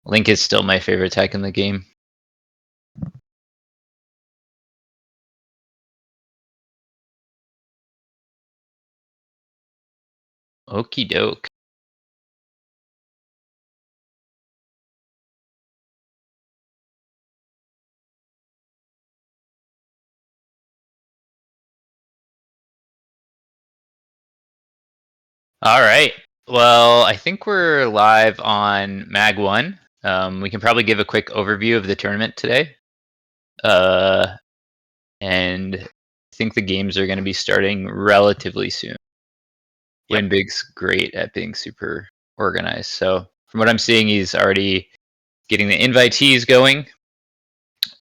Link is still my favorite tech in the game. Okie doke. All right. Well, I think we're live on MAG1. We can probably give a quick overview of the tournament today. And I think the games are going to be starting relatively soon. Yep. Winbig's great at being super organized. So from what I'm seeing, he's already getting the invitees going.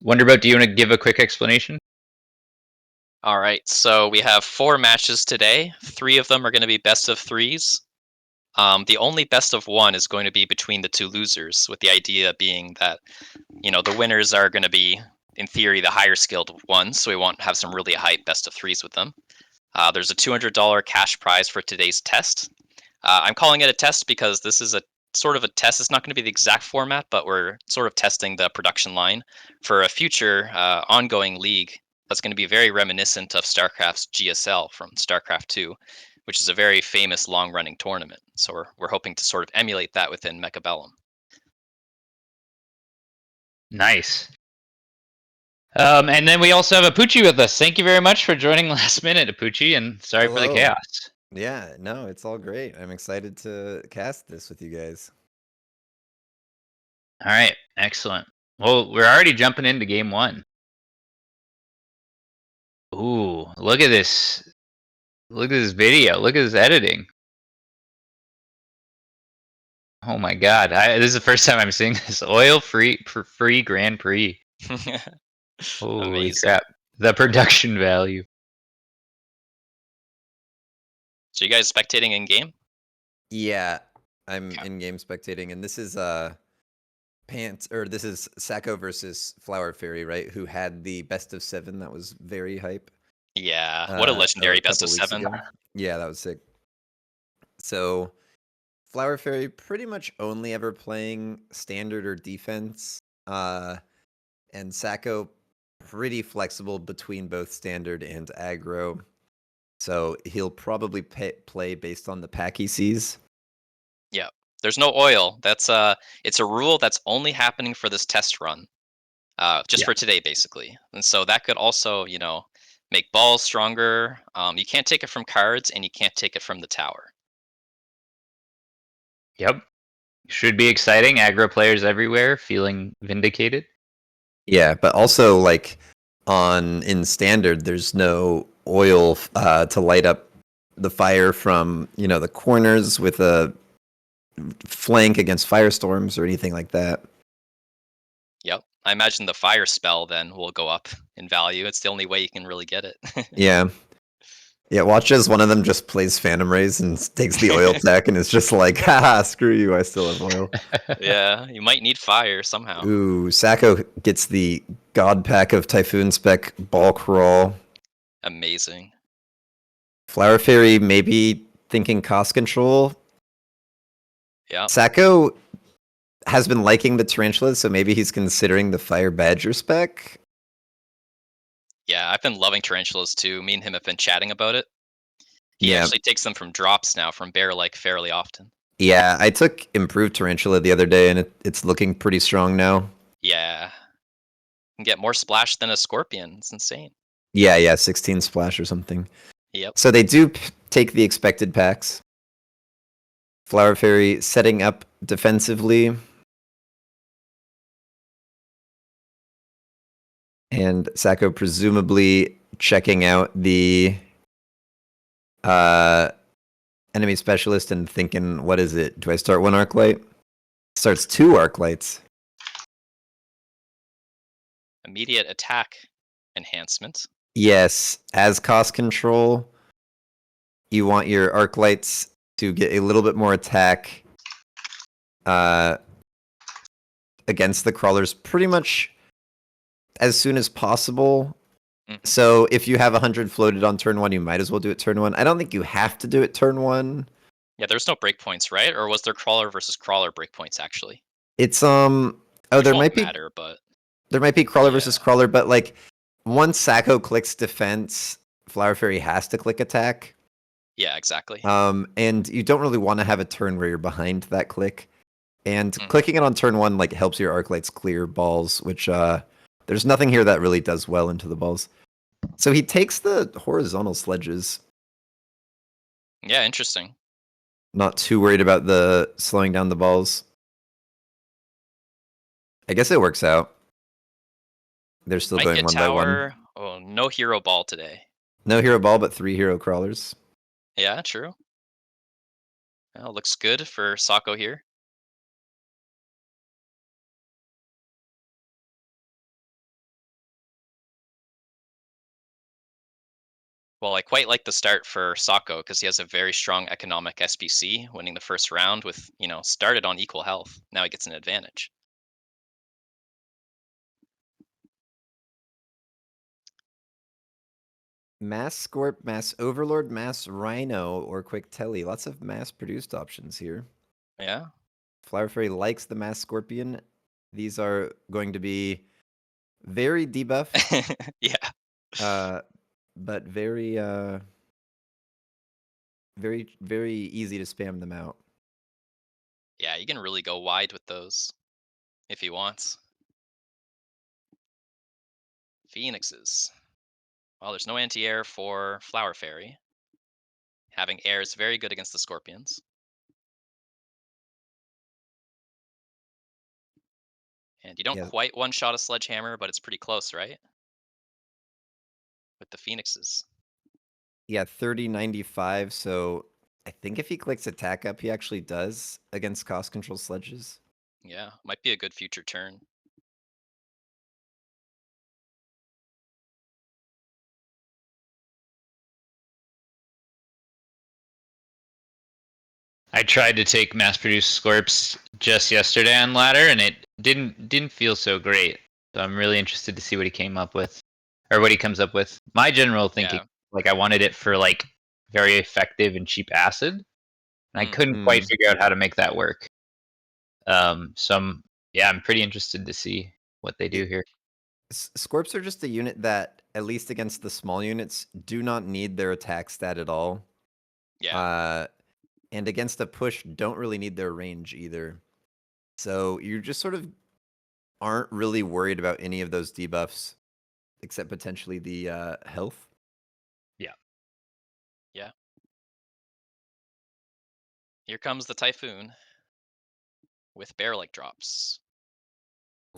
Wonderboat, do you want to give a quick explanation? All right. So we have 4 matches today. 3 of them are going to be best of 3s. The only best of 1 is going to be between the 2 losers, with the idea being that, the winners are going to be, in theory, the higher skilled ones, so we won't have some really hype best of 3s with them. There's a $200 cash prize for today's test. I'm calling it a test because this is a sort of a test. It's not going to be the exact format, but we're sort of testing the production line for a future ongoing league that's going to be very reminiscent of StarCraft's GSL from StarCraft 2, which is a very famous long-running tournament. So we're hoping to sort of emulate that within Mechabellum. Nice. And then we also have Apucci with us. Thank you very much for joining last minute, Apucci, and sorry for the Hello. chaos. Yeah, no, it's all great. I'm excited to cast this with you guys. All right, excellent. Well, we're already jumping into game 1. Ooh, look at this. Look at this video. Look at this editing. Oh my god. This is the first time I'm seeing this. Oil-free Grand Prix. Holy Amazing. crap. The production value. So you guys spectating in game? Yeah, I'm in-game spectating, and this is this is Sacco versus Flower Fairy, right? Who had the best of 7 that was very hype. Yeah, what a legendary best of 7. Ago. Yeah, that was sick. So Flower Fairy pretty much only ever playing standard or defense. And Sacco pretty flexible between both standard and aggro. So he'll probably play based on the pack he sees. Yeah, there's no oil. That's it's a rule that's only happening for this test run, just for today, basically. And so that could also, make balls stronger. You can't take it from cards, and you can't take it from the tower. Yep. Should be exciting. Aggro players everywhere feeling vindicated. Yeah, but also like in standard, there's no oil to light up the fire from the corners with a flank against firestorms or anything like that. Yep, I imagine the fire spell then will go up in value. It's the only way you can really get it. Yeah. Yeah, watch as one of them just plays Phantom Rays and takes the oil tech and is just like, haha, screw you, I still have oil. Yeah, you might need fire somehow. Ooh, Sacco gets the God Pack of Typhoon Spec Ball Crawl. Amazing. Flower Fairy maybe thinking cost control. Yeah. Sacco has been liking the Tarantulas, so maybe he's considering the Fire Badger spec. Yeah, I've been loving Tarantulas too. Me and him have been chatting about it. He actually takes them from drops now, from Bear like fairly often. Yeah, I took Improved Tarantula the other day, and it's looking pretty strong now. Yeah. You can get more splash than a Scorpion. It's insane. Yeah, 16 splash or something. Yep. So they do take the expected packs. Flower Fairy setting up defensively. And Sacco presumably checking out the enemy specialist and thinking, what is it? Do I start 1 arc light? Starts 2 arc lights. Immediate attack enhancement. Yes, as cost control, you want your arc lights to get a little bit more attack against the crawlers pretty much as soon as possible. So if you have 100 floated on turn 1, you might as well do it turn 1. I don't think you have to do it turn 1. Yeah, there's no breakpoints, right? Or was there crawler versus crawler breakpoints, actually? It's Which there won't might be matter, but crawler Yeah. versus crawler, but like once Sacco clicks defense, Flower Fairy has to click attack. yeah, exactly. And you don't really want to have a turn where you're behind that click. And Mhm. clicking it on turn 1 like helps your arc lights clear balls, which there's nothing here that really does well into the balls. So he takes the horizontal sledges. Yeah, interesting. Not too worried about the slowing down the balls. I guess it works out. They're still Might going get 1 by 1. tower. Oh, no hero ball today. No hero ball, but 3 hero crawlers. Yeah, true. Well, looks good for Sako here. Well, I quite like the start for Sako because he has a very strong economic SPC, winning the first round with, started on equal health. Now he gets an advantage. Mass Scorp, Mass Overlord, Mass Rhino, or Quick Telly. Lots of mass-produced options here. Yeah. Flower Fairy likes the Mass Scorpion. These are going to be very debuffed, Yeah. but very, very easy to spam them out. Yeah, you can really go wide with those if he wants. Phoenixes. Well, there's no anti-air for Flower Fairy. Having air is very good against the Scorpions. And you don't Yeah, quite one-shot a Sledgehammer, but it's pretty close, right? With the Phoenixes. yeah, 30-95. So I think if he clicks attack up, he actually does against cost control sledges. Yeah, might be a good future turn. I tried to take mass-produced Scorps just yesterday on ladder, and it didn't feel so great. So I'm really interested to see what he came up with, or what he comes up with. My general thinking, Yeah. like I wanted it for like very effective and cheap acid, and I couldn't quite figure out how to make that work. I'm pretty interested to see what they do here. Scorps are just a unit that, at least against the small units, do not need their attack stat at all. Yeah. And against a push, don't really need their range either. So you just sort of aren't really worried about any of those debuffs, except potentially the health. Yeah. Yeah. Here comes the Typhoon with bear-like drops.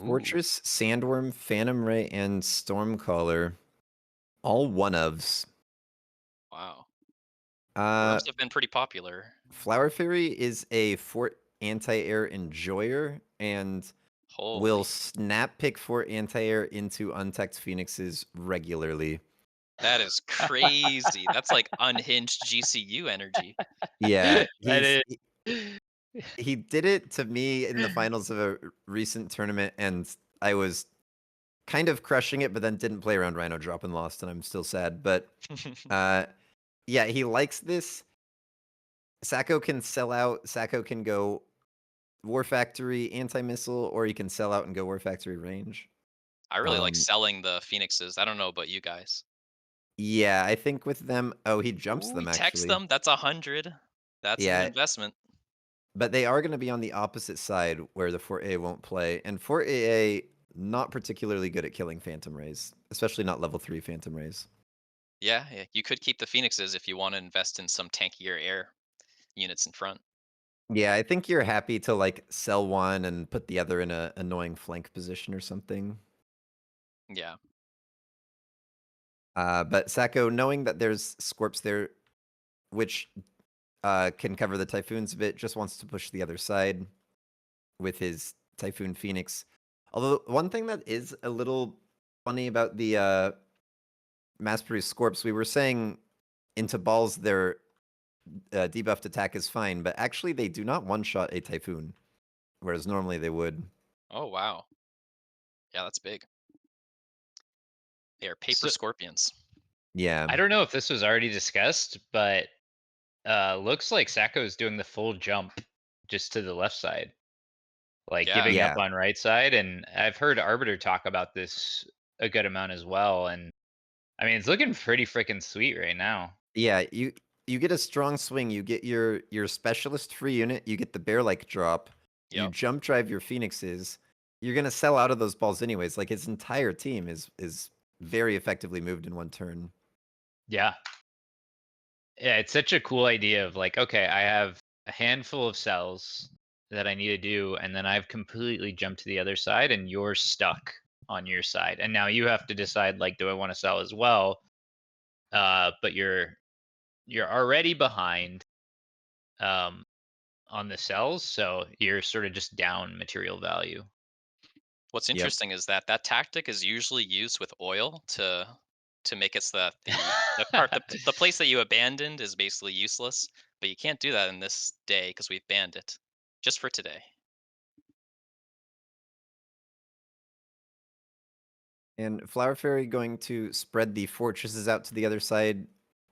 Ooh, Fortress, Sandworm, Phantom Ray, and Stormcaller. All one-ofs. wow. Uh, Worms have been pretty popular. Flower Fairy is a Fort Anti-Air Enjoyer, and will Holy. snap pick Fort Anti-Air into untacked Phoenixes regularly. That is crazy. That's like unhinged GCU energy. Yeah, That he did it to me in the finals of a recent tournament, and I was kind of crushing it, but then didn't play around Rhino Drop and lost, and I'm still sad. But yeah, he likes this. Sacco can sell out. Sacco can go War Factory anti-missile, or he can sell out and go War Factory range. I really like Um, selling the Phoenixes. I don't know about you guys. yeah, I think with them. Oh, he jumps Ooh, we them text actually. them. That's 100. That's an Yeah, investment. but they are going to be on the opposite side where the Fort A won't play, and Fort AA not particularly good at killing Phantom Rays, especially not level 3 Phantom Rays. Yeah, you could keep the Phoenixes if you want to invest in some tankier air units in front. Yeah, I think you're happy to like sell one and put the other in a annoying flank position or something. Yeah. But Sacco, knowing that there's Scorps there, which can cover the Typhoons a bit, just wants to push the other side with his Typhoon Phoenix. Although one thing that is a little funny about the mass-produced Scorps, we were saying into balls their debuffed attack is fine, but actually they do not one-shot a Typhoon, whereas normally they would. Oh, wow. Yeah, that's big. They are paper So scorpions. Yeah. I don't know if this was already discussed, but looks like Sacco is doing the full jump just to the left side. like Yeah. giving up Yeah. on right side. And I've heard Arbiter talk about this a good amount as well. And I mean, it's looking pretty freaking sweet right now. Yeah, you get a strong swing, you get your specialist free unit, you get the bear-like drop, you Yep. jump drive your phoenixes, you're gonna sell out of those balls anyways. Like his entire team is very effectively moved in one turn. Yeah. Yeah, it's such a cool idea of like, okay, I have a handful of cells that I need to do, and then I've completely jumped to the other side, and you're stuck on your side. And now you have to decide like, do I want to sell as well? But you're already behind um on the cells, so you're sort of just down material value. What's Yep. interesting is that that tactic is usually used with oil to make it so that the part the place that you abandoned is basically useless, but you can't do that in this day because we've banned it just for today. And Flower Fairy going to spread the fortresses out to the other side.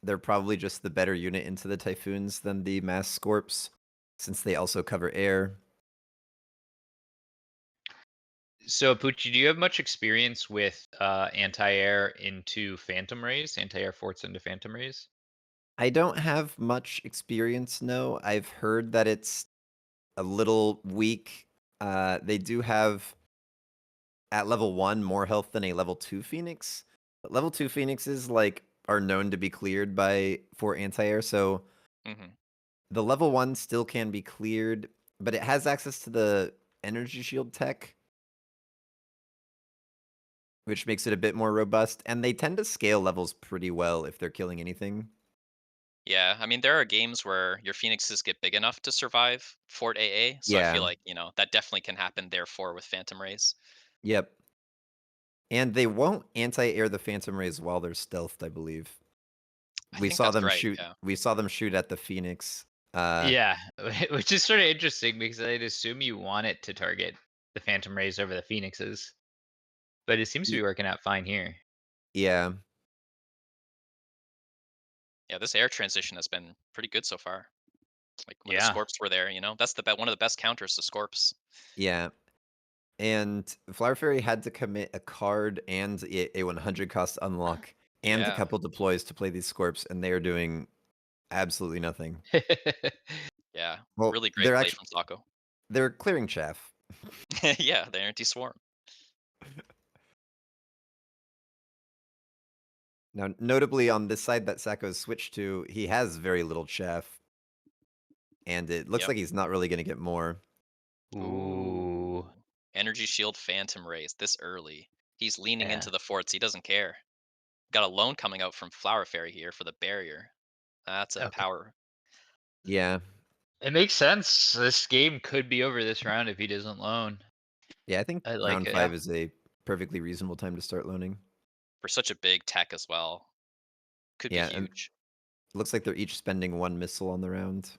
They're probably just the better unit into the Typhoons than the Mass Scorps, since they also cover air. So, Poochie, do you have much experience with anti-air into Phantom Rays, anti-air forts into Phantom Rays? I don't have much experience, no. I've heard that it's a little weak. They do have at level 1 more health than a level 2 Phoenix. But level 2 Phoenixes like are known to be cleared by for anti-air, so Hmm. the level 1 still can be cleared, but it has access to the energy shield tech, which makes it a bit more robust, and they tend to scale levels pretty well if they're killing anything. Yeah, I mean there are games where your phoenixes get big enough to survive Fort AA, so I feel Yeah. like that definitely can happen. Therefore, with Phantom Rays, Yep. And they won't anti-air the Phantom Rays while they're stealthed, I believe. I think that's right. Yeah. We saw them shoot at the Phoenix. Yeah, which is sort of interesting because I'd assume you want it to target the Phantom Rays over the Phoenixes, but it seems to Y be working out fine here. yeah. Yeah, this air transition has been pretty good so far. Like when the Yeah. Scorps were there, that's one of the best counters to Scorps. Yeah. And Flower Fairy had to commit a card and a 100 cost unlock and a Yeah. couple deploys to play these Scorps, and they are doing absolutely nothing. Yeah, Well, really great play from Sako. they're clearing chaff. Yeah, the anti-swarm. Now, notably on this side that Sako's switched to, he has very little chaff, and it looks Yep. like he's not really going to get more. Ooh. Ooh. Energy Shield Phantom Rays this early. He's leaning Yeah. into the forts. He doesn't care. Got a loan coming out from Flower Fairy here for the barrier. That's a Okay. power. Yeah. It makes sense. This game could be over this round if he doesn't loan. Yeah, I think I like round it. 5 is a perfectly reasonable time to start loaning. For such a big tech as well. Could be Yeah, and huge. it looks like they're each spending 1 missile on the round.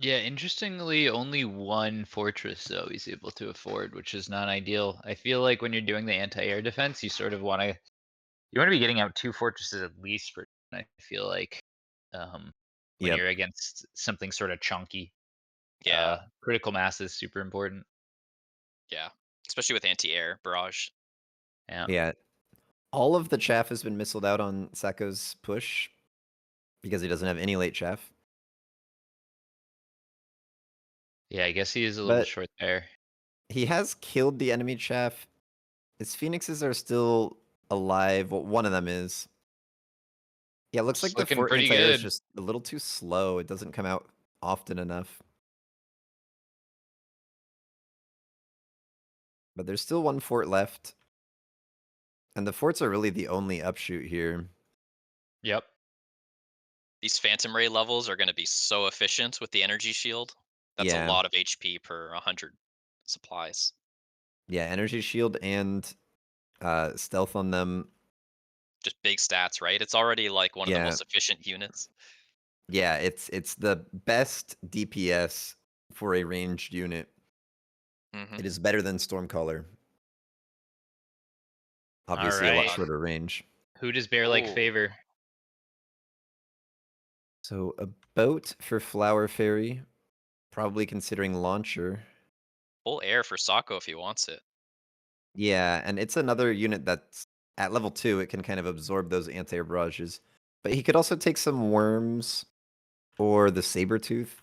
Yeah, interestingly, only one fortress though he's able to afford, which is not ideal. I feel like when you're doing the anti-air defense, you sort of want to be getting out two fortresses at least for. I feel like when Yep. you're against something sort of chunky, Yeah. critical mass is super important. Yeah. Especially with anti-air barrage. Yeah, Yeah. All of the chaff has been missiled out on Sako's push because he doesn't have any late chaff. yeah. I guess he is a little But short there. he has killed the enemy chaff. His phoenixes are still alive. Well, one of them is. Yeah, it looks It's like the looking fort pretty anti-air is good. just a little too slow. It doesn't come out often enough. But there's still one fort left. And the forts are really the only upshoot here. Yep. These Phantom Ray levels are going to be so efficient with the energy shield. That's a Yeah. lot of HP per 100 supplies. Yeah, energy shield and stealth on them. Just big stats, right? It's already like one of the Yeah. most efficient units. Yeah, it's the best DPS for a ranged unit. Hmm. It is better than Stormcaller. All Obviously a lot right. God. shorter range. Who does Bear like Oh, favor? So a boat for Flower Fairy Probably considering launcher. Full air for Sako if he wants it. Yeah, and it's another unit that's at level 2, it can kind of absorb those anti-air barrages. But he could also take some worms or the saber-tooth.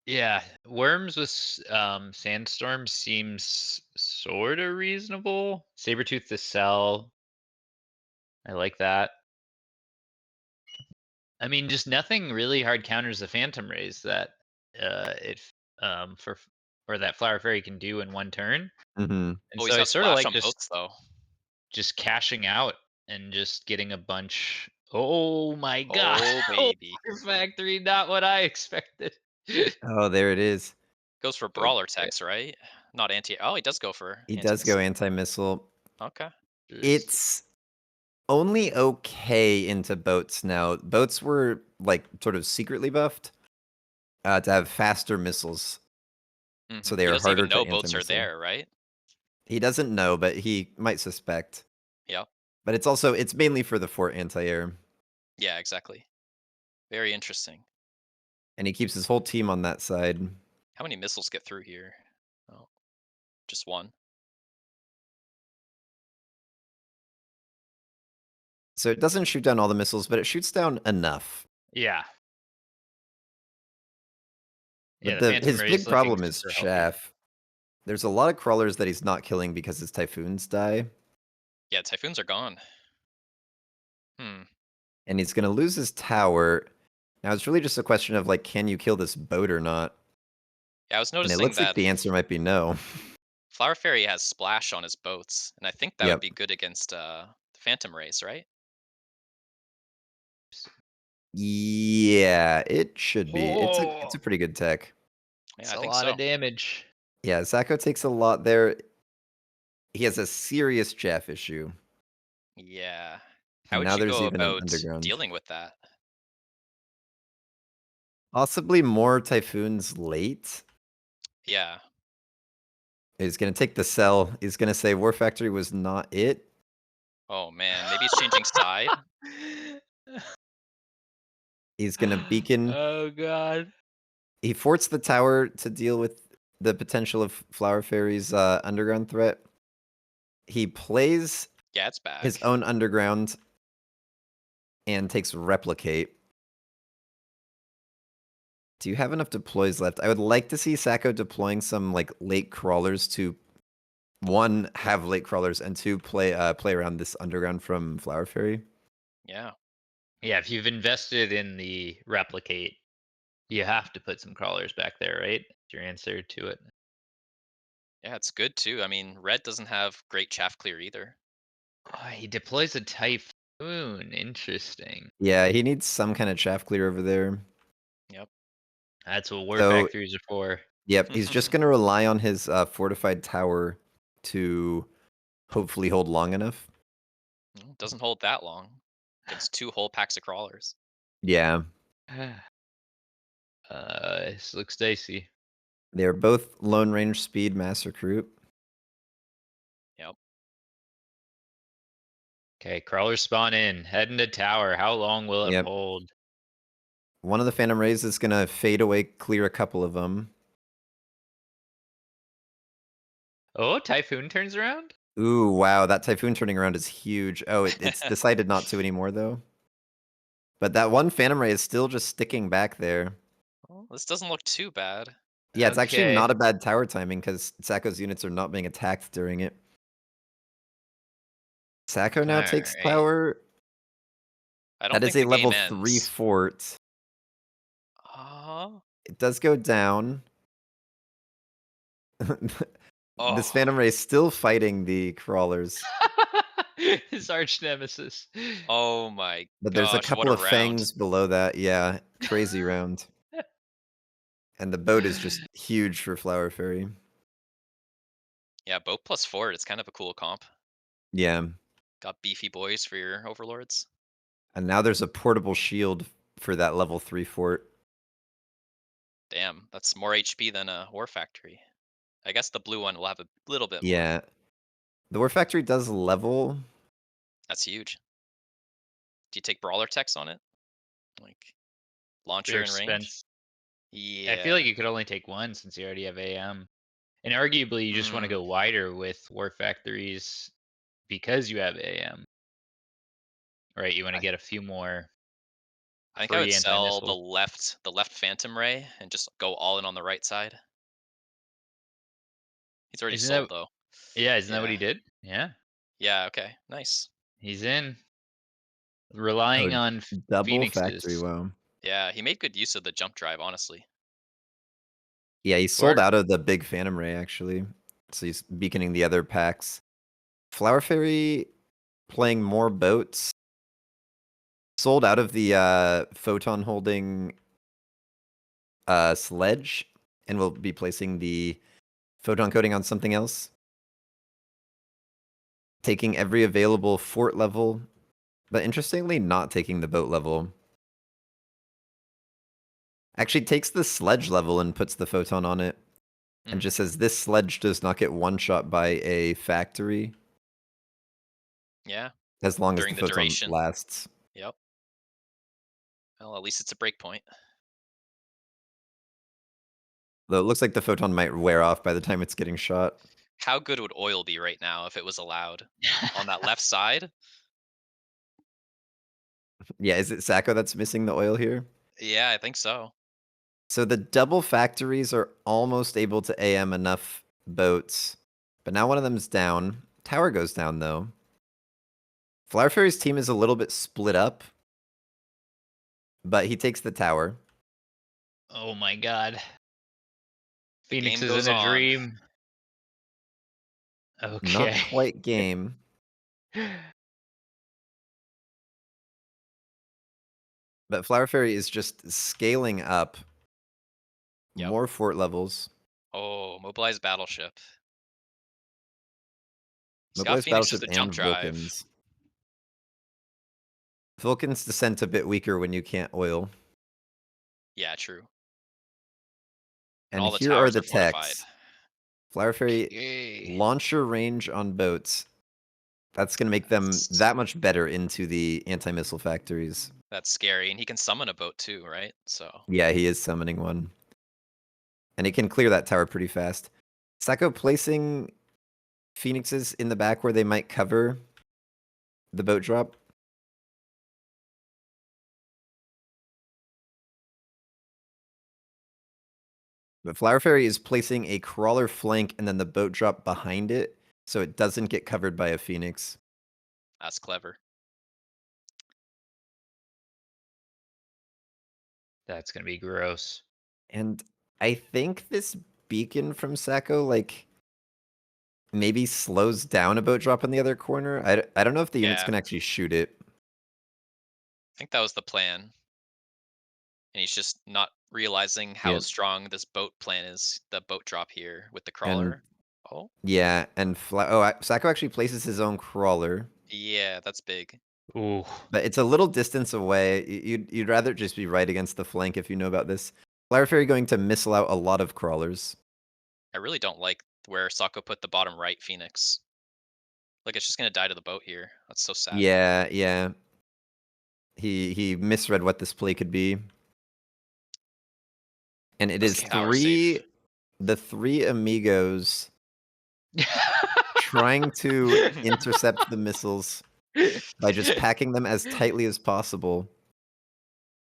Yeah, worms with sandstorm seems sort of reasonable. Sabertooth to sell. I like that. I mean, just nothing really hard counters the Phantom Rays that it for or that Flower Fairy can do in one turn. Mm-hmm. And Oh, so he's I got sort of splash like on boats though. just cashing out and just getting a bunch. Oh my god! Oh baby. Water Factory, not what I expected. Oh, there it is. Goes for Okay. brawler text, right? Not anti. Oh, he does go for He anti does go missile. anti-missile. Okay. Just- It's only okay into boats now. Boats were like sort of secretly buffed to have faster missiles, so they He are doesn't harder even to know boats are anti-missile. there, right? He doesn't know, but he might suspect. Yep. But it's mainly for the fort anti-air, Yeah, exactly. Very interesting. and he keeps his whole team on that side. How many missiles get through here? Oh, just one. So it doesn't shoot down all the missiles, but it shoots down enough. yeah. Yeah, But the Phantom his Rays big looking problem is super healthy. chaff. There's a lot of crawlers that he's not killing because his typhoons die, Yeah, typhoons are gone. and he's gonna lose his tower. Now it's really just a question of like, can you kill this boat or not? Yeah, I was And it noticing looks like that the answer might be no. Flower Fairy has splash on his boats, and I think that would Yep. be good against the Phantom Rays, right? Yeah, it should be. It's Oh, a pretty good tech. Yeah, it's I a think lot so. of damage. Yeah, Zako takes a lot there. He has a serious chaff issue. Yeah. How And would now you there's go even an about underground. dealing with that? Possibly more typhoons late. Yeah. He's gonna take the cell. He's gonna say War Factory was not it. Oh man, maybe he's changing side. He's gonna beacon. Oh god. He forts the tower to deal with the potential of Flower Fairy's underground threat. He plays Yeah, it's his back. own underground and takes replicate. Do you have enough deploys left? I would like to see Sacco deploying some like late crawlers to one, have late crawlers, and two, play around this underground from Flower Fairy. Yeah. Yeah, if you've invested in the replicate, you have to put some crawlers back there, right? That's your answer to it. Yeah, it's good too. I mean, red doesn't have great chaff clear either. Oh, he deploys a typhoon. Interesting. Yeah, he needs some kind of chaff clear over there. Yep. That's what war So, factories are for. yep, he's just going to rely on his fortified tower to hopefully hold long enough. Doesn't hold that long. It's 2 whole packs of crawlers. Yeah, This looks dicey. they're both lone range speed mass recruit. Yep. Okay, crawlers spawn in. Head into tower. How long will it Yep. hold? One of the Phantom Rays is going to fade away, clear a couple of them. Oh, typhoon turns around? Ooh, wow, that Typhoon turning around is huge. Oh, it's decided not to anymore, though. But that one Phantom Ray is still just sticking back there. Well, this doesn't look too bad. Yeah, it's actually Okay. not a bad tower timing because Sacco's units are not being attacked during it. Sacco now takes Alright. tower. I don't That think is a the game level 3 ends. fort. Oh. It does go down. This Oh. Phantom Ray is still fighting the crawlers. His arch nemesis. Oh my But there's a gosh, what couple a of round. fangs below that. Yeah, crazy round. And the boat is just huge for Flower Fairy. Yeah, boat plus fort, it's kind of a cool comp. Yeah. Got beefy boys for your overlords. And now there's a portable shield for that level 3 fort. Damn, that's more HP than a war factory. I guess the blue one will have a little bit more. Yeah. The War Factory does level. That's huge. Do you take brawler text on it? Like Launcher in range. expense. Yeah. I feel like you could only take one since you already have AM. And arguably, you just want to go wider with War Factories because you have AM. Right? You want to get a few more I think I would free sell the anti-missile. left Phantom Ray and just go all in on the right side. He's already Isn't sold that? though. Yeah, isn't that what Yeah. he did? Yeah, Yeah. Okay. Nice. he's in. Relying Oh, on double factory. Phoenixes. Wow. Yeah, he made good use of the jump drive, honestly. Yeah, he sold Smart. out of the big Phantom Ray actually, so he's beaconing the other packs. Flower Fairy playing more boats. Sold out of the photon holding sledge, and will be placing the photon coating on something else. Taking every available fort level, but interestingly not taking the boat level. Actually takes the sledge level and puts the photon on it. And just says this sledge does not get one shot by a factory. Yeah. As long During as the the photon duration. lasts. Yep. Well, at least it's a breakpoint. Though it looks like the photon might wear off by the time it's getting shot. How good would oil be right now if it was allowed on that left side? Yeah, is it Sacco that's missing the oil here? Yeah, I think so. So the double factories are almost able to AM enough boats. But now one of them's down. Tower goes down, though. Flower Fairy's team is a little bit split up. But he takes the tower. Oh my god. The Phoenix game is goes in a on. dream. Okay. Not quite game. But Flower Fairy is just scaling up. Yep. More fort levels. Oh, mobilized battleship. He's got Mobilized Phoenix as battleship the jump and drive. Vulcans. Vulcan's descent a bit weaker when you can't oil. Yeah, true. And all the here are towers the are fortified. techs. Flower Fairy Okay. launcher range on boats. That's going to make them that much better into the anti-missile factories. That's scary, and he can summon a boat too, right? So Yeah, he is summoning one. And he can clear that tower pretty fast. Sacco placing Phoenixes in the back where they might cover the boat drop. But Flower Fairy is placing a crawler flank and then the boat drop behind it, so it doesn't get covered by a Phoenix. that's clever. That's gonna be gross. And I think this beacon from Sacco, like, maybe slows down a boat drop in the other corner. I don't know if the units Yeah. can actually shoot it. I think that was the plan. And he's just not realizing how Yeah. strong this boat plan is, the boat drop here with the And crawler. Oh, yeah, and Sacco actually places his own crawler, yeah, that's big. Ooh. but it's a little distance away. You'd rather just be right against the flank if you know about this. Flower Fairy going to missile out a lot of crawlers. I really don't like where Sokko put the bottom right Phoenix. Like, it's just gonna die to the boat here. That's so sad. Yeah, yeah. He misread what this play could be. And it is This tower safe. the three amigos trying to intercept the missiles by just packing them as tightly as possible.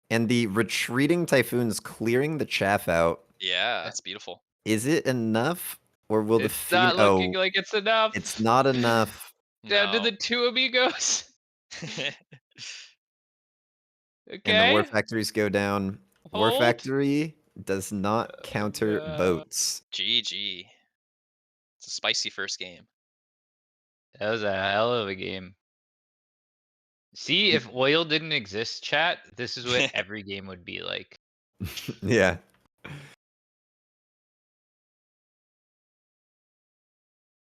And the retreating Typhoons clearing the chaff out. Yeah, that's beautiful. Is it enough? Or will the It's not looking Oh, like it's enough. it's not enough. Down to No. the two amigos. And the War Okay. Factories go down. War Hold. Factory does not counter No. boats. GG. It's a spicy first game. That was a hell of a game. See, if oil didn't exist, chat, this is what every game would be like. Yeah.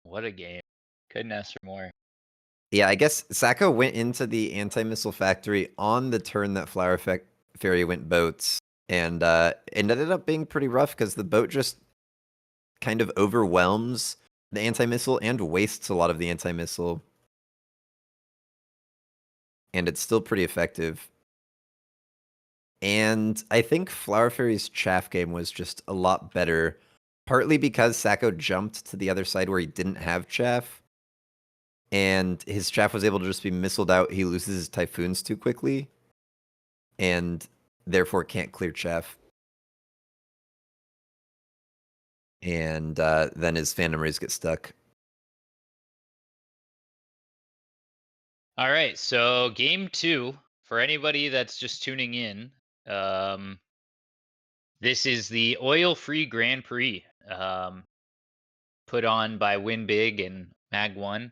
What a game. Couldn't ask for more. Yeah, I guess Sacco went into the anti-missile factory on the turn that Fairy went boats. And it ended up being pretty rough because the boat just kind of overwhelms the anti-missile and wastes a lot of the anti-missile. And it's still pretty effective. And I think Flower Fairy's chaff game was just a lot better, partly because Sacco jumped to the other side where he didn't have chaff, and his chaff was able to just be missiled out. He loses his typhoons too quickly, and therefore can't clear chaff. And then his Phantom Rays get stuck. All right, so game 2 for anybody that's just tuning in. This is the oil-free Grand Prix, put on by Win Big and MAG1.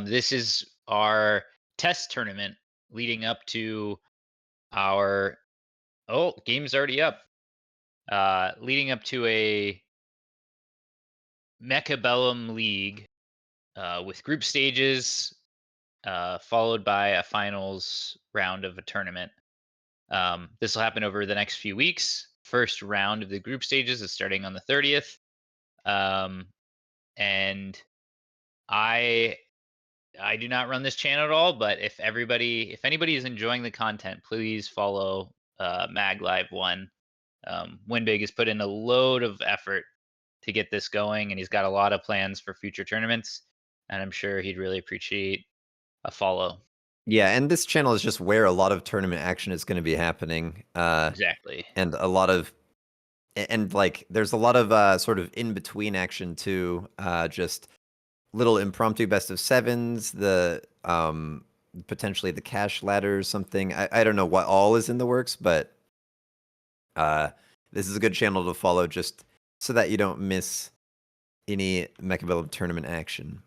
This is our test tournament leading up to our game's already up. Leading up to a Mechabellum League with group stages, followed by a finals round of a tournament. This will happen over the next few weeks. First round of the group stages is starting on the 30th. And I do not run this channel at all, but if anybody is enjoying the content, please follow MAG1. Winbig has put in a load of effort to get this going, and he's got a lot of plans for future tournaments, and I'm sure he'd really appreciate a follow. Yeah, and this channel is just where a lot of tournament action is going to be happening. Exactly. And a lot of, and like, there's a lot of sort of in between action too. Just little impromptu best of sevens, the potentially the cash ladder or something. I don't know what all is in the works, but this is a good channel to follow just so that you don't miss any Mechabellum tournament action.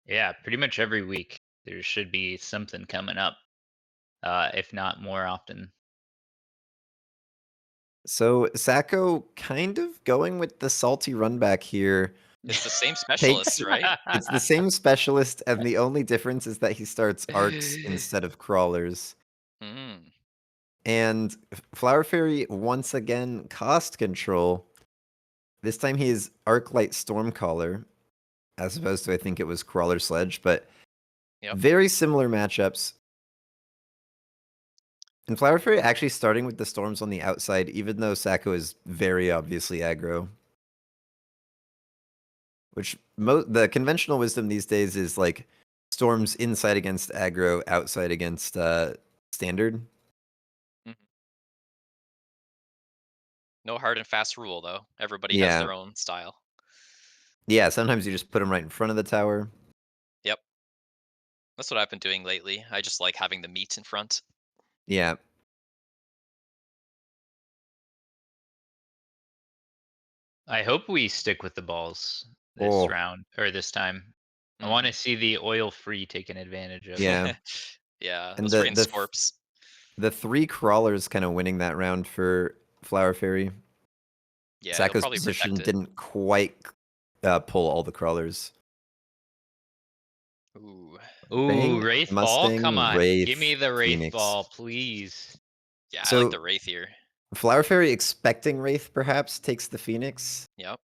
Yeah, pretty much every week there should be something coming up, if not more often. So Sacco kind of going with the salty run back here. It's the same specialist, Takes right? It's the same specialist, and the only difference is that he starts arcs instead of crawlers. Mm. And Flower Fairy once again cost control. This time he is Arclight Stormcaller, as opposed to I think it was Crawler Sledge, but Yep. very similar matchups. And Flower Fairy actually starting with the storms on the outside, even though Sacco is very obviously aggro. Which the conventional wisdom these days is like storms inside against aggro, outside against standard. Mhm. No hard and fast rule, though. Everybody has Yeah. their own style. Yeah, sometimes you just put them right in front of the tower. Yep. That's what I've been doing lately. I just like having the meat in front. Yeah. I hope we stick with the balls this Oh, round or this time. I want to see the oil-free taken advantage of. yeah. Yeah, And those freaking Scorps. the 3 crawlers kind of winning that round for Flower Fairy. Yeah, it'll Sacco's probably position protect it. didn't quite pull all the crawlers. Ooh. Ooh, Fang, Wraith Ball? Come Mustang, on. Give me Wraith, the Wraith Phoenix. Ball, please. Yeah, I like the So Wraith here. Flower Fairy expecting Wraith perhaps takes the Phoenix. Yep.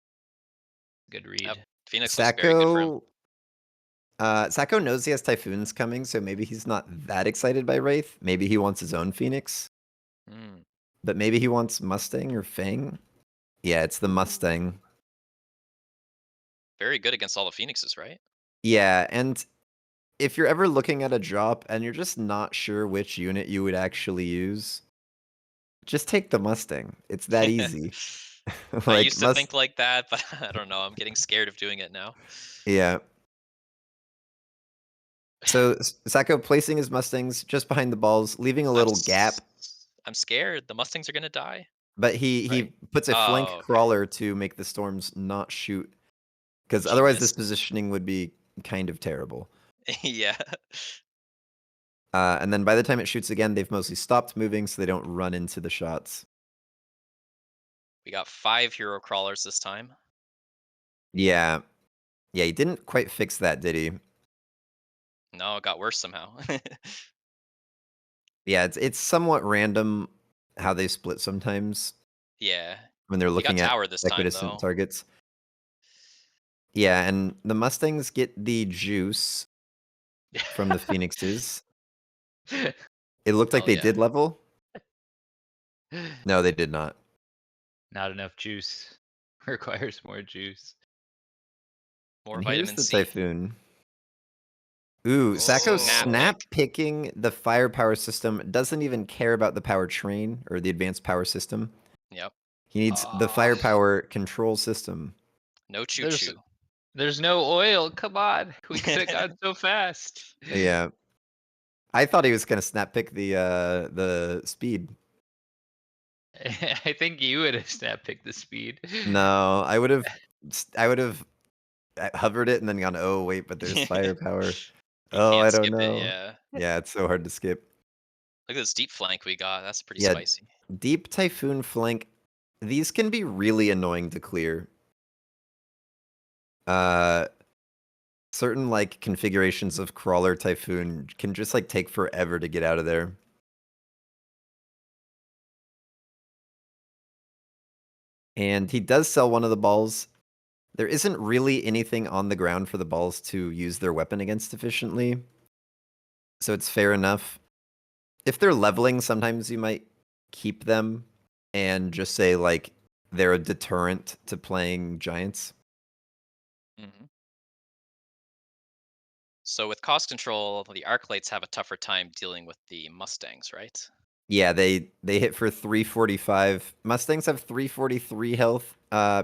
Good read. Yep. Phoenix looks very good for him. Sacco knows he has Typhoons coming, so maybe he's not that excited by Wraith. Maybe he wants his own Phoenix. Mm. But maybe he wants Mustang or Fang. Yeah, it's the Mustang. Very good against all the Phoenixes, right? Yeah, and if you're ever looking at a drop and you're just not sure which unit you would actually use, just take the Mustang. It's that easy. I Like used to think like that, but I don't know. I'm getting scared of doing it now. Yeah. So Sacco placing his Mustangs just behind the balls, leaving a little gap, I'm scared. The Mustangs are gonna die. but he Right. puts a flank Oh, okay. crawler to make the storms not shoot, because otherwise this positioning would be kind of terrible. Yeah. And then by the time it shoots again, they've mostly stopped moving, so they don't run into the shots. We got 5 hero crawlers this time. Yeah. Yeah, he didn't quite fix that, did he? No, it got worse somehow. Yeah, it's somewhat random how they split sometimes Yeah. when they're He got looking at tower this time, equidistant though. targets. Yeah, and the Mustangs get the juice from the Phoenixes. It looked like Hell they yeah. did level. No, they did not. Not enough juice. Requires more juice. More And here's vitamin the C. Typhoon. Ooh, Sacco's Snap snap pick. picking the firepower system, doesn't even care about the power train or the advanced power system. Yep. He needs the firepower control system. No There's choo-choo. there's no oil. Come on. We could have gone so fast. Yeah. I thought he was gonna snap pick the speed. I think you would have snap picked the speed. No, I would have hovered it and then gone, oh wait, but there's firepower. You Oh, can't I don't skip it, know. yeah. Yeah, it's so hard to skip. Look at this deep flank we got. That's pretty Yeah, spicy. deep Typhoon flank. These can be really annoying to clear. Certain like configurations of Crawler Typhoon can just like take forever to get out of there. And he does sell one of the balls. There isn't really anything on the ground for the balls to use their weapon against efficiently. So it's fair enough. If they're leveling, sometimes you might keep them and just say like they're a deterrent to playing giants. Mhm. So with cost control, the Arclights have a tougher time dealing with the Mustangs, right? Yeah, they hit for 345. Mustangs have 343 health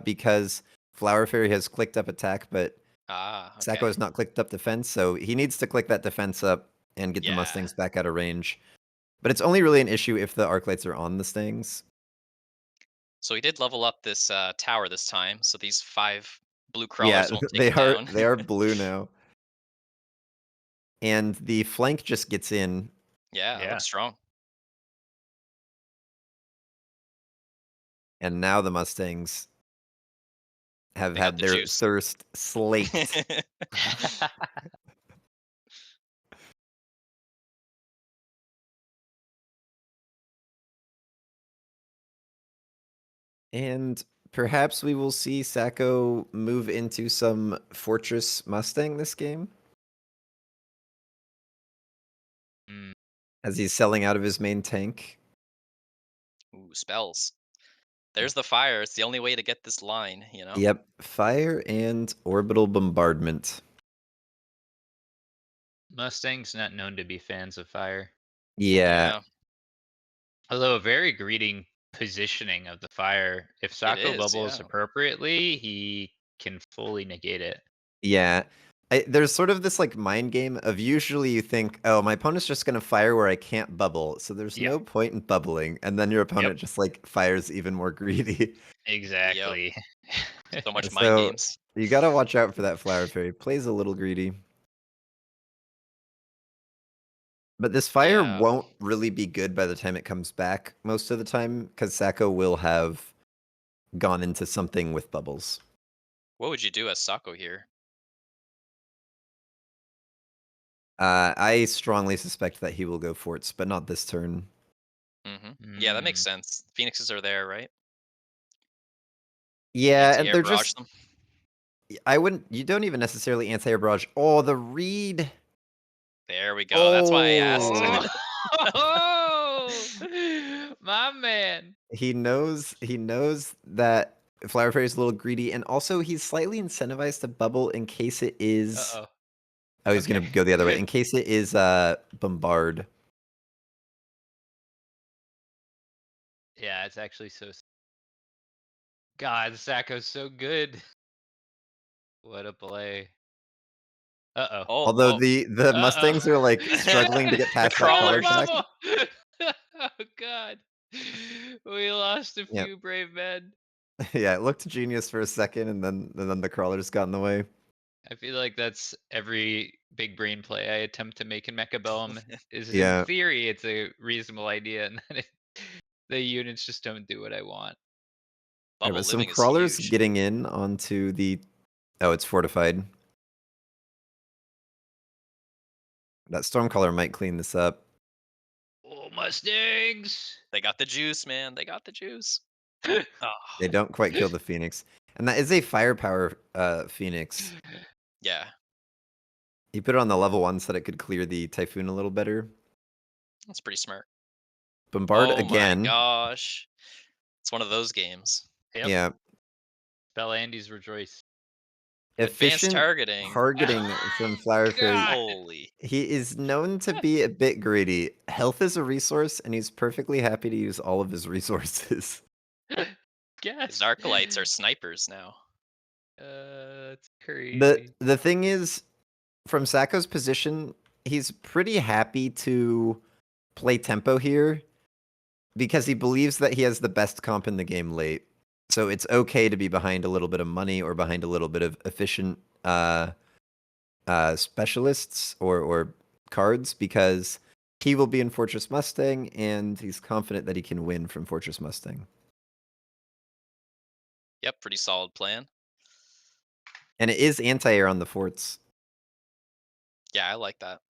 because Flower Fairy has clicked up attack, but Sacco Okay. has not clicked up defense, so he needs to click that defense up and get the Yeah. Mustangs back out of range. But it's only really an issue if the Arclights are on the Stangs. So he did level up this tower this time, so these 5 blue Yeah, crawlers won't take it down. they are blue now. And the flank just gets in. Yeah, it Yeah. looks strong. And now the Mustangs have They got had the their juice. thirst slaked. And perhaps we will see Sacco move into some Fortress Mustang this game, Mm, as he's selling out of his main tank. Ooh, spells. There's the fire. It's the only way to get this line, you know? Yep, fire and orbital bombardment. Mustang's not known to be fans of fire. Yeah, Although a very greeting positioning of the fire. If It Sacco is, bubbles yeah. appropriately, he can fully negate it. yeah. There's sort of this like mind game of usually you think, oh, my opponent's just gonna fire where I can't bubble, so there's Yeah. no point in bubbling, and then your opponent Yep. just like fires even more greedy. Exactly. So much mind So games. you gotta watch out for that Flower Fairy. Plays a little greedy. But this fire Yeah. won't really be good by the time it comes back most of the time, because Sacco will have gone into something with bubbles. What would you do as Sako here? I strongly suspect that he will go forts, but not this turn. Yeah, that makes Mm, sense. Phoenixes are there, right? Yeah, and Anti-air they're barrage just them. you don't even necessarily anti-air barrage. Oh, the read. There we go. That's why I asked. Oh, Oh, my man. he knows that Flower Fairy is a little greedy, and also he's slightly incentivized to bubble in case it is. Uh-oh. Oh, he's Okay. gonna go the other way in case it is bombard. Yeah, it's actually so. God, Sacco's so good. What a play. Uh-oh. Oh, Although oh. the Uh-oh. Mustangs are like struggling to get The past that crawler crawlers. attack. Oh, God. We lost a Yep. few brave men. Yeah, it looked genius for a second, and then the crawlers got in the way. I feel like that's every big brain play I attempt to make in Mechabellum is in Yeah. theory it's a reasonable idea, and then the units just don't do what I want. Yeah, Bubble but some living is crawlers huge. getting in onto the. Oh, it's fortified. That Stormcaller might clean this up. Oh, Mustangs! They got the juice, man. They got the juice. Oh, They don't quite kill the Phoenix, and that is a firepower Phoenix. Yeah, He put it on the level 1 so that it could clear the Typhoon a little better. that's pretty smart. Bombard Oh my again. gosh. It's one of those games. Yep. Yeah. Bell Andes rejoice. Advanced Efficient targeting. targeting from Flower Fairy. God. Holy. He is known to be a bit greedy. Health is a resource, and he's perfectly happy to use all of his resources. Yes. His Arcalites are snipers now. It's crazy. The thing is, from Sacco's position, he's pretty happy to play tempo here because he believes that he has the best comp in the game late. So it's okay to be behind a little bit of money or behind a little bit of efficient specialists or cards because he will be in Fortress Mustang and he's confident that he can win from Fortress Mustang. Yep, pretty solid plan. And it is anti-air on the forts. Yeah, I like that.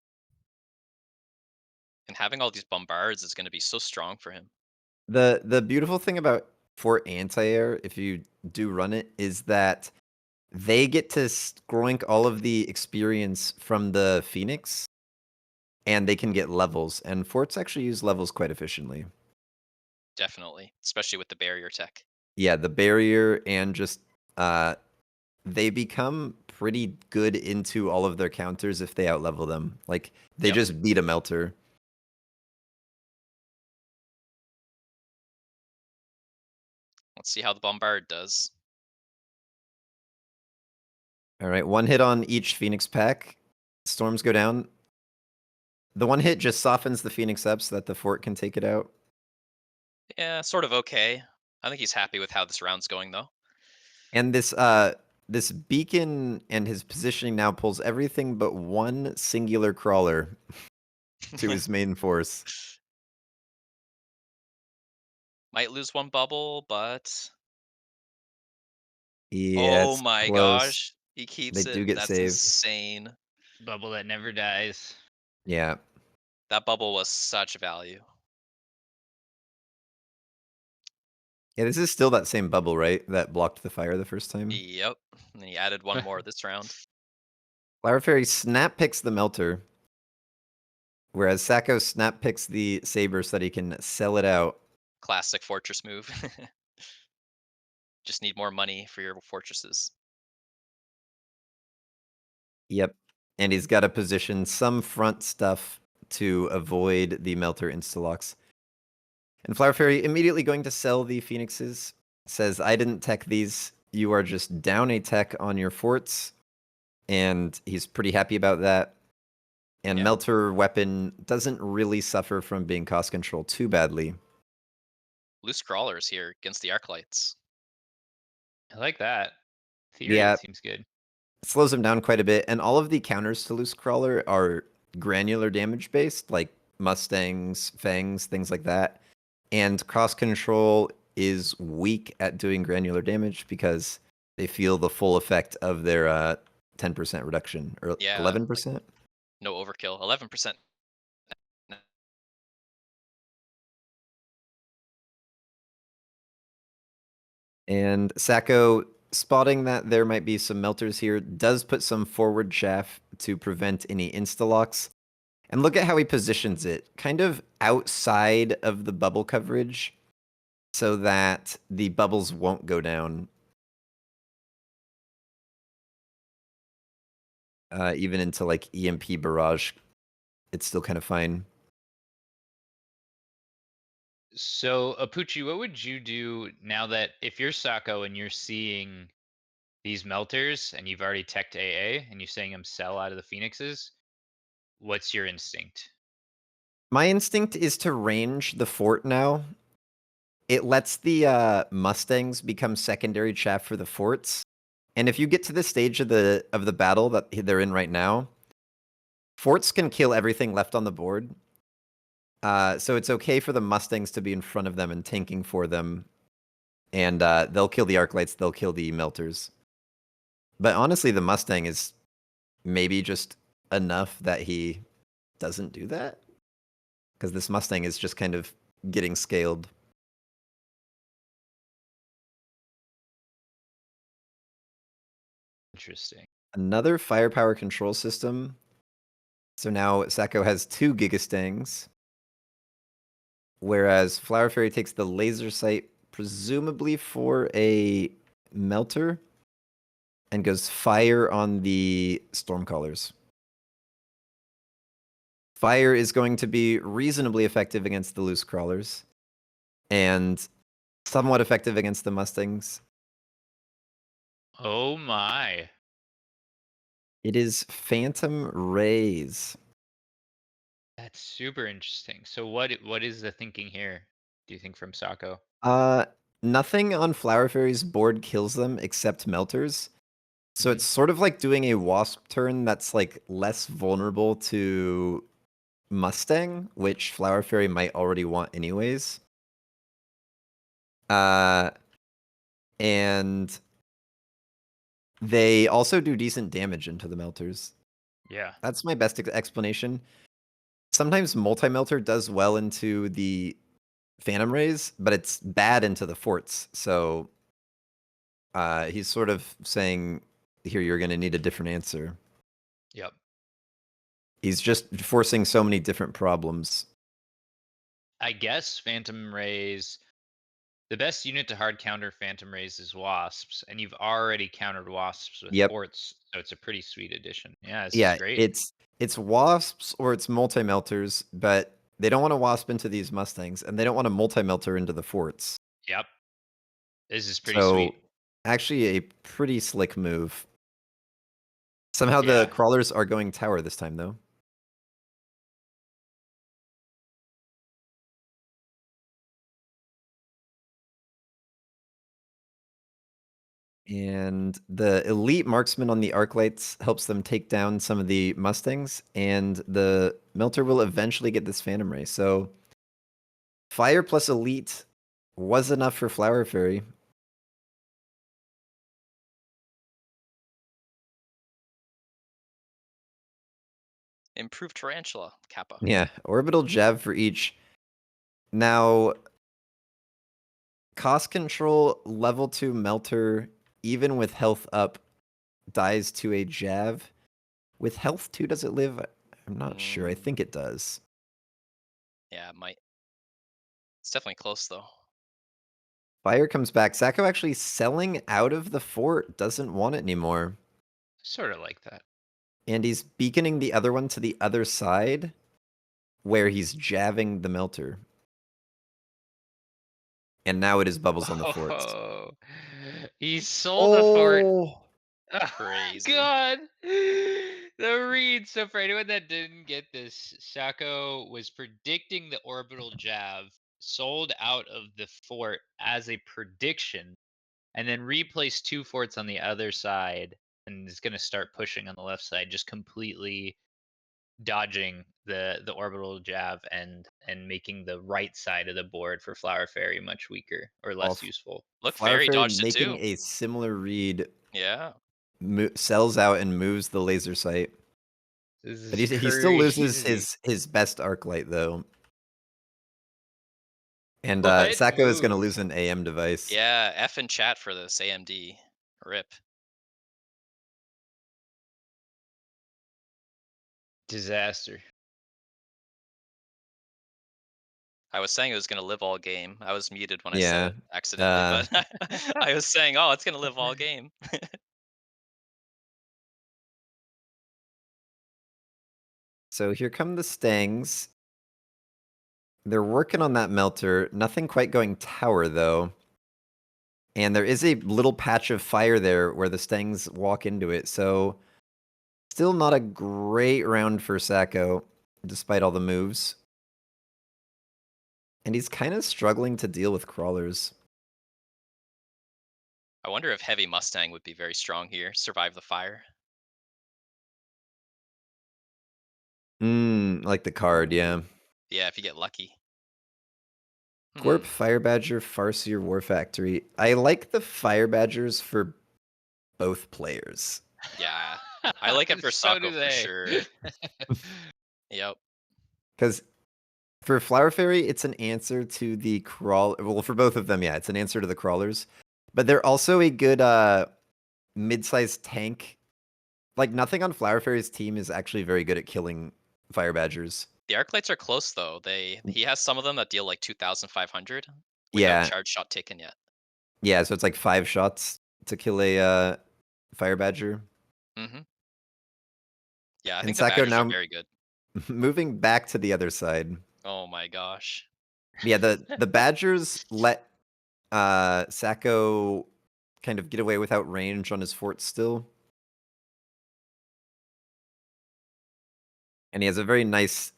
And having all these bombards is going to be so strong for him. The beautiful thing about fort anti-air, if you do run it, is that they get to scroink all of the experience from the Phoenix, and they can get levels. And forts actually use levels quite efficiently. Definitely, especially with the barrier tech. Yeah, the barrier and just they become pretty good into all of their counters if they outlevel them. Like they Yep. just beat a melter. Let's see how the bombard does. All right, one hit on each Phoenix pack. Storms go down. The one hit just softens the Phoenix up so that the fort can take it out. Yeah, sort of okay. I think he's happy with how this round's going though. And this beacon and his positioning now pulls everything but one singular crawler to his main force. Might lose one bubble, but Yeah, oh it's my close. gosh, he They keeps it. do get That's saved. insane. Bubble that never dies. Yeah. That bubble was such value. Yeah, this is still that same bubble, right? That blocked the fire the first time. Yep. And he added one more this round. Flower Fairy snap picks the melter. Whereas Sacco snap picks the saber so that he can sell it out. Classic fortress move. Just need more money for your fortresses. Yep. And he's got to position some front stuff to avoid the melter instalocks. And Flower Fairy immediately going to sell the phoenixes. Says, I didn't tech these. You are just down a tech on your forts. And he's pretty happy about that. And Yeah. Melter weapon doesn't really suffer from being cost control too badly. Loose crawlers here against the Arclights. I like that. Theory Yeah. seems good. Slows him down quite a bit. And all of the counters to Loose Crawler are granular damage based, like Mustangs, Fangs, things like that. And Cross Control is weak at doing granular damage because they feel the full effect of their 10% reduction or Yeah, 11%. No overkill. 11%. And Sacco, spotting that there might be some melters here, does put some forward chaff to prevent any instalocks. And look at how he positions it, kind of outside of the bubble coverage so that the bubbles won't go down. Even into like EMP barrage, it's still kind of fine. So, Apuchi, what would you do now that if you're Sako and you're seeing these melters and you've already teched AA and you're saying them sell out of the Phoenixes? What's your instinct? My instinct is to range the fort now. It lets the Mustangs become secondary chaff for the forts. And if you get to the stage of the battle that they're in right now, forts can kill everything left on the board. So it's okay for the Mustangs to be in front of them and tanking for them. And they'll kill the Arclights, they'll kill the Melters. But honestly, the Mustang is maybe just enough that he doesn't do that. Because this Mustang is just kind of getting scaled. Interesting. Another firepower control system. So now Sacco has 2 Gigastangs. whereas Flower Fairy takes the laser sight, presumably for a melter, and goes fire on the Stormcallers. Fire is going to be reasonably effective against the loose crawlers, and somewhat effective against the Mustangs. Oh my. It is Phantom Rays. That's super interesting. So what is the thinking here, do you think, from Sako? Nothing on Flower Fairy's board kills them except melters. So Mhm. it's sort of like doing a wasp turn that's like less vulnerable to Mustang, which Flower Fairy might already want anyways. And they also do decent damage into the melters. Yeah. That's my best explanation. Sometimes multi-melter does well into the Phantom Rays, but it's bad into the forts. So he's sort of saying, here, you're going to need a different answer. Yep. He's just forcing so many different problems. I guess Phantom Rays, the best unit to hard counter Phantom Rays is Wasps, and you've already countered Wasps with Yep. Forts, so it's a pretty sweet addition. Yeah, this is Yeah, great. it's wasps or it's multi-melters, but they don't want to wasp into these Mustangs, and they don't want to multi-melter into the forts. Yep. This is pretty So sweet. actually a pretty slick move. Somehow the Yeah. crawlers are going tower this time, though. And the elite marksman on the arc lights helps them take down some of the Mustangs, and the melter will eventually get this Phantom Ray. So fire plus elite was enough for Flower Fairy. Improved Tarantula, Kappa. Yeah, orbital jab for each. Now, cost control level 2 melter, even with health up, dies to a jab. With health 2, does it live? I'm not sure. I think it does. Yeah, it might. It's definitely close, though. Fire comes back. Sako actually selling out of the fort, doesn't want it anymore. Sort of like that. And he's beaconing the other one to the other side, where he's jabbing the melter. And now it is bubbles on the forts. Oh, he sold a fort. Oh, Crazy. God. The read. So for anyone that didn't get this, Sako was predicting the orbital jab, sold out of the fort as a prediction, and then replaced 2 forts on the other side, and is going to start pushing on the left side, just completely dodging the orbital jab and making the right side of the board for Flower Fairy much weaker or less useful. Look, Flower Fairy Fairy dodged it making too. a similar read. Yeah. Sells out and moves the laser sight. This But is he still loses crazy. his best arc light, though. And What Sako is going to move? lose an AM device. Yeah, F in chat for this AMD. RIP. Disaster. I was saying it was going to live all game. I was muted when I said Yeah. it accidentally, but I was saying, oh, it's going to live all game. So here come the Stangs. They're working on that melter. Nothing quite going tower, though. And there is a little patch of fire there where the Stangs walk into it. So still not a great round for Sako, despite all the moves. And he's kind of struggling to deal with crawlers. I wonder if Heavy Mustang would be very strong here. Survive the fire. Like the card, yeah. Yeah, if you get lucky. Gorp, Fire Badger, Farseer, War Factory. I like the Fire Badgers for both players. Yeah, I like it for So Sako do for they. sure. Yep. Because for Flower Fairy, it's an answer to the crawl. Well, for both of them, yeah, it's an answer to the crawlers. But they're also a good mid-sized tank. Like, nothing on Flower Fairy's team is actually very good at killing Fire Badgers. The arc lights are close though. He has some of them that deal like 2,500 with no Yeah, charge shot taken yet. yeah. So it's like 5 shots to kill a Fire Badger. Mm-hmm. Yeah, I And think the Sacco Badgers are now very good. moving back to the other side. Oh my gosh. Yeah, the Badgers let Sacco kind of get away without range on his fort still. And he has a very nice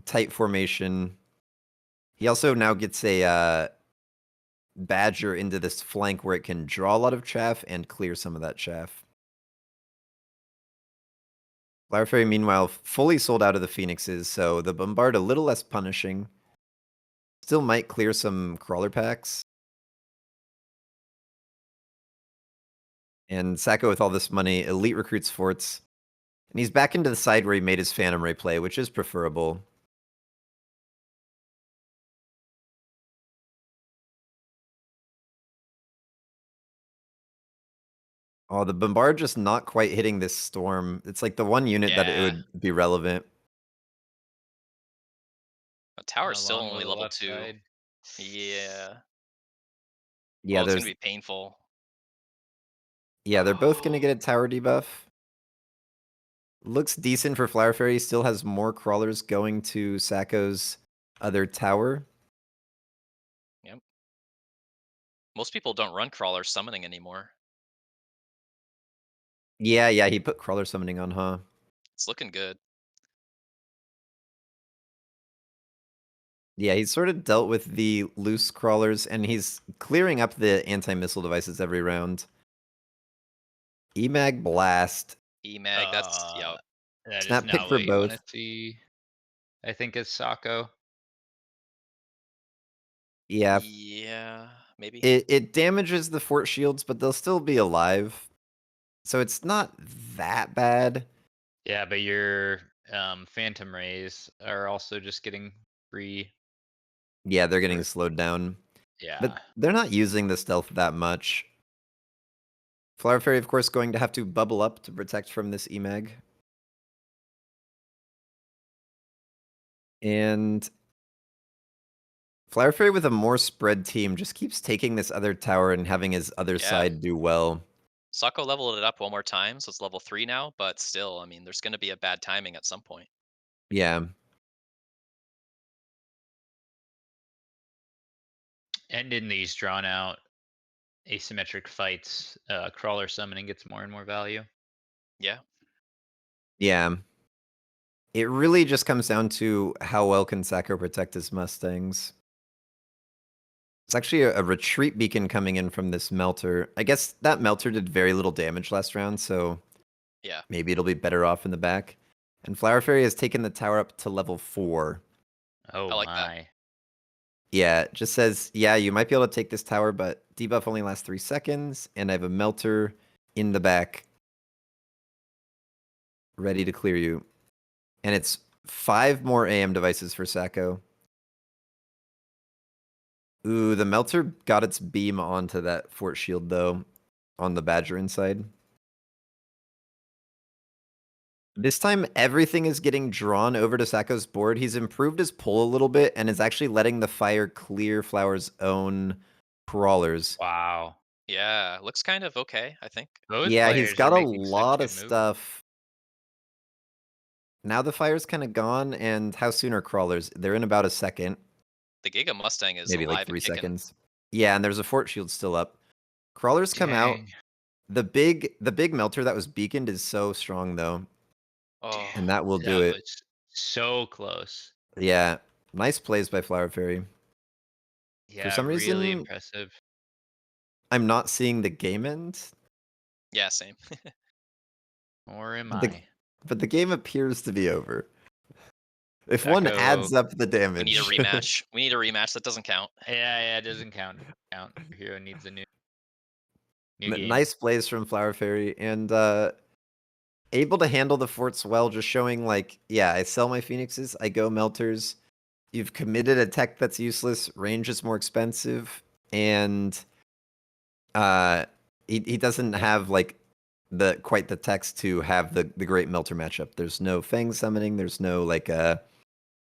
tight formation. He also now gets a Badger into this flank where it can draw a lot of chaff and clear some of that chaff. Flower Fairy, meanwhile, fully sold out of the Phoenixes, so the Bombard a little less punishing. Still might clear some crawler packs. And Sacco, with all this money, elite recruits forts. And he's back into the side where he made his Phantom Ray play, which is preferable. Oh, the Bombard just not quite hitting this storm. It's like the one unit that it Yeah. would be relevant. The tower's still Along only the level left 2. side. Yeah. Yeah, It's gonna there's be painful. yeah, they're both gonna Oh. get a tower debuff. Looks decent for Flower Fairy. Still has more crawlers going to Sacco's other tower. Yep. Most people don't run crawler summoning anymore. Yeah, he put crawler summoning on, huh? It's looking good. Yeah, he's sort of dealt with the loose crawlers, and he's clearing up the anti-missile devices every round. EMAG Blast. EMAG, that's yep. That is Snap pick not for what you want to both. see. I think it's Sacco. Yeah, Yeah, maybe. it damages the fort shields, but they'll still be alive. So it's not that bad. Yeah, but your Phantom Rays are also just getting free. Yeah, they're getting Or- slowed down. Yeah. But they're not using the stealth that much. Flower Fairy, of course, going to have to bubble up to protect from this EMAG. And Flower Fairy with a more spread team just keeps taking this other tower and having his other Yeah. side do well. Sacco leveled it up one more time, so it's level 3 now, but still, I mean, there's gonna be a bad timing at some point. Yeah. And in these drawn out asymmetric fights, crawler summoning gets more and more value. Yeah. Yeah. It really just comes down to how well can Sacco protect his Mustangs. It's actually a retreat beacon coming in from this melter. I guess that melter did very little damage last round, so Yeah. maybe it'll be better off in the back. And Flower Fairy has taken the tower up to level 4. Oh I like that. my. Yeah, it just says, yeah, you might be able to take this tower, but debuff only lasts 3 seconds, and I have a melter in the back ready to clear you. And it's 5 more AM devices for Sacco. Ooh, the melter got its beam onto that fort shield, though, on the Badger inside. This time, everything is getting drawn over to Sacco's board. He's improved his pull a little bit and is actually letting the fire clear Flower's own crawlers. Wow. Yeah, looks kind of okay, I think. Both Yeah, he's players are got a making such lot of good moves. stuff. Now the fire's kind of gone, and how soon are crawlers? They're in about a second. The Giga Mustang is Maybe like alive 3 and kicking. seconds. Yeah, and there's a fort shield still up. Crawlers come out. Dang. The big melter that was beaconed is so strong, though. Oh, And that will do That it. was so close. Yeah. Nice plays by Flower Fairy. Yeah, For some really reason, impressive. I'm not seeing the game end. yeah, same. Or am But the, I? but the game appears to be over. If one Sacco. adds up the We damage. need a rematch. We need a rematch. That doesn't count. Yeah, it doesn't count. Your hero needs a new game. Nice plays from Flower Fairy. And able to handle the forts well, just showing like, yeah, I sell my Phoenixes, I go melters. You've committed a tech that's useless, range is more expensive, and he doesn't have like quite the text to have the great Melter matchup. There's no Fang summoning. There's no like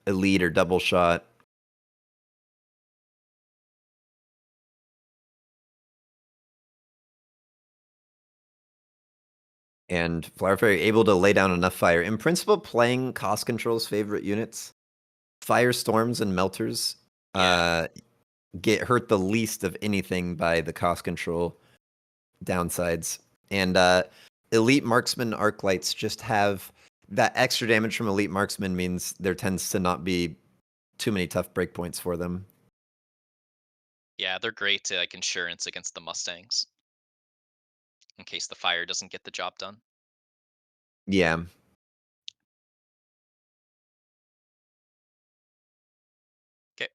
elite or double shot. And Flower Fairy able to lay down enough fire. In principle, playing cost control's favorite units, Firestorms and Melters, Yeah. get hurt the least of anything by the cost control downsides. And Elite Marksman Arclights just have that extra damage from Elite Marksman means there tends to not be too many tough breakpoints for them. Yeah, they're great to like insurance against the Mustangs. In case the fire doesn't get the job done. Yeah. Okay.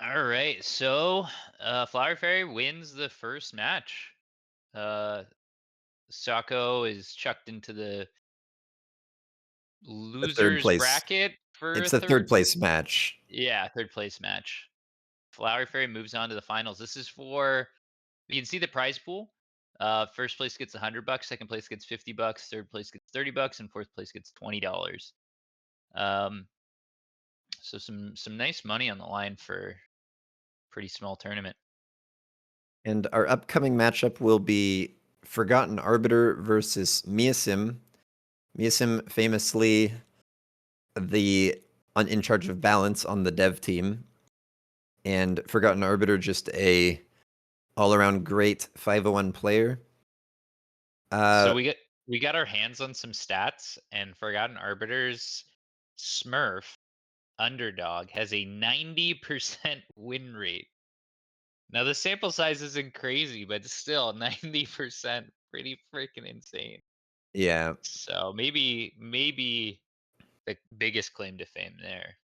All right, so Flower Fairy wins the first match. Sako is chucked into the The third losers place. bracket for a It's a third third. place match. Yeah, third place match. Flower Fairy moves on to the finals. This is for, you can see the prize pool. First place gets $100, second place gets $50, third place gets $30, and fourth place gets $20. So some nice money on the line for pretty small tournament. And our upcoming matchup will be Forgotten Arbiter versus Miasim. Miasim famously in charge of balance on the dev team, and Forgotten Arbiter just a all-around great 501 player. So we got our hands on some stats, and Forgotten Arbiter's Smurf underdog has a 90% win rate. Now the sample size isn't crazy, but still 90%, pretty freaking insane. Yeah. So maybe the biggest claim to fame there.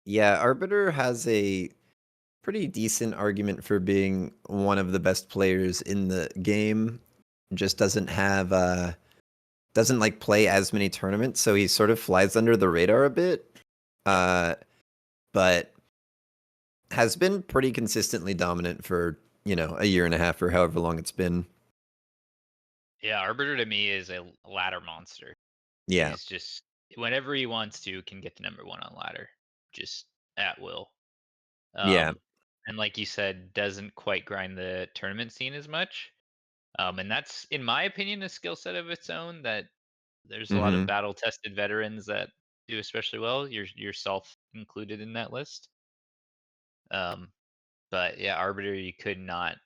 Yeah, Arbiter has a pretty decent argument for being one of the best players in the game. Just doesn't like play as many tournaments, so he sort of flies under the radar a bit. But has been pretty consistently dominant for, a year and a half or however long it's been. Yeah, Arbiter to me is a ladder monster. Yeah. He's just, whenever he wants to, can get to number one on ladder, just at will. Yeah. And like you said, doesn't quite grind the tournament scene as much. And that's, in my opinion, a skill set of its own that there's a lot of Mm-hmm. battle tested veterans that do especially well. Yourself included in that list. But yeah, Arbiter, you cannot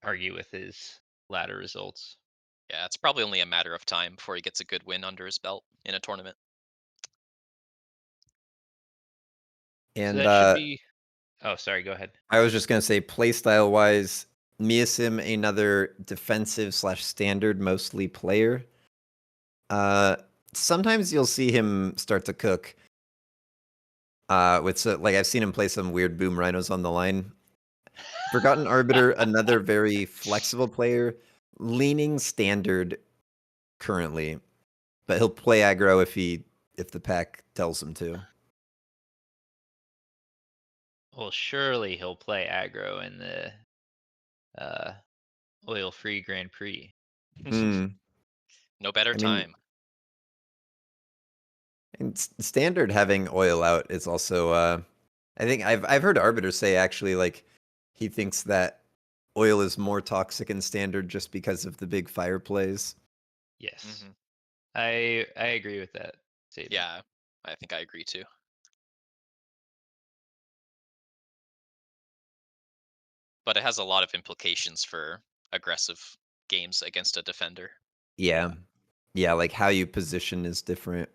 argue with his ladder results. Yeah, it's probably only a matter of time before he gets a good win under his belt in a tournament. So And that should be. Oh, sorry. Go ahead. I was just gonna say, playstyle wise, Miasim another defensive slash standard mostly player. Uh, Sometimes you'll see him start to cook. Like I've seen him play some weird boom rhinos on the line. Forgotten Arbiter, another very flexible player, leaning standard currently, but he'll play aggro if the pack tells him to. Well, surely he'll play aggro in the uh, oil-free Grand Prix. Hmm. No better I mean, time. and standard having oil out is also. I think I've heard Arbiter say actually like he thinks that oil is more toxic in standard just because of the big fire plays. Yes, Hmm. I agree with that statement. Yeah, I think I agree too. But it has a lot of implications for aggressive games against a defender. Yeah. Yeah, like how you position is different.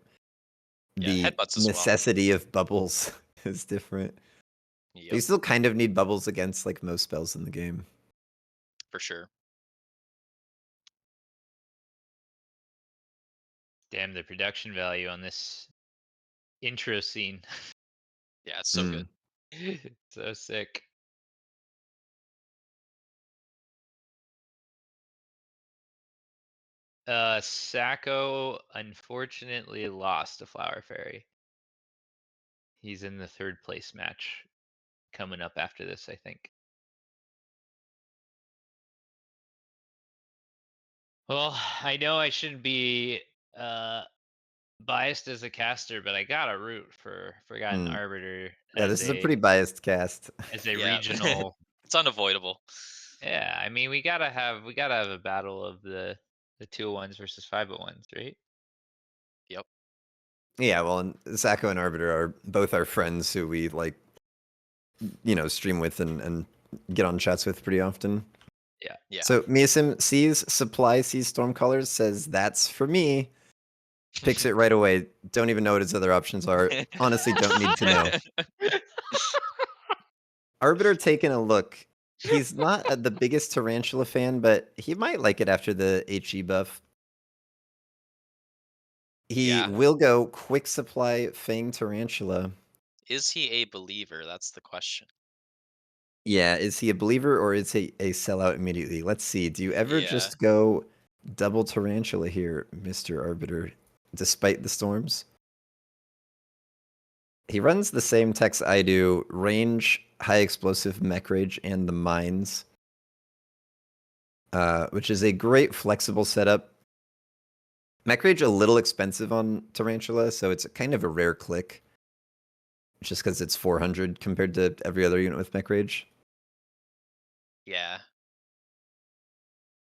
Yeah, The headbutts as well. necessity of bubbles is different. But you Yep, still kind of need bubbles against like most spells in the game. for sure. Damn, the production value on this intro scene. Yeah, it's so good. Mm. So sick. Sacco unfortunately lost to Flower Fairy. He's in the third place match coming up after this, I think. Well, I know I shouldn't be uh biased as a caster, but I gotta root for Forgotten Mm. Arbiter Yeah, this is a pretty biased cast. as a Yeah, regional. it's unavoidable. Yeah, I mean we gotta have a battle of the 201s versus 501s, right? Yep. Yeah, well, and Sacco and Arbiter are both our friends who we like, stream with and get on chats with pretty often. Yeah. Yeah. So Miasim sees supply, sees Stormcallers, says that's for me. Picks it right away. Don't even know what his other options are. Honestly, don't need to know. Arbiter taking a look. He's not the biggest Tarantula fan, but he might like it after the HE buff. He Yeah. will go quick supply Fang Tarantula. Is he a believer? That's the question. Yeah, is he a believer or is he a sellout immediately? Let's see. Do you ever Yeah. just go double Tarantula here, Mr. Arbiter, despite the storms? He runs the same techs I do, range, high explosive, mech rage, and the mines, which is a great flexible setup. Mech rage a little expensive on Tarantula, so it's kind of a rare click, just because it's 400 compared to every other unit with mech rage. Yeah.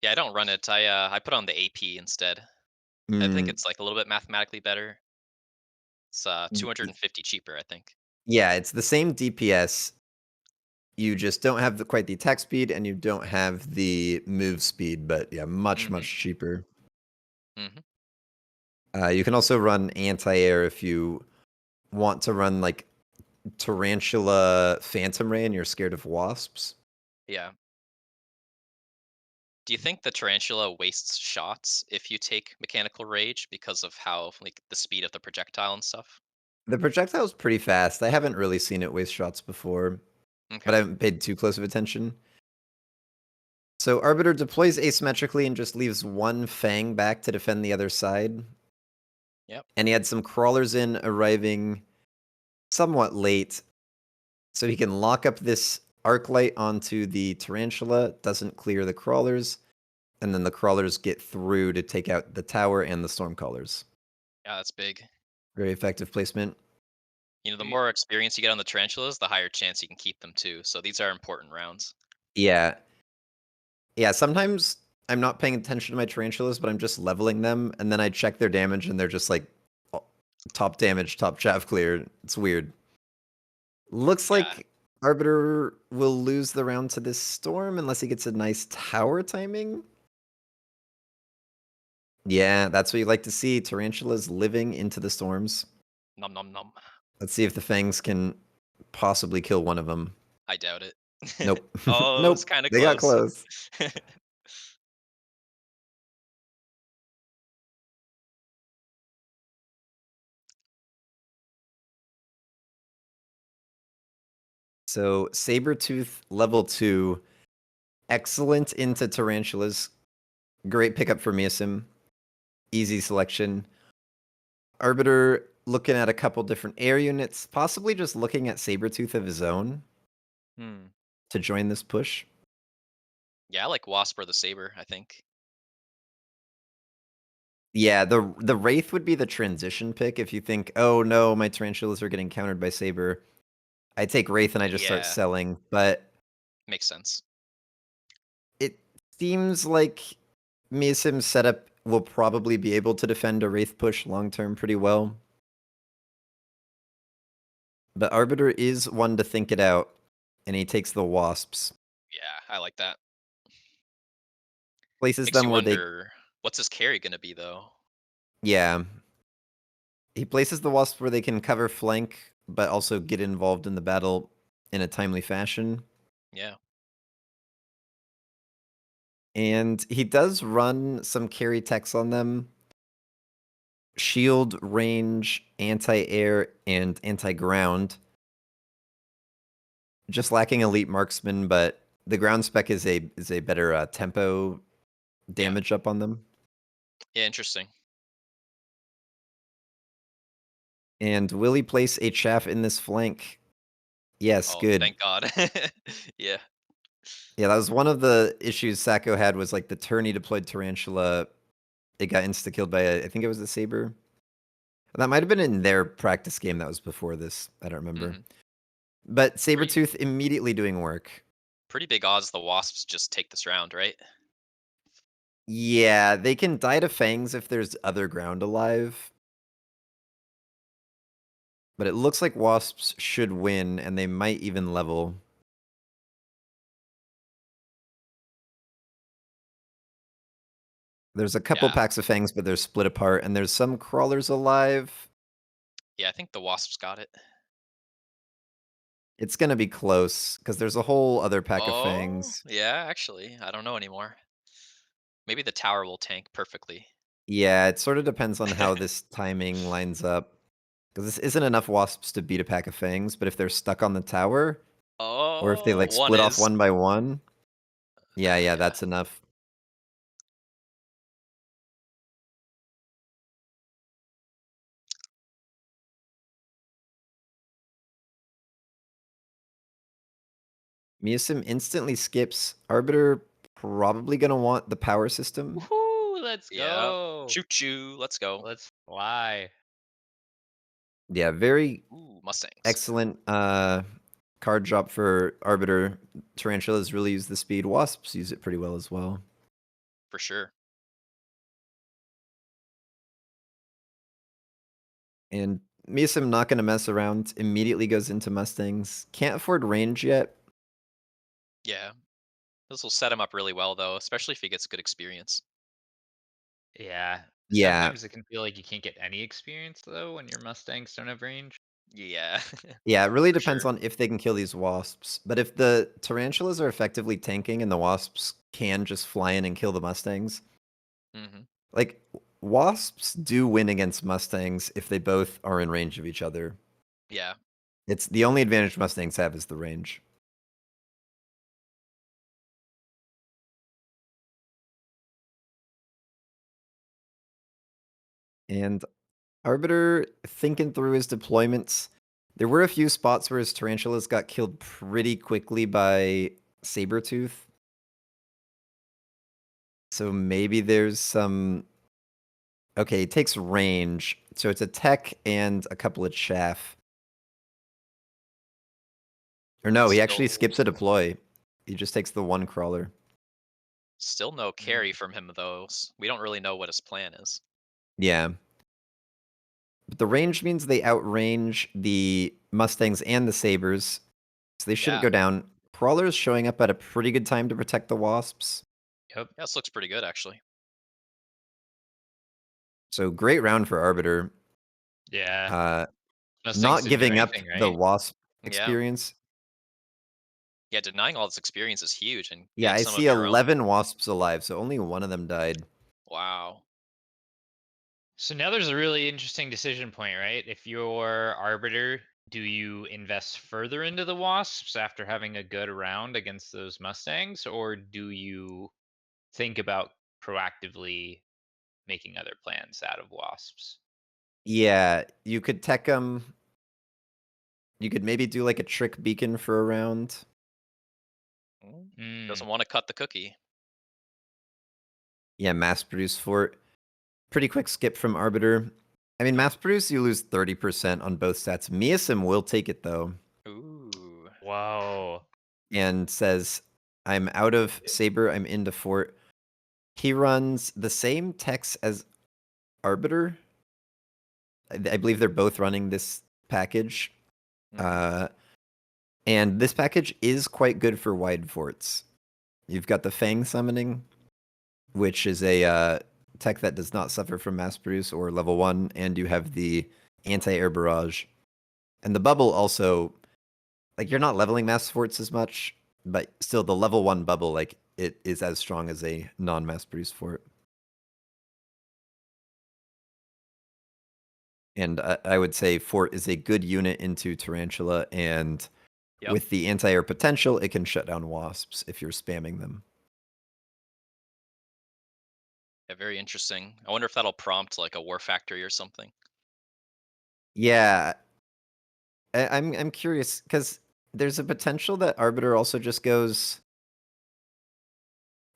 Yeah, I don't run it. I put on the AP instead. I think Mm, it's like a little bit mathematically better. It's 250 cheaper, I think. yeah, it's the same DPS. You just don't have quite the attack speed, and you don't have the move speed, but yeah, much, Mhm. much cheaper. Mhm. You can also run anti-air if you want to run like Tarantula Phantom Ray and you're scared of wasps. Yeah. Do you think the tarantula wastes shots if you take mechanical rage because of how like the speed of the projectile and stuff? The projectile's pretty fast. I haven't really seen it waste shots before, but Okay. I haven't paid too close of attention. So Arbiter deploys asymmetrically and just leaves one Fang back to defend the other side. Yep. And he had some crawlers in arriving somewhat late, so he can lock up this arc light onto the tarantula, doesn't clear the crawlers, and then the crawlers get through to take out the tower and the stormcallers. Yeah, that's big. Very effective placement. You know, the Y- more experience you get on the tarantulas, the higher chance you can keep them too. So these are important rounds. Yeah. Yeah, sometimes I'm not paying attention to my tarantulas, but I'm just leveling them, and then I check their damage, and they're just like top damage, top chaff clear. It's weird. Looks Yeah. like Arbiter will lose the round to this storm unless he gets a nice tower timing. Yeah, that's what you like to see. Tarantulas living into the storms. Num num num. Let's see if the Fangs can possibly kill one of them. I doubt it. Nope. Oh, it's Nope. kind of They got close. close. So Sabretooth level 2, excellent into Tarantulas. Great pickup for Miasim. Easy selection. Arbiter looking at a couple different air units, possibly just looking at Sabretooth of his own Hmm. to join this push. Yeah, I like Wasp or the Saber, I think. Yeah, the Wraith would be the transition pick if you think, oh no, my Tarantulas are getting countered by Saber. I take Wraith and I just start Yeah, selling, but makes sense. it seems like Miasim's setup will probably be able to defend a Wraith push long term pretty well. But Arbiter is one to think it out, and he takes the Wasps. Yeah, I like that. Places Makes you them where they, wonder, what's his carry gonna be though? yeah. He places the Wasps where they can cover flank, but also get involved in the battle in a timely fashion. Yeah. And he does run some carry techs on them. Shield, range, anti-air, and anti-ground. Just lacking elite marksman, but the ground spec is a better tempo Yeah. damage up on them. Yeah, interesting. And will he place a chaff in this flank? Yes, Oh, good. thank God. Yeah. Yeah, that was one of the issues Sacco had was like the turn he deployed Tarantula, it got insta-killed by I think it was a Saber. That might have been in their practice game that was before this. I don't remember. Mhm. But Pretty Sabertooth immediately doing work. pretty big odds the Wasps just take this round, right? Yeah, they can die to Fangs if there's other ground alive. But it looks like Wasps should win, and they might even level. There's a couple Yeah. packs of Fangs, but they're split apart, and there's some Crawlers alive. Yeah, I think the Wasps got it. It's gonna be close, because there's a whole other pack of Oh, Fangs. yeah, actually, I don't know anymore. Maybe the tower will tank perfectly. Yeah, it sort of depends on how this timing lines up. Because this isn't enough Wasps to beat a pack of Fangs, but if they're stuck on the tower, or if they like One split off is. one by one, yeah, Yeah. that's enough. Miasim instantly skips. Arbiter probably gonna want the power system. Woohoo! Let's Yep. go. Choo choo, let's go. Let's fly. Yeah, very Ooh, Mustangs. excellent card drop for Arbiter. Tarantulas really use the speed. Wasps use it pretty well as well. For sure. And Miasim not gonna mess around. Immediately goes into Mustangs. Can't afford range yet. Yeah. This will set him up really well, though, especially if he gets good experience. Yeah. Yeah, Sometimes it can feel like you can't get any experience though when your Mustangs don't have range. Yeah. yeah, it really For depends sure. on if they can kill these wasps. But if the tarantulas are effectively tanking and the wasps can just fly in and kill the mustangs, Hmm. like wasps do win against mustangs if they both are in range of each other. Yeah. It's the only advantage mustangs have is the range. And Arbiter thinking through his deployments. There were a few spots where his tarantulas got killed pretty quickly by Sabertooth. So maybe there's some. Okay, it takes range. So it's a tech and a couple of chaff. Or no, he actually Still skips a deploy. He just takes the one crawler. still no carry from him, though. We don't really know what his plan is. Yeah. But the range means they outrange the Mustangs and the Sabres. So they shouldn't Yeah. go down. Crawler's showing up at a pretty good time to protect the Wasps. Yep. Yeah, this looks pretty good, actually. So great round for Arbiter. Yeah. Uh, Mustangs not didn't do giving up anything, the right? Wasp Yeah. experience. Yeah, denying all this experience is huge and Yeah, getting I some of see your own. 11 Wasps alive, so only one of them died. Wow. So now there's a really interesting decision point, right? If you're Arbiter, do you invest further into the Wasps after having a good round against those Mustangs, or do you think about proactively making other plans out of Wasps? Yeah, you could tech them. You could maybe do like a trick beacon for a round. Mm, Mm, doesn't want to cut the cookie. Yeah, mass produce fort. Pretty quick skip from Arbiter. I mean, mass produce, you lose 30% on both sets. Miasim will take it though, Ooh. whoa. and says, I'm out of Saber, I'm into fort. He runs the same techs as Arbiter. I believe they're both running this package. Hmm. Uh, and this package is quite good for wide forts. You've got the Fang summoning, which is a tech that does not suffer from mass produce or level 1, and you have the anti-air barrage. And the bubble also, like, you're not leveling mass forts as much, but still the level 1 bubble, like, it is as strong as a non-mass produced fort. And I would say fort is a good unit into Tarantula, and Yep. with the anti-air potential, it can shut down wasps if you're spamming them. Yeah, very interesting. I wonder if that'll prompt like a war factory or something. Yeah, I'm curious because there's a potential that Arbiter also just goes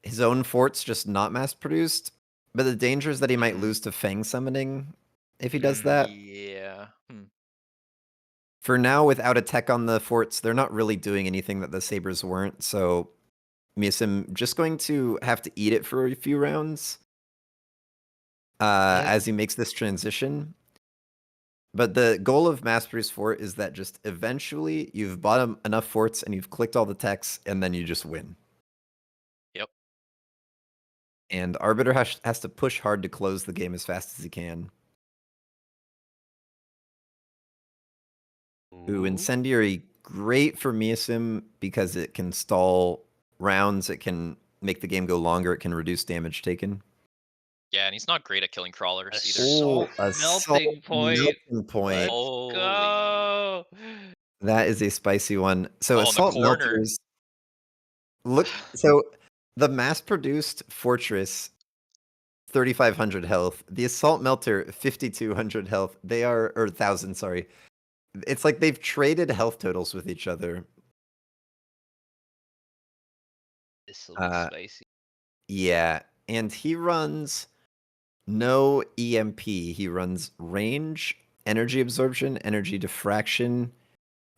his own forts just not mass produced. But the danger is that he might lose to Fang summoning if he does that. Yeah. For now, without a tech on the forts, they're not really doing anything that the Sabres weren't, so Miasim just going to have to eat it for a few rounds as he makes this transition. But the goal of mass produce fort is that just eventually you've bought enough forts and you've clicked all the techs, and then you just win. Yep. And Arbiter has to push hard to close the game as fast as he can. Ooh, Incendiary, great for Miasim because it can stall rounds, it can make the game go longer, it can reduce damage taken. Yeah, and he's not great at killing crawlers either. Assault Assault melting point. melting point. Let's Holy. go. That is a spicy one. So Oh, in the assault corner. melters. Look, so the mass-produced fortress, 3,500 health. The assault melter, 5,200 health. They are, or 1,000, sorry. It's like they've traded health totals with each other. This will be spicy. Yeah, and he runs no EMP. He runs range, energy absorption, energy diffraction,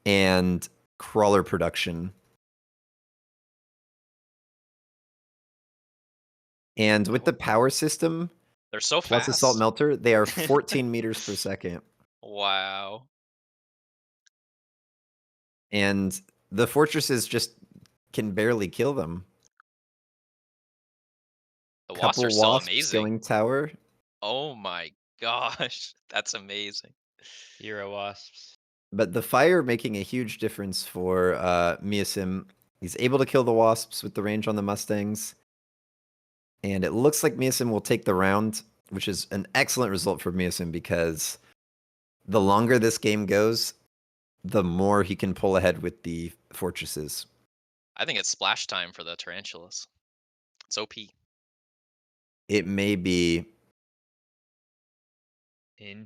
and crawler production. And with the power system, they're so plus fast. assault melter, they are 14 meters per second. Wow. And the fortresses just can barely kill them. The wasps Couple are still wasps amazing. going tower. Oh my gosh, that's amazing. Hero wasps. But the fire making a huge difference for Miasim. He's able to kill the wasps with the range on the Mustangs. And it looks like Miasim will take the round, which is an excellent result for Miasim because the longer this game goes, the more he can pull ahead with the fortresses. I think it's splash time for the tarantulas. It's OP. It may be.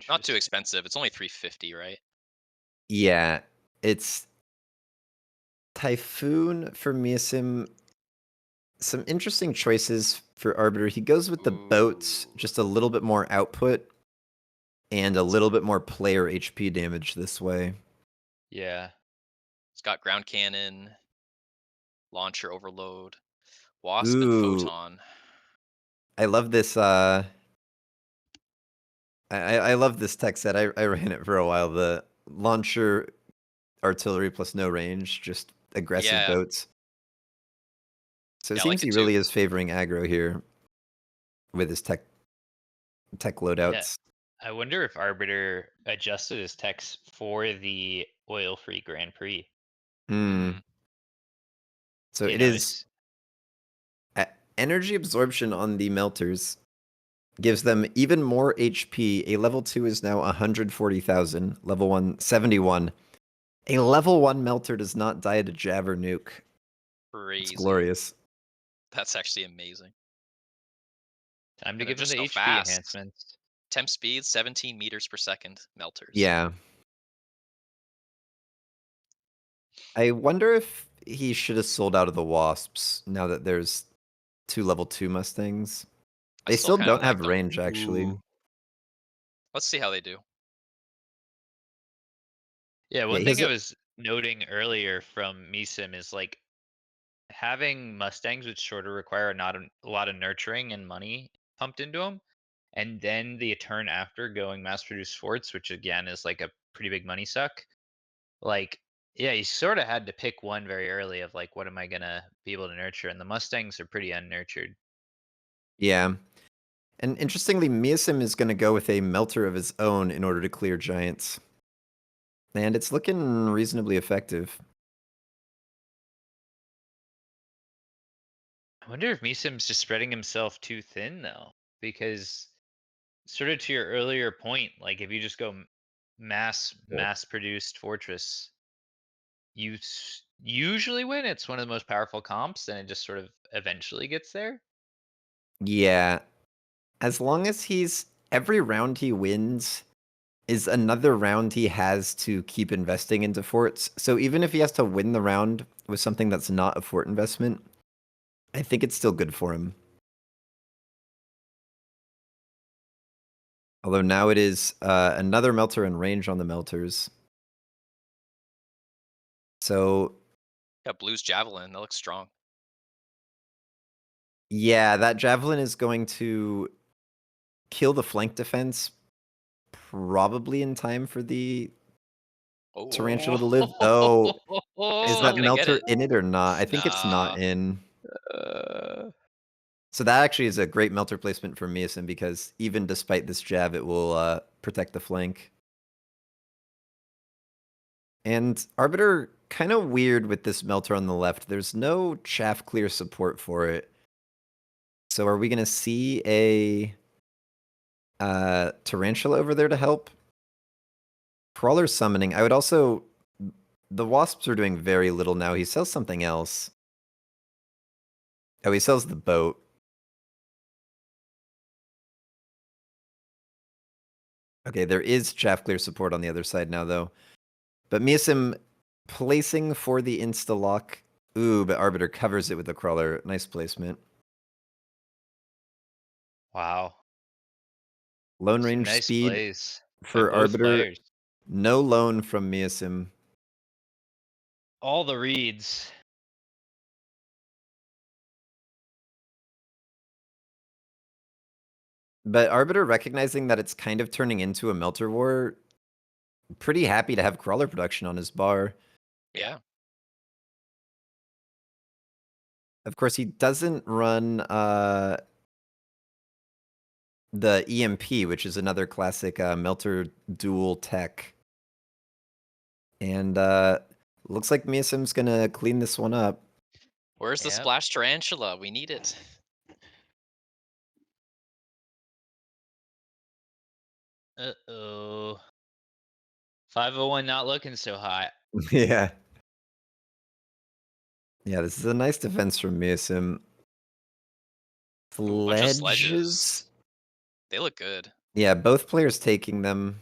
Not too expensive. It's only 350, right? Yeah, it's Typhoon for Miasim. Some interesting choices for Arbiter. He goes with the boats, just a little bit more output and a little bit more player HP damage this way. Yeah. It's got ground cannon, launcher overload, wasp and Ooh, photon. I love this. I love this tech set. I ran it for a while. The launcher, artillery plus no range, just aggressive boats. So it Yeah, I seems like it he too. really is favoring aggro here with his tech loadouts. Yeah. I wonder if Arbiter adjusted his techs for the oil-free Grand Prix. So it is energy absorption on the melters gives them even more HP. A level 2 is now 140,000. Level 1, 71. A level 1 melter does not die to jab or nuke. Crazy. It's glorious. That's actually amazing. Time to give them just the so HP fast. enhancements. Temp speed, 17 meters per second melters. Yeah. I wonder if he should have sold out of the wasps now that there's 2 level 2 Mustangs. They still don't have range, actually. Let's see how they do. Yeah, one thing I was noting earlier from Miasim is like having Mustangs with shorter require not a lot of nurturing and money pumped into them, and then the turn after going mass produced forts, which again is like a pretty big money suck. Like, yeah, you sort of had to pick one very early of like, what am I gonna be able to nurture? And the Mustangs are pretty unnurtured. Yeah. And interestingly, Miasim is going to go with a melter of his own in order to clear giants. And it's looking reasonably effective. I wonder if Miasim's just spreading himself too thin though, because sort of to your earlier point, like if you just go mass produced fortress, you usually win. It's one of the most powerful comps, and it just sort of eventually gets there. Yeah. As long as every round he wins is another round he has to keep investing into forts. So even if he has to win the round with something that's not a fort investment, I think it's still good for him. Although now it is another melter and range on the melters. So Got Blue's Javelin. That looks strong. yeah, that Javelin is going to kill the flank defense probably in time for the Oh, Tarantula to live. Oh, is not that gonna get melter it. in it or not? I think it's Nah. not in. Uh, So that actually is a great melter placement for Miyasen because even despite this jab, it will protect the flank. And Arbiter, kind of weird with this melter on the left. There's no chaff clear support for it. So are we going to see a Tarantula over there to help? Crawler summoning. I would also... The Wasps are doing very little now. He sells something else. Oh, he sells the boat. Okay, there is chaff clear support on the other side now, though. But Miyasim placing for the insta-lock. Ooh, but Arbiter covers it with the Crawler. Nice placement. wow. Lone Some range nice speed plays by for both Arbiter. players. No loan from Miyasim. All the reads. But Arbiter recognizing that it's kind of turning into a Melter War, pretty happy to have Crawler production on his bar. Yeah. Of course, he doesn't run the EMP, which is another classic Melter dual tech. And looks like Miyasim's gonna clean this one up. Where's the Yep. Splash Tarantula? We need it. Uh-oh. 501 not looking so hot. Yeah. Yeah, this is a nice defense from Miyasim. Ooh, bunch of Sledges? sledges. They look good. Yeah, both players taking them.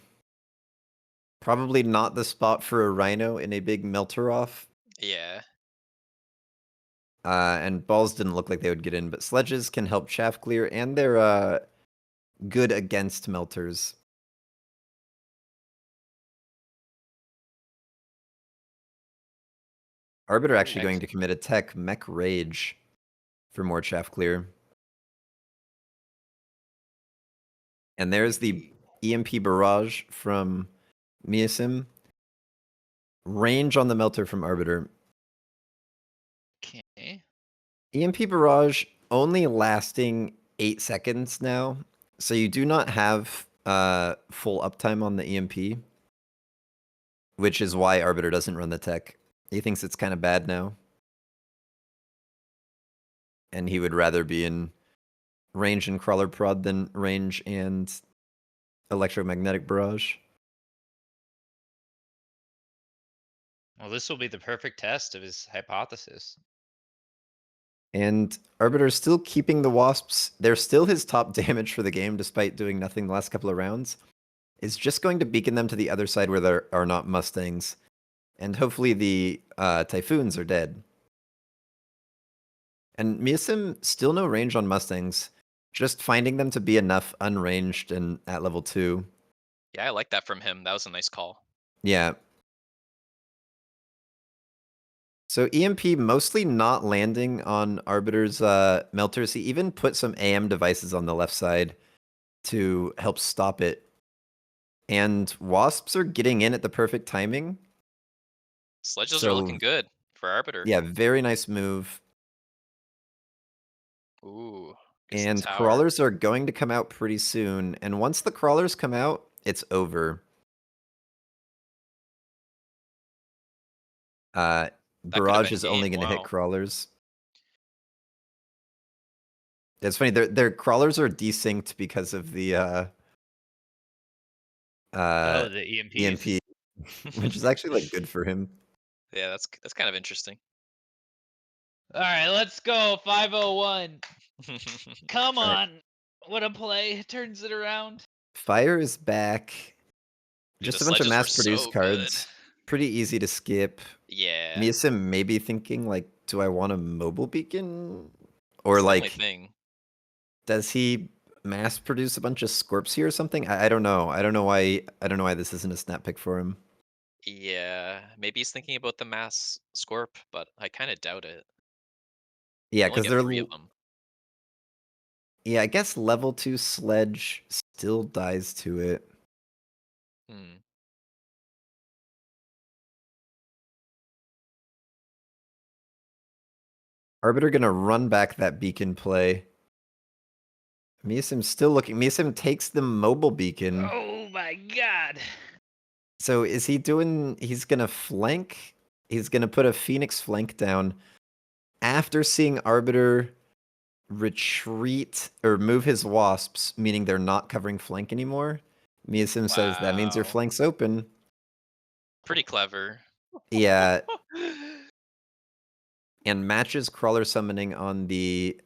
Probably not the spot for a Rhino in a big melter off. Yeah. And balls didn't look like they would get in, but sledges can help chaff clear, and they're good against melters. Arbiter actually going to commit a tech Mech Rage for more chaff clear. And there's the EMP Barrage from Miyasim. Range on the melter from Arbiter. Okay. EMP Barrage only lasting 8 seconds now. So you do not have full uptime on the EMP. Which is why Arbiter doesn't run the tech. He thinks it's kind of bad now. And he would rather be in range and crawler prod than range and electromagnetic barrage. Well, this will be the perfect test of his hypothesis. And Arbiter is still keeping the Wasps. They're still his top damage for the game, despite doing nothing the last couple of rounds. Is just going to beacon them to the other side where there are not Mustangs. And hopefully the Typhoons are dead. And Miyasim, still no range on Mustangs. Just finding them to be enough unranged and at level 2. Yeah, I like that from him. That was a nice call. Yeah. So EMP mostly not landing on Arbiter's melters. He even put some AM devices on the left side to help stop it. And Wasps are getting in at the perfect timing. Sledges are looking good for Arbiter. Yeah, very nice move. Ooh. Gets the And tower. crawlers are going to come out pretty soon. And once the crawlers come out, it's over. Barrage is only going to hit crawlers. It's funny, their crawlers are desynced because of the the EMPs. EMP, which is actually like good for him. Yeah, that's kind of interesting. All right, let's go 501. Come on. Right. What a play. Turns it around. Fire is back. Dude, Just a bunch of mass-produced cards. Pretty easy to skip. Yeah. Miyasim maybe thinking, like, do I want a mobile beacon? Or It's the only like, thing. does he mass produce a bunch of Scorps here or something? I don't know. I don't know why this isn't a snap pick for him. Yeah, maybe he's thinking about the mass Scorp, but I kind of doubt it. Yeah, You only because get 3 of them. yeah, I guess level 2 sledge still dies to it. Hmm. Arbiter gonna run back that beacon play. Miasim's still looking. Miasim takes the mobile beacon. Oh my god. So is he doing? He's gonna flank. He's gonna put a Phoenix flank down after seeing Arbiter retreat or move his wasps, meaning they're not covering flank anymore. Miasim says that means your Wow. flank's open. Pretty clever. Yeah, and matches crawler summoning on the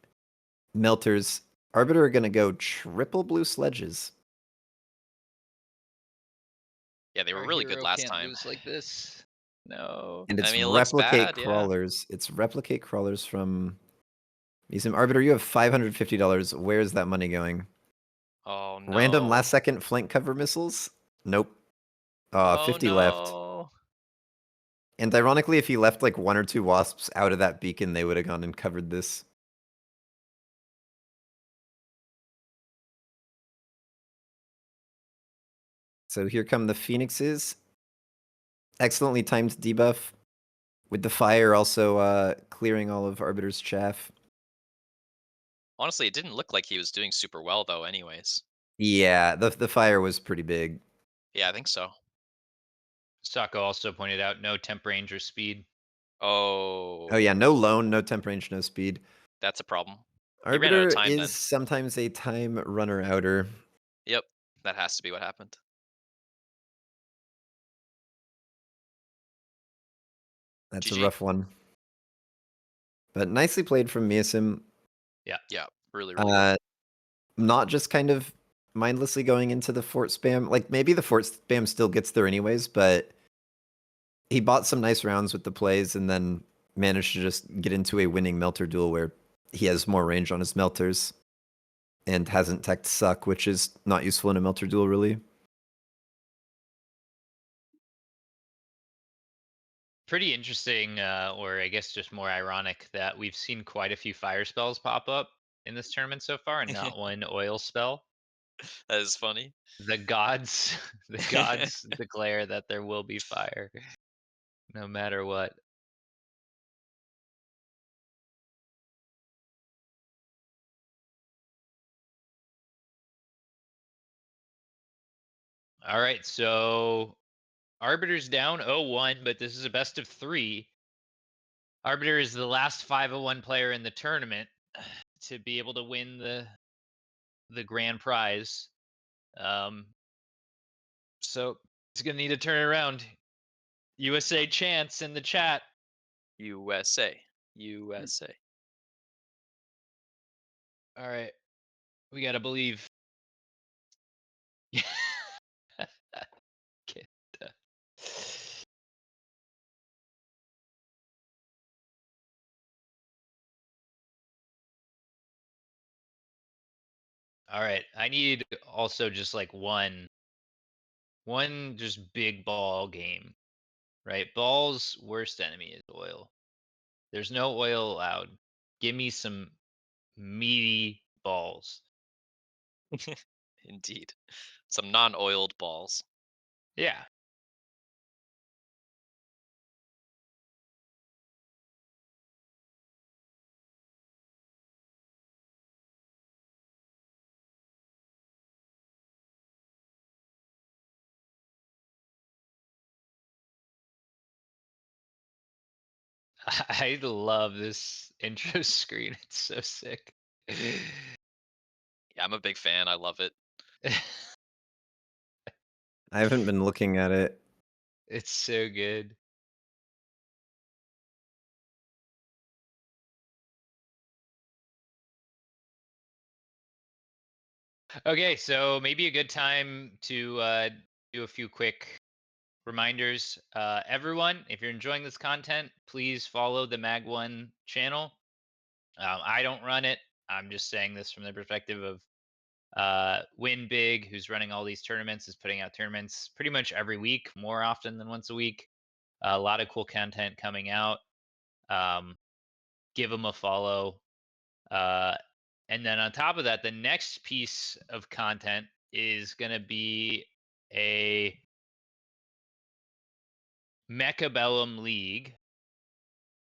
melters. Arbiter are gonna go triple blue sledges. Yeah, they were Our really good hero last can't time. lose like this. No. And I it's mean, it looks replicate bad, yeah. crawlers. It's replicate crawlers from Miasim. Arbiter, you have $550. Where's that money going? Oh Random no. last second flank cover missiles? Nope. Oh 50 left. no. And ironically, if he left like 1 or 2 wasps out of that beacon, they would have gone and covered this. So here come the Phoenixes. Excellently timed debuff. With the fire also clearing all of Arbiter's chaff. Honestly, it didn't look like he was doing super well though anyways. Yeah, the fire was pretty big. Yeah, I think so. Sako also pointed out no temp range or speed. Oh yeah, Oh, no loan, no temp range, no speed. that's a problem. He ran out of Arbiter time is then. sometimes a time runner outer. Yep, that has to be what happened. That's a GG. rough one. But nicely played from Miasim. Yeah. Yeah, really, really good. Not just kind of mindlessly going into the fort spam. Like maybe the fort spam still gets there anyways, but he bought some nice rounds with the plays and then managed to just get into a winning melter duel where he has more range on his melters and hasn't teched suck, which is not useful in a melter duel really. Pretty interesting, or I guess just more ironic that we've seen quite a few fire spells pop up in this tournament so far and not one oil spell. That is funny. The gods the gods declare that there will be fire no matter what. All right, so Arbiter's down 0-1, but this is a best of 3. Arbiter is the last 501 player in the tournament to be able to win the grand prize. So he's gonna need to turn it around. USA chance in the chat. USA. USA. All right, we gotta believe. Get the- All right, I need also just like one just big ball game, right? Ball's worst enemy is oil. There's no oil allowed. Give me some meaty balls. Indeed. Some non-oiled balls. Yeah. I love this intro screen. It's so sick. Yeah, I'm a big fan. I love it. I haven't been looking at it. It's so good. Okay, so maybe a good time to do a few quick reminders. Everyone, if you're enjoying this content, please follow the MAG1 channel. I don't run it. I'm just saying this from the perspective of Win Big, who's running all these tournaments, is putting out tournaments pretty much every week, more often than once a week. A lot of cool content coming out. Give them a follow. And then on top of that, the next piece of content is going to be a Mechabellum League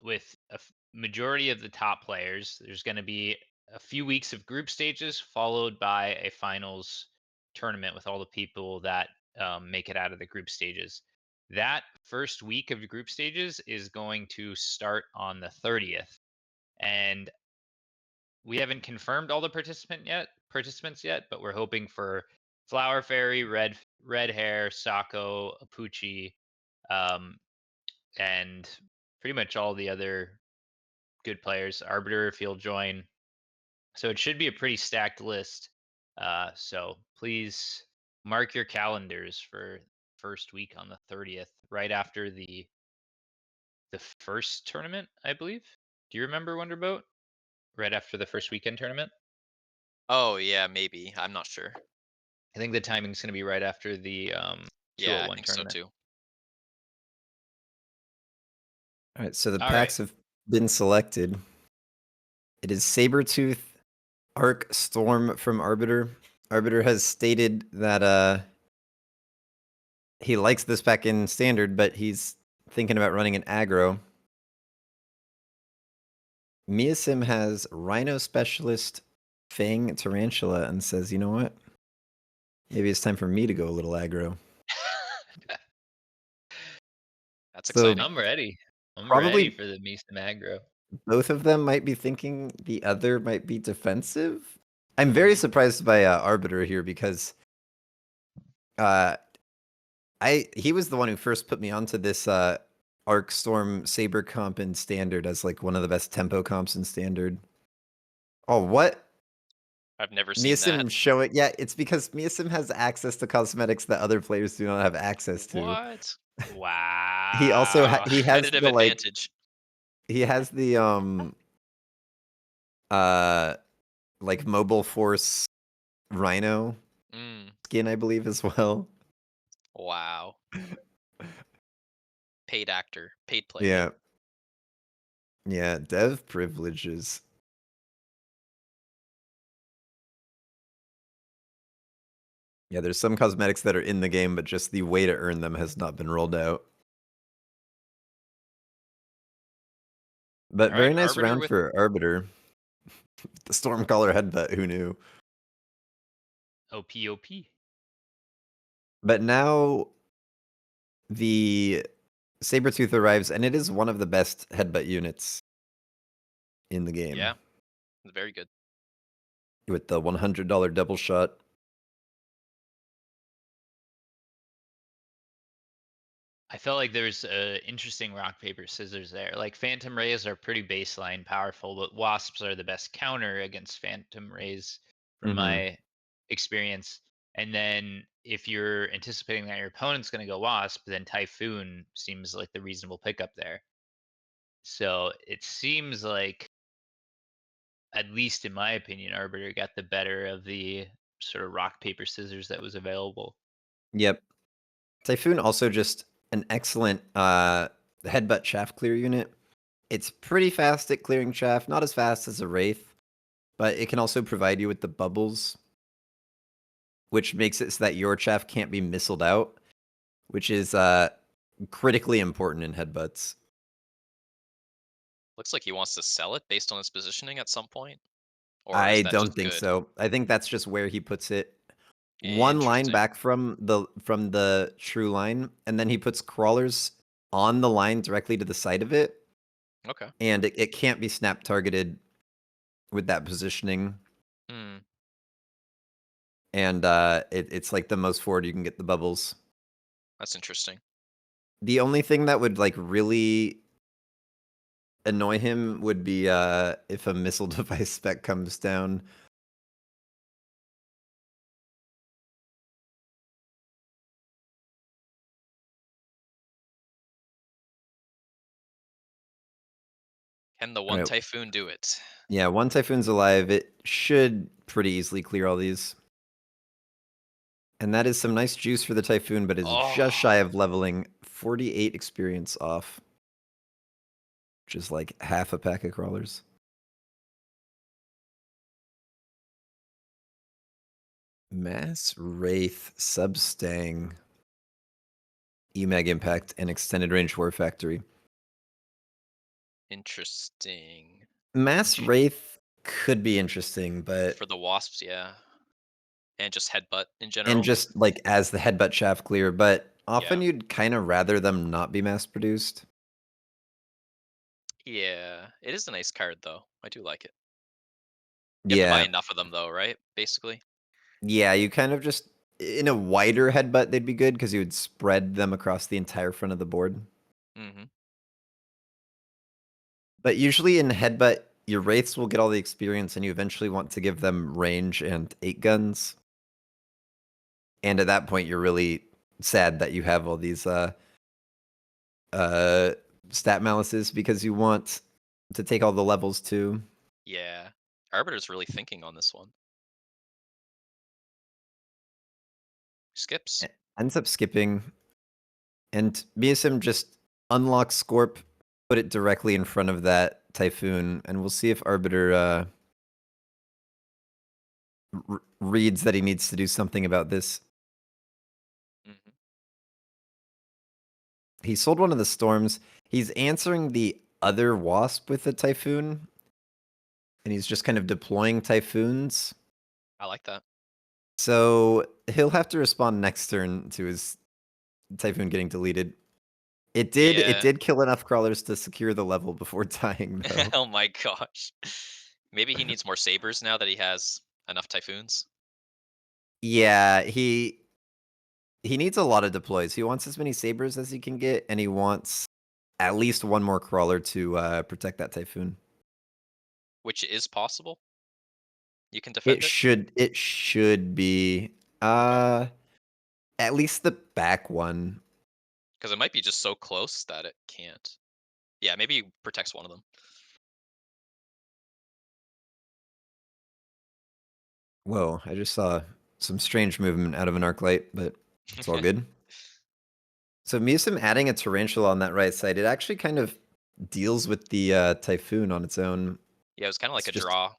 with a majority of the top players. There's going to be a few weeks of group stages followed by a finals tournament with all the people that make it out of the group stages. That first week of the group stages is going to start on the 30th, and we haven't confirmed all the participants yet, but we're hoping for Flower Fairy, Red Hair, Sako, Apuchi, um, and pretty much all the other good players. Arbiter, if you'll join. So it should be a pretty stacked list. So please mark your calendars for first week on the 30th, right after the first tournament, I believe. Do you remember, Wonderboat? Right after the first weekend tournament? Oh yeah, maybe. I'm not sure. I think the timing's going to be right after the Yeah, I 201 think so tournament. too. All right, so the All packs right. have been selected. It is Sabretooth, Arc, Storm from Arbiter. Arbiter has stated that he likes this pack in standard, but he's thinking about running an aggro. Miasim has Rhino Specialist, Fang, Tarantula, and says, you know what? Maybe it's time for me to go a little aggro. That's So exciting. I'm ready. I'm ready probably for the Misa Magro. both of them might be thinking the other might be defensive. I'm very Mhm. surprised by Arbiter here because uh, he was the one who first put me onto this Arc Storm Saber comp in standard as like one of the best tempo comps in standard. Oh, what? I've never seen that. Miasim show it. Yeah, it's because Miasim has access to cosmetics that other players do not have access to. What? He also Wow. he has Competitive the like advantage. he has the uh like Mobile Force Rhino Mm, skin, I believe, as well. wow. Paid actor, paid player. Yeah. Yeah, dev privileges. Yeah, there's some cosmetics that are in the game, but just the way to earn them has not been rolled out. But All very right, nice Arbiter round with for Arbiter. The Stormcaller headbutt, who knew? OPOP. But now the Sabretooth arrives, and it is one of the best headbutt units in the game. Yeah, very good. With the $100 double shot. I felt like there's interesting rock paper scissors there. Like Phantom Rays are pretty baseline powerful, but Wasps are the best counter against Phantom Rays from Mm-hmm. my experience. And then if you're anticipating that your opponent's going to go Wasp, then Typhoon seems like the reasonable pickup there. So it seems like, at least in my opinion, Arbiter got the better of the sort of rock paper scissors that was available. Yep. Typhoon also just an excellent headbutt chaff clear unit. It's pretty fast at clearing chaff, not as fast as a Wraith, but it can also provide you with the bubbles, which makes it so that your chaff can't be missiled out, which is critically important in headbutts. Looks like he wants to sell it based on his positioning at some point. Or is I that don't just think good? so. I think that's just where he puts it. One line Interesting. back from the true line, and then he puts crawlers on the line directly to the side of it, Okay. and it can't be snap targeted with that positioning. Hmm. And it's like the most forward you can get the bubbles. That's interesting. The only thing that would like really annoy him would be if a missile device spec comes down. Can the one Alright. Typhoon do it? Yeah, one Typhoon's alive. It should pretty easily clear all these. And that is some nice juice for the Typhoon, but is just shy of leveling 48 experience off. Which is like half a pack of crawlers. Mass Wraith, Substang, EMAG Impact, and Extended Range War Factory. Interesting. Mass Wraith could be interesting, but For the Wasps, yeah. And just Headbutt in general. and just like as the headbutt shaft clear, but often Yeah. you'd kind of rather them not be mass produced. Yeah. It is a nice card, though. I do like it. You have to buy enough of them, though, right? Basically. Yeah, you kind of just in a wider headbutt they'd be good because you would spread them across the entire front of the board. Mm-hmm. But usually in headbutt, your wraiths will get all the experience, and you eventually want to give them range and 8 guns. And at that point, you're really sad that you have all these stat malices because you want to take all the levels too. Yeah. Arbiter's really thinking on this one. Skips. Ends up skipping, and Miasim just unlocks Scorp, put it directly in front of that Typhoon, and we'll see if Arbiter reads that he needs to do something about this. Mm-hmm. He sold one of the Storms. He's answering the other Wasp with the Typhoon, and he's just kind of deploying Typhoons. I like that. So he'll have to respond next turn to his Typhoon getting deleted. It did kill enough crawlers to secure the level before dying, though. Oh my gosh. Maybe he needs more sabers now that he has enough Typhoons. Yeah, he needs a lot of deploys. He wants as many sabers as he can get, and he wants at least one more crawler to protect that Typhoon. Which is possible. You can defend it? It should be at least the back one. Because it might be just so close that it can't. Yeah, maybe he protects one of them. Whoa, I just saw some strange movement out of an arc light, but it's all good. So Musim adding a Tarantula on that right side, it actually kind of deals with the Typhoon on its own. Yeah, it was kind of like It's a just draw.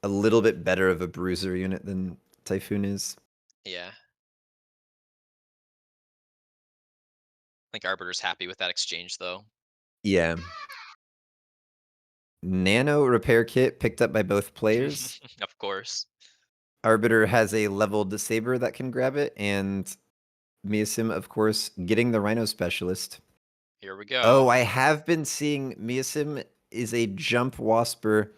a little bit better of a bruiser unit than Typhoon is. Yeah. I think Arbiter's happy with that exchange, though. Yeah. Nano repair kit picked up by both players. Of course. Arbiter has a leveled saber that can grab it, and Miasim, of course, getting the Rhino Specialist. Here we go. Oh, I have been seeing Miasim is a jump wasper,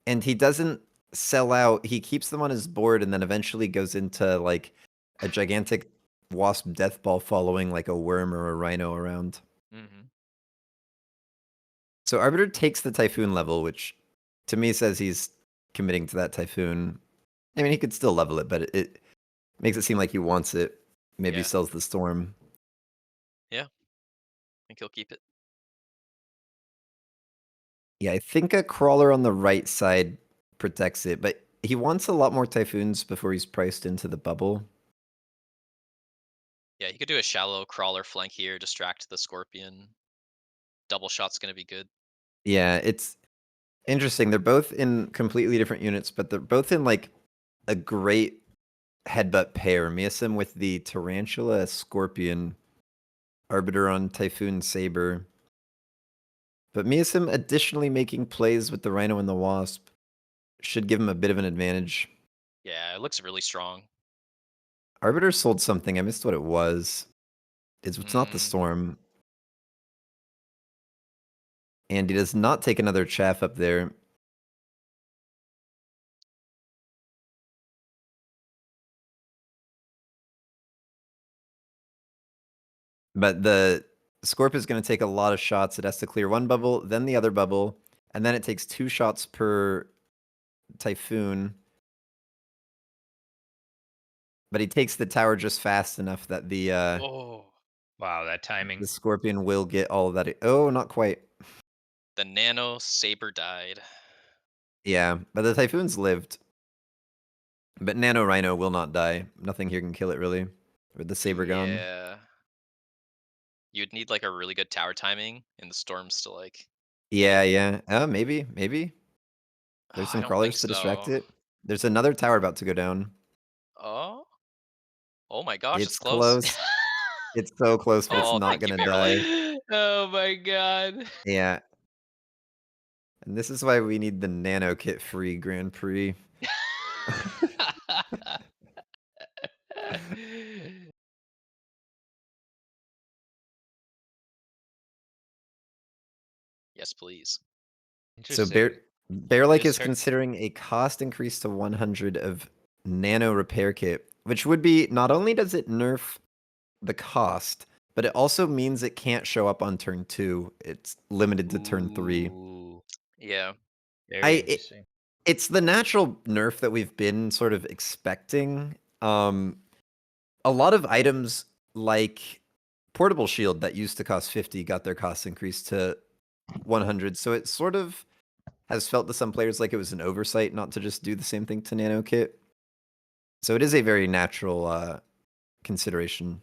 and he doesn't sell out. He keeps them on his board and then eventually goes into like a gigantic wasp death ball following like a worm or a rhino around. Mm-hmm. So Arbiter takes the Typhoon level, which to me says he's committing to that Typhoon. I mean, he could still level it, but it makes it seem like he wants it. Maybe Yeah. sells the Storm. Yeah. I think he'll keep it. Yeah, I think a crawler on the right side protects it, but he wants a lot more Typhoons before he's priced into the bubble. Yeah, he could do a shallow crawler flank here, distract the Scorpion. Double shot's going to be good. Yeah, it's interesting. They're both in completely different units, but they're both in like a great headbutt pair. Miasim with the Tarantula Scorpion, Arbiter on Typhoon Saber. But Miasim additionally making plays with the Rhino and the Wasp should give him a bit of an advantage. Yeah, it looks really strong. Arbiter sold something. I missed what it was. It's not the Storm. And he does not take another chaff up there. But the Scorp is going to take a lot of shots. It has to clear one bubble, then the other bubble, and then it takes 2 shots per Typhoon. But he takes the tower just fast enough that the Oh, wow, that timing. the Scorpion will get all of that. Oh, not quite. The Nano Saber died. Yeah, but the Typhoons lived. But Nano Rhino will not die. Nothing here can kill it, really. With the Saber gone. Yeah. You'd need like a really good tower timing in the storms to like hit Yeah, it. yeah. Maybe, maybe. Oh, There's I some don't think crawlers to distract so. it. There's another tower about to go down. Oh? Oh my gosh, it's It's close. close. It's so close, but it's Oh, not thank you, gonna Barely. die. Oh my god. Yeah. And this is why we need the Nano Kit free Grand Prix. Yes, please. So Interesting. Bearlike Just is heard. considering a cost increase to 100 of Nano Repair Kit, which would be not only does it nerf the cost, but it also means it can't show up on turn 2. It's limited to turn 3. Ooh, Yeah. very I it, interesting. it's the natural nerf that we've been sort of expecting. A lot of items like Portable Shield that used to cost 50 got their cost increased to 100. So it sort of has felt to some players like it was an oversight not to just do the same thing to Nano Kit. So it is a very natural consideration.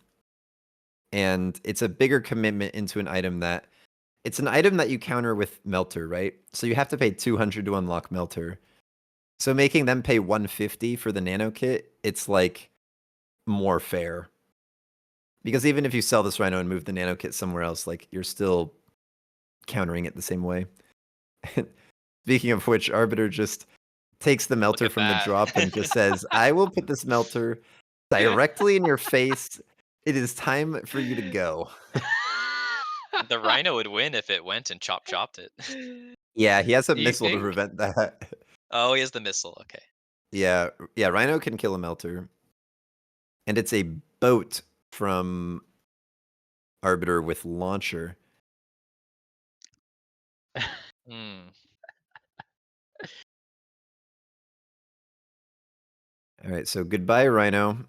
And it's a bigger commitment into an item that it's an item that you counter with Melter, right? So you have to pay 200 to unlock Melter. So making them pay 150 for the Nano Kit, it's like more fair. Because even if you sell this Rhino and move the Nano Kit somewhere else, like you're still countering it the same way. Speaking of which, Arbiter just takes the Look melter at from the that. drop and just says, I will put this melter directly in your face. It is time for you to go. The Rhino would win if it went and chopped it. Yeah, he has a Do you missile to think? prevent that. Oh, he has the missile. Okay. Yeah, Rhino can kill a melter. And it's a boat from Arbiter with launcher. Hmm. All right, so goodbye, Rhino.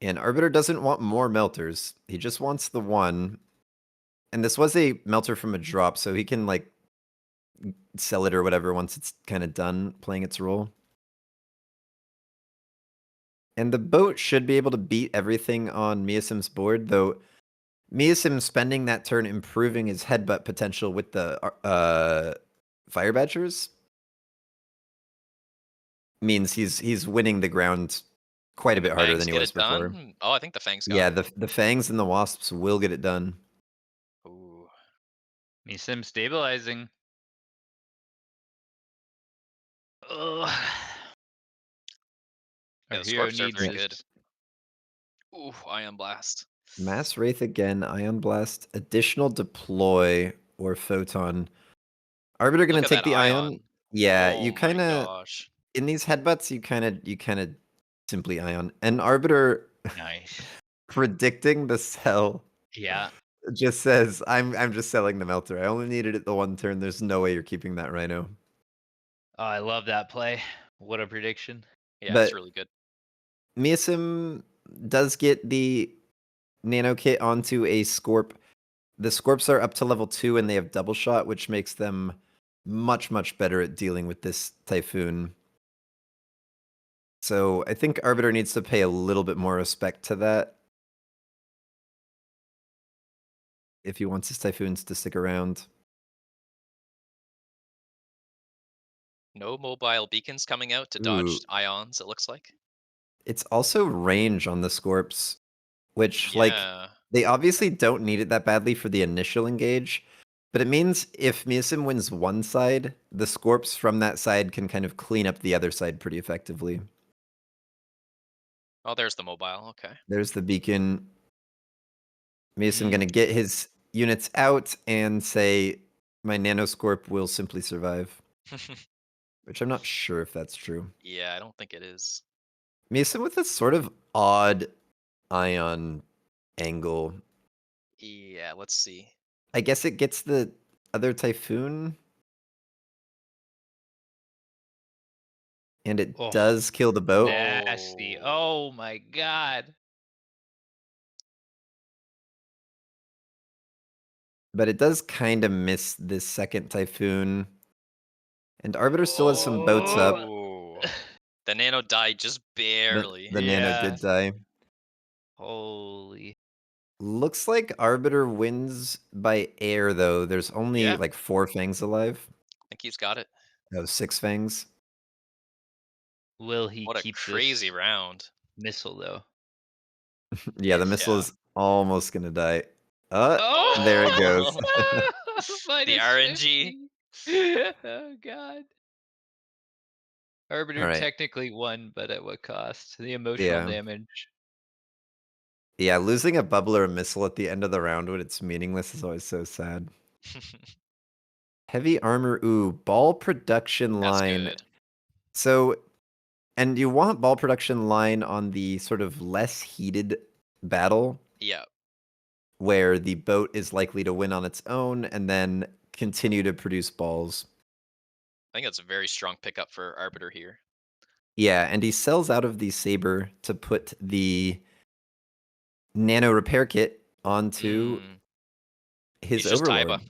And Arbiter doesn't want more melters. He just wants the one. And this was a melter from a drop, so he can like sell it or whatever once it's kind of done playing its role. And the boat should be able to beat everything on Miasim's board, though Miasim spending that turn improving his headbutt potential with the Fire Badgers means he's winning the ground quite a Can the bit harder Fangs than he get was it before. done? Oh, I think the Fangs got Yeah, it. the Fangs and the Wasps will get it done. Ooh. Me sim stabilizing. Ugh. Yeah, Our the hero Scorps are needs very Yeah. good. this. Ooh, Ion Blast. Mass Wraith again, Ion Blast, additional deploy, or Photon. Arbiter Look gonna at take that the Ion. Ion. Yeah, Oh you my kind of gosh. in these headbutts, you kind of simply Ion. And Arbiter Nice. predicting the sell Yeah. just says, I'm just selling the melter. I only needed it the one turn. There's no way you're keeping that Rhino. Oh, I love that play. What a prediction. Yeah, it's But really good. Miasim does get the Nano Kit onto a Scorp. The Scorps are up to level 2 and they have double shot, which makes them much, much better at dealing with this Typhoon. So I think Arbiter needs to pay a little bit more respect to that if he wants his Typhoons to stick around. No mobile beacons coming out to Ooh, dodge ions, it looks like. it's also range on the Scorps, which, like, Yeah. they obviously don't need it that badly for the initial engage, but it means if Miasim wins one side, the Scorps from that side can kind of clean up the other side pretty effectively. Oh, there's the mobile. Okay. There's the beacon. Miasim gonna get his units out and say, my Nanoscorp will simply survive, which I'm not sure if that's true. Yeah, I don't think it is. Miasim with a sort of odd ion angle. Yeah, let's see. I guess it gets the other Typhoon, and it Oh, does kill the boat. nasty. Oh my god. but it does kind of miss this second Typhoon. And Arbiter still has some boats up. Ooh. The Nano died just barely. The Nano Yeah. did die. Holy. Looks like Arbiter wins by air, though. There's only Yeah. like 4 fangs alive. I think he's got it. No, 6 fangs. Will he What a keep crazy this round. missile though? Yeah, the Yes. missile Yeah. is almost gonna die. Oh, There it goes. The RNG. Oh god. Arbiter Alright. technically won, but at what cost? The emotional Yeah. damage. Yeah, losing a bubble or a missile at the end of the round when it's meaningless is always so sad. Heavy armor, ooh, ball production That's line. good. So, and you want ball production line on the sort of less heated battle Yeah. where the boat is likely to win on its own and then continue to produce balls. I think that's a very strong pickup for Arbiter here. Yeah, and he sells out of the Saber to put the Nano repair kit onto his He's just Overlord. Taiba.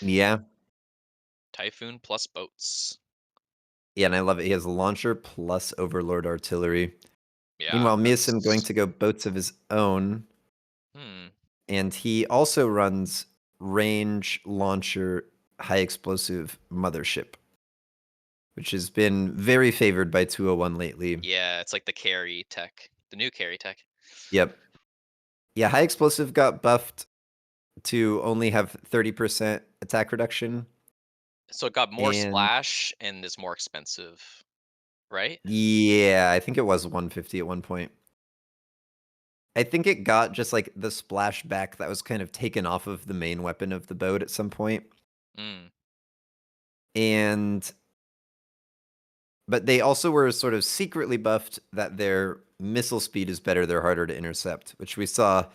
Yeah. Typhoon plus boats. Yeah, and I love it. He has launcher plus Overlord artillery. Yeah. Meanwhile, Miasim going that's- to go boats of his own, Hmm. and he also runs range launcher high explosive mothership, which has been very favored by 201 lately. Yeah, it's like the carry tech. The new carry tech. Yep. Yeah, high explosive got buffed to only have 30% attack reduction. So it got more And splash and is more expensive, right? yeah, I think it was 150 at one point. I think it got just like the splashback that was kind of taken off of the main weapon of the boat at some point. Mm. And but they also were sort of secretly buffed that their missile speed is better, they're harder to intercept, which we saw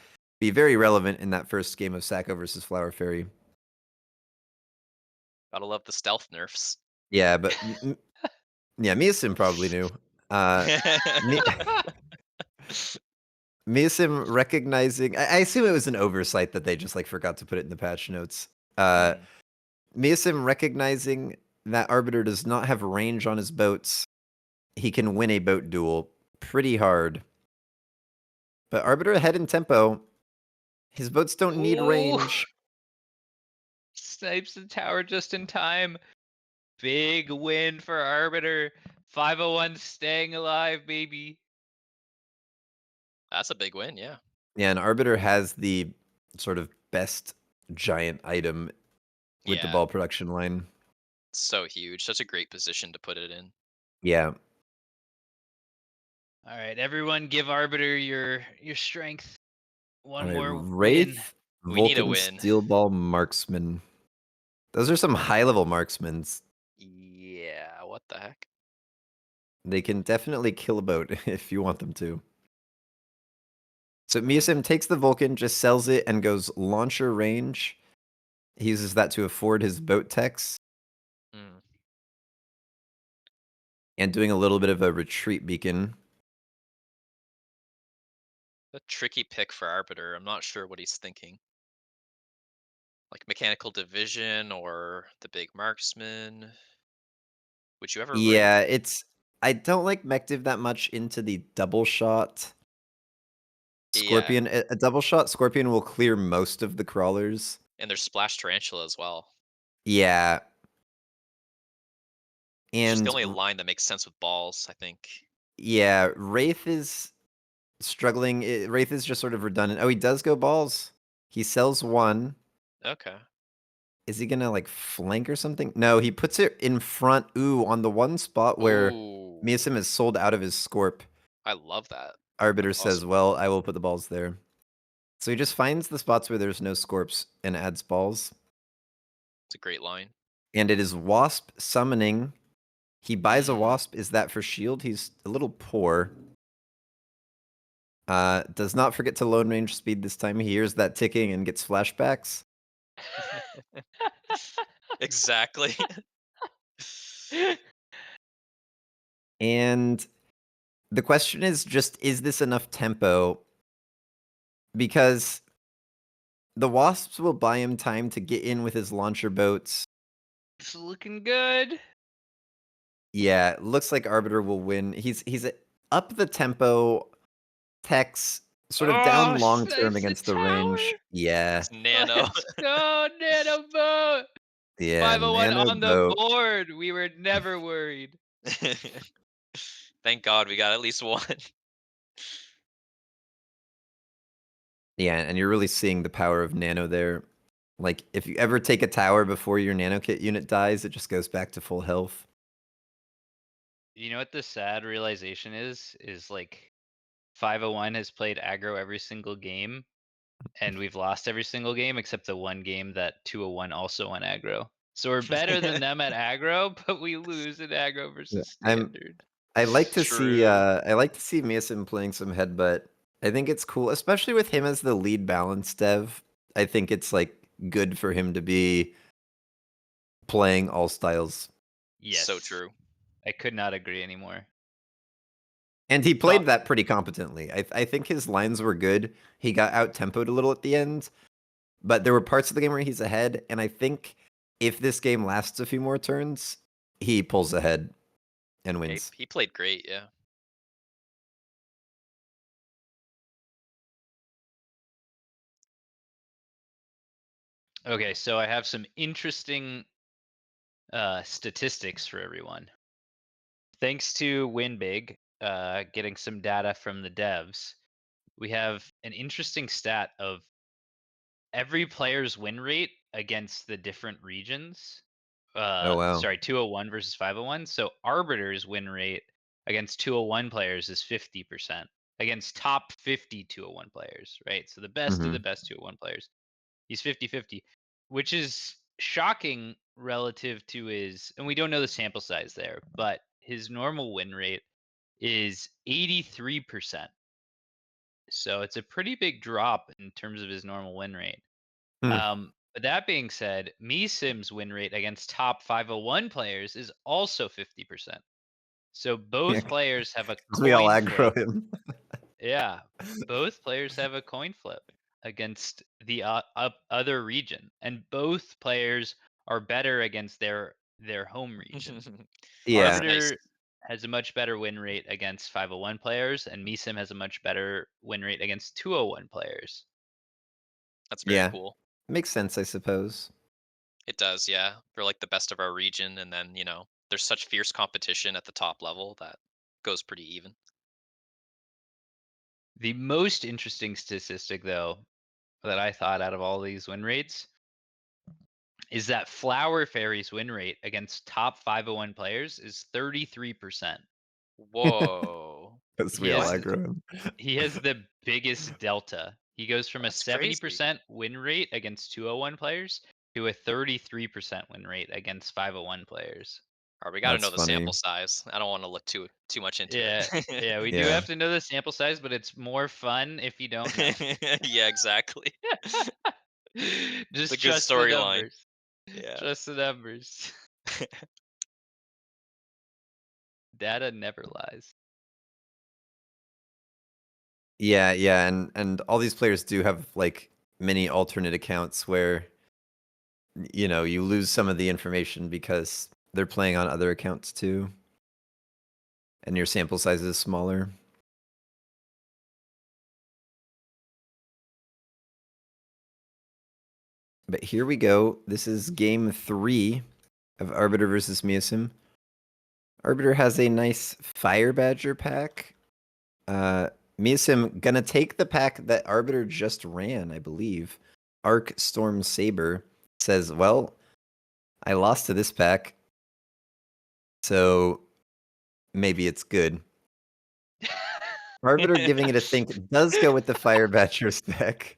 be very relevant in that first game of Sacco versus Flower Fairy. Gotta love the stealth nerfs. Yeah, but yeah, Miasim probably knew. Mi- Miasim recognizing, I assume it was an oversight that they just like forgot to put it in the patch notes. Mm. Miasim recognizing that Arbiter does not have range on his boats, he can win a boat duel pretty hard. But Arbiter ahead in tempo. His boats don't need Ooh. range. Snipes the tower just in time. Big win for Arbiter. 501 staying alive, baby. That's a big win, yeah. Yeah, and Arbiter has the sort of best giant item with the Yeah. ball production line. So huge. Such a great position to put it in. Yeah. All right, everyone, give Arbiter your strength. One All right, more win. Wraith, We need a Vulcan, win. Steel Ball, Marksman. Those are some high-level marksmans. Yeah, what the heck? They can definitely kill a boat if you want them to. So Miasim takes the Vulcan, just sells it, and goes launcher range. He uses that to afford his boat techs. Mm. And doing a little bit of a retreat beacon. A tricky pick for Arbiter. I'm not sure what he's thinking. Like mechanical division or the big marksman. Would you ever rank? Yeah, I don't like Mective that much into the double shot. Yeah, Scorpion, a double shot Scorpion will clear most of the crawlers. and there's Splash Tarantula as well. Yeah. It's just the And only line that makes sense with balls, I think. yeah, Wraith is struggling. Wraith is just sort of redundant. Oh, he does go balls. He sells one. Okay. Is he gonna like flank or something? No, he puts it in front. Ooh, on the one spot where Ooh, Miasim is sold out of his Scorp. I love that. Arbiter That's says, awesome. well, I will put the balls there. So he just finds the spots where there's no Scorps and adds balls. It's a great line. And it is Wasp summoning. He buys a Mm. Wasp. Is that for shield? He's a little poor. Does not forget to lone range speed this time. He hears that ticking and gets flashbacks. Exactly. And the question is just, is this enough tempo? Because The Wasps will buy him time to get in with his launcher boats. It's looking good. Yeah, looks like Arbiter will win. He's up the tempo, techs sort of down long term Slice the against the tower. range. Yeah, It's Nano. Let's go, Nano Boat. yeah, 501 Nano on the boat. board. We were never worried. Thank God we got at least one. Yeah, and you're really seeing the power of Nano there. Like, if you ever take a tower before your Nano Kit unit dies, it just goes back to full health. You know what the sad realization is? Is like 501 has played aggro every single game, and we've lost every single game except the one game that 201 also won aggro. So we're better than them at aggro, but we lose in aggro Yeah, versus standard. I like to see True. Miasim playing some headbutt. I think it's cool, especially with him as the lead balance dev. I think it's like good for him to be playing all styles. Yes. So true. I could not agree anymore. And he So played that pretty competently. I think his lines were good. He got out tempoed a little at the end, but there were parts of the game where he's ahead, and I think if this game lasts a few more turns, he pulls ahead and wins. He played great, yeah. okay, so I have some interesting statistics for everyone. Thanks to Winbig, getting some data from the devs, we have an interesting stat of every player's win rate against the different regions. Oh wow. Sorry, 201 versus 501. So Arbiter's win rate against 201 players is 50%. Against top 50 201 players, right? So the best of the best 201 players. He's 50-50, which is shocking relative to his, and we don't know the sample size there, but his normal win rate is 83%. So it's a pretty big drop in terms of his normal win rate. But that being said, Meesim's win rate against top 501 players is also 50%. So both players have a We all coin flip. aggro him. Yeah, both players have a coin flip against the other region, and both players are better against their home region. Yeah. That's nice. Arbiter has a much better win rate against 501 players, and Meesim has a much better win rate against 201 players. That's very Yeah. cool. Makes sense, I suppose. It does, yeah. For like the best of our region, and then there's such fierce competition at the top level that goes pretty even. The most interesting statistic, though, that I thought out of all these win rates is that Flower Fairy's win rate against top 501 players is 33%. Whoa. Because He we all has What? aggro him. he has the biggest delta. He goes from a That's crazy. 70% win rate against 201 players to a 33% win rate against 501 players. All right, we got to That's know the funny. sample size. I don't want to look too much into Yeah, it. yeah, we do Yeah. have to know the sample size, but it's more fun if you don't know. Yeah, exactly. It's a Just good trust the storyline. numbers. Yeah. Trust the numbers. Data never lies. Yeah, yeah, and all these players do have like many alternate accounts where you lose some of the information because they're playing on other accounts too. And your sample size is smaller. But here we go. This is game 3 of Arbiter versus Miasim. Arbiter has a nice Fire Badger pack. Miasim gonna take the pack that Arbiter just ran, I believe. Arc Storm Saber says, well, I lost to this pack, so maybe it's good. Arbiter giving it a think does go with the Fire Badger spec.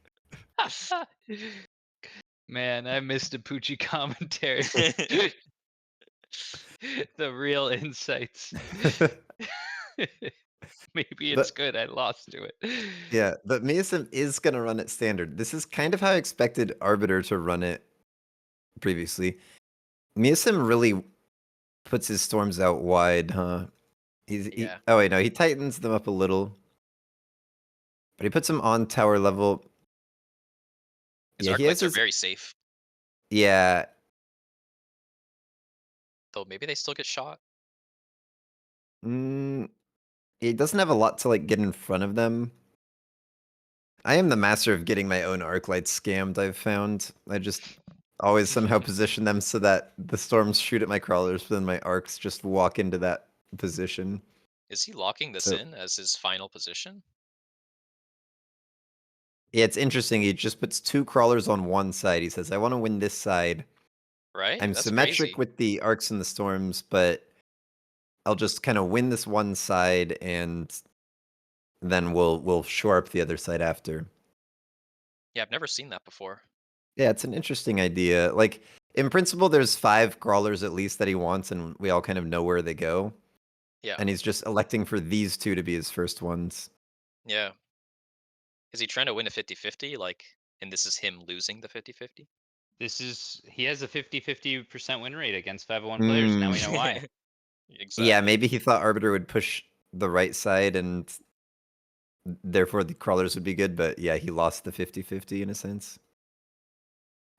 Man, I missed a Poochie commentary. The real insights. Maybe it's good I lost to it. Yeah, but Miasim is going to run it standard. This is kind of how I expected Arbiter to run it previously. Miasim really puts his storms out wide, huh? Yeah. Oh wait, no, he tightens them up a little. But he puts them on tower level. His Yeah, he has Arclights are his. very safe, Yeah, though maybe they still get shot. he doesn't have a lot to like get in front of them. I am the master of getting my own arc lights scammed, I've found. I just always somehow position them so that the storms shoot at my crawlers, but then my arcs just walk into that position. Is he locking this So in as his final position? yeah, it's interesting. He just puts 2 crawlers on one side. He says, I want to win this side. Right? I'm That's symmetric crazy. with the arcs and the storms, but I'll just kind of win this one side and then we'll shore up the other side after. Yeah, I've never seen that before. Yeah, it's an interesting idea. Like in principle, there's 5 crawlers at least that he wants, and we all kind of know where they go. Yeah. And he's just electing for these 2 to be his first ones. Yeah. Is he trying to win a 50-50, like, and this is him losing the 50-50? He has a 50% win rate against 501 players. Now Mm. we know why. Yeah, Exactly. maybe he thought Arbiter would push the right side and therefore the crawlers would be good, but yeah, he lost the 50-50 in a sense.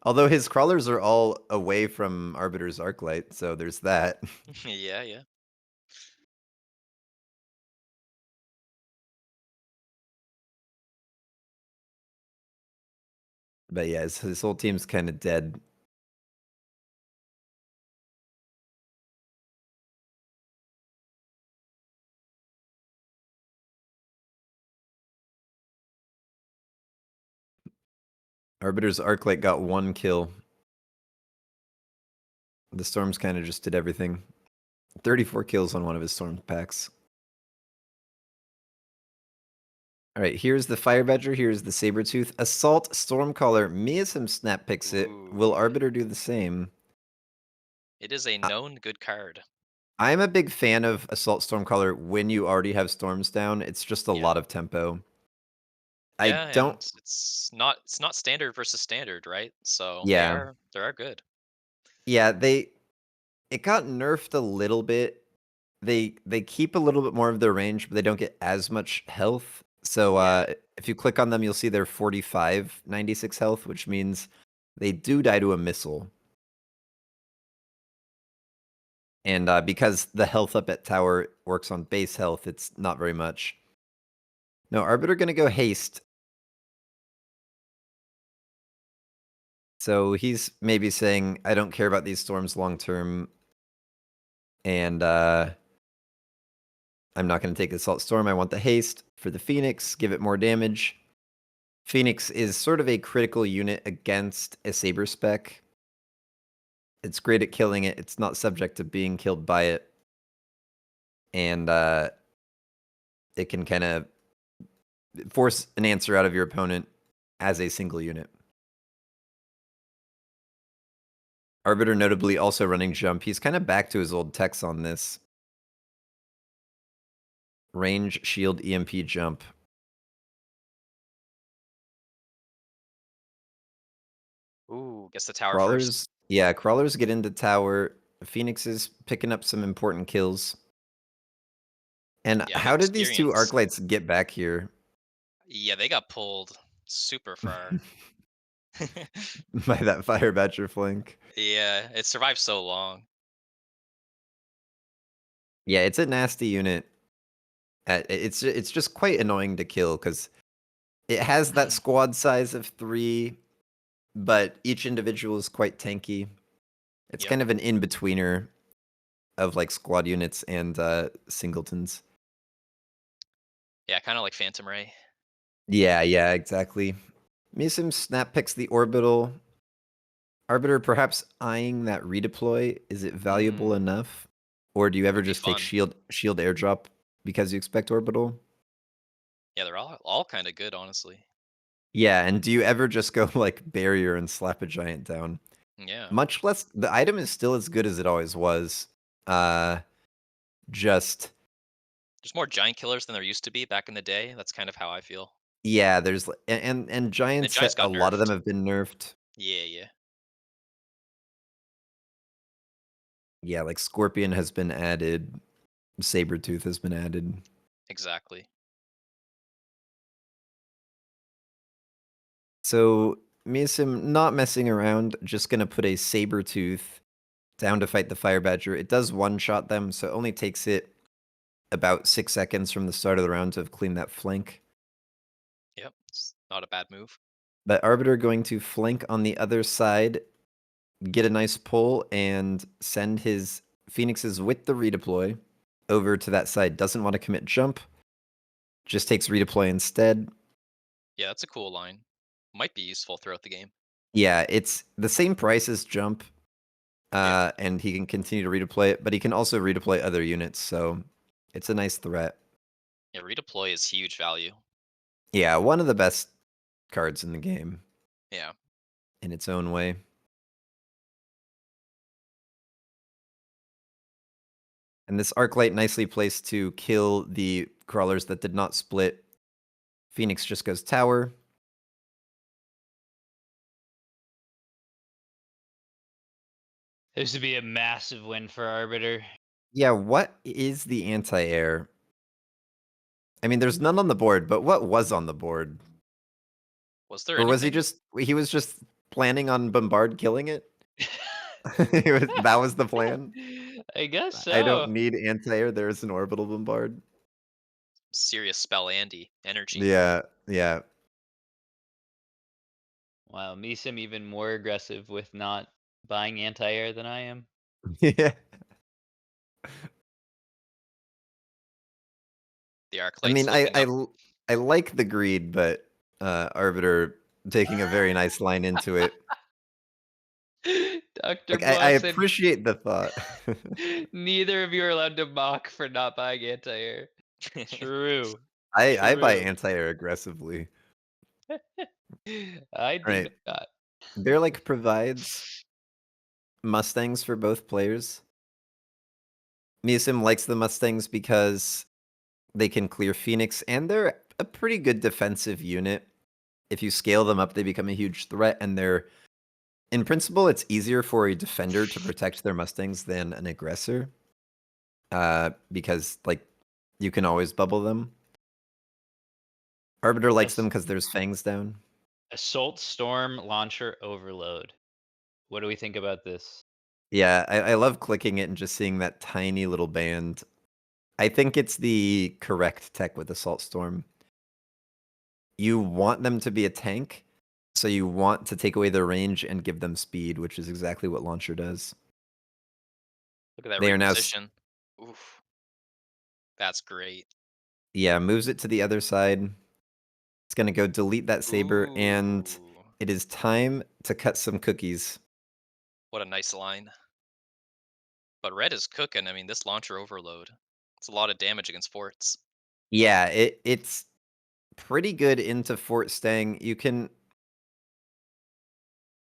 Although his crawlers are all away from Arbiter's Arclight, so there's that. Yeah, yeah. But yeah, his whole team's kind of dead. Arbiter's Arclight got 1 kill. The Storms kind of just did everything. 34 kills on one of his Storm packs. All right, here's the Fire Badger. Here's the Sabretooth. Assault Stormcaller. Miasm Snap picks it. Will Ooh. Arbiter do the same? It is a I- known good card. I'm a big fan of Assault Stormcaller when you already have Storms down. It's just a Yeah. lot of tempo. I Yeah, don't. and it's not standard versus standard, right? So they Yeah. are good. Yeah, it got nerfed a little bit. They keep a little bit more of their range, but they don't get as much health. So Yeah. if you click on them, you'll see they're 45, 96 health, which means they do die to a missile. And because the health up at tower works on base health, it's not very much. No, Arbiter gonna go haste. So he's maybe saying, I don't care about these storms long term. And I'm not going to take the Assault Storm. I want the haste for the Phoenix, give it more damage. Phoenix is sort of a critical unit against a Saber spec. It's great at killing it. It's not subject to being killed by it. And it can kind of force an answer out of your opponent as a single unit. Arbiter notably also running jump. He's kind of back to his old techs on this. Range, shield, EMP, jump. Ooh, gets the tower first. Crawlers, yeah, crawlers get into tower. Phoenix is picking up some important kills. And Yeah, how did these 2 experience. Arclights get back here? Yeah, they got pulled super far. By that Fire Badger flank. Yeah, it survived so long. Yeah, it's a nasty unit. It's just quite annoying to kill because it has that squad size of 3, but each individual is quite tanky. It's Yep. kind of an in-betweener of like squad units and singletons. Yeah, kind of like Phantom Ray. Yeah, exactly. Misim snap picks the orbital. Arbiter perhaps eyeing that redeploy. Is it valuable enough? Or do you ever Would be just take fun. shield airdrop because you expect orbital? Yeah, they're all kind of good, honestly. Yeah, and do you ever just go like barrier and slap a giant down? Yeah. Much less the item is still as good as it always was. Just There's more giant killers than there used to be back in the day. That's kind of how I feel. yeah, there's and And giants, giants a got lot of them nerfed. have been nerfed. Yeah, yeah. Yeah, like Scorpion has been added, Sabretooth has been added. Exactly. So Miasim not messing around, just gonna put a saber tooth down to fight the fire badger. It does one-shot them, so it only takes it about 6 seconds from the start of the round to have cleaned that flank. Yep, it's not a bad move. But Arbiter going to flank on the other side, get a nice pull, and send his Phoenixes with the redeploy over to that side. Doesn't want to commit jump, just takes redeploy instead. Yeah, that's a cool line. Might be useful throughout the game. Yeah, it's the same price as jump, and he can continue to redeploy it, but he can also redeploy other units, so it's a nice threat. Yeah, redeploy is huge value. Yeah, one of the best cards in the game Yeah. in its own way. And this Arclight nicely placed to kill the crawlers that did not split. Phoenix just goes tower. This would be a massive win for Arbiter. Yeah, what is the anti-air? I mean, there's none on the board, but what was on the board? Was there Or was anything? he was just planning on Bombard killing it? That was the plan? I guess I don't so. need anti-air, there's an orbital bombard. Serious spell Andy energy. Yeah, yeah. Wow, Misim even more aggressive with not buying anti-air than I am. Yeah. The I Arclight's mean, looking up. I like the greed, but Arbiter taking a very nice line into it. Dr. Like, I Boss and appreciate the thought. neither of you are allowed to mock for not buying anti-air. True. I buy True. anti-air aggressively. I do Right. not. Bear like provides Mustangs for both players. Miasim likes the Mustangs because they can clear Phoenix, and they're a pretty good defensive unit. If you scale them up, they become a huge threat, and they're in principle, it's easier for a defender to protect their Mustangs than an aggressor. Because like you can always bubble them. Arbiter likes them because there's fangs down. Assault Storm Launcher Overload. What do we think about this? Yeah, I love clicking it and just seeing that tiny little band. I think it's the correct tech with Assault Storm. You want them to be a tank, so you want to take away their range and give them speed, which is exactly what Launcher does. Look at that They are now, reposition. Oof. That's great. yeah, moves it to the other side. It's gonna go delete that saber, and Ooh. it is time to cut some cookies. What a nice line. But red is cooking. I mean, this launcher overload. It's a lot of damage against forts. Yeah, it's pretty good into Fort Stang. You can,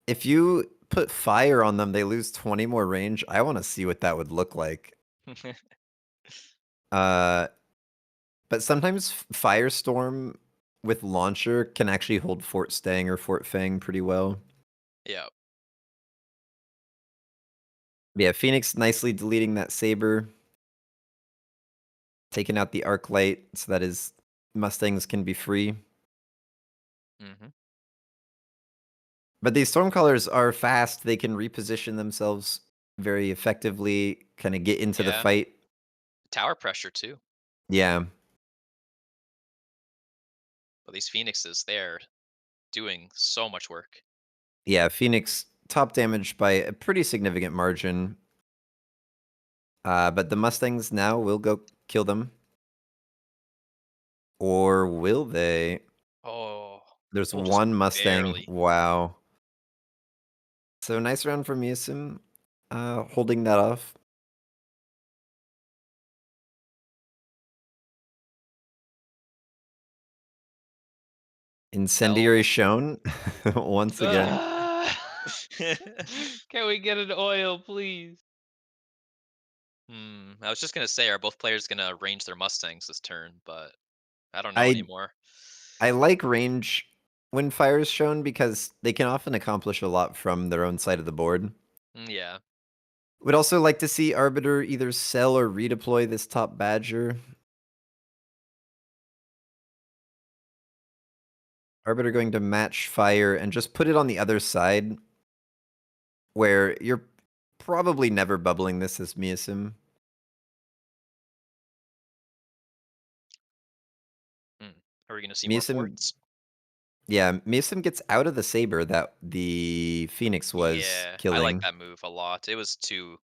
if you put fire on them, they lose 20 more range. I want to see what that would look like. Uh, but sometimes Firestorm with Launcher can actually hold Fort Stang or Fort Fang pretty well. Yeah. Yeah, Phoenix nicely deleting that Saber. Taking out the Arc Light so that his Mustangs can be free. Mm-hmm. But these Stormcallers are fast. They can reposition themselves very effectively, kind of get into the Yeah. fight. Tower pressure too. Yeah. But these Phoenixes, they're doing so much work. Yeah, Phoenix top damage by a pretty significant margin. But the Mustangs now will go kill them. Or will they? Oh. There's Just one Mustang. barely. Wow. So nice round from Miasim, holding that off. Incendiary Hell. shown once again. Can we get an oil, please? I was just gonna say, are both players gonna range their Mustangs this turn? But I don't know I anymore. I like range when fire is shown because they can often accomplish a lot from their own side of the board. Yeah. Would also like to see Arbiter either sell or redeploy this top Badger. Arbiter going to match fire and just put it on the other side, where you're probably never bubbling this as Miasim. Are we going to see more Miasim, forts? yeah, Miasim gets out of the saber that the Phoenix was Yeah, I like killing. that move a lot. It was too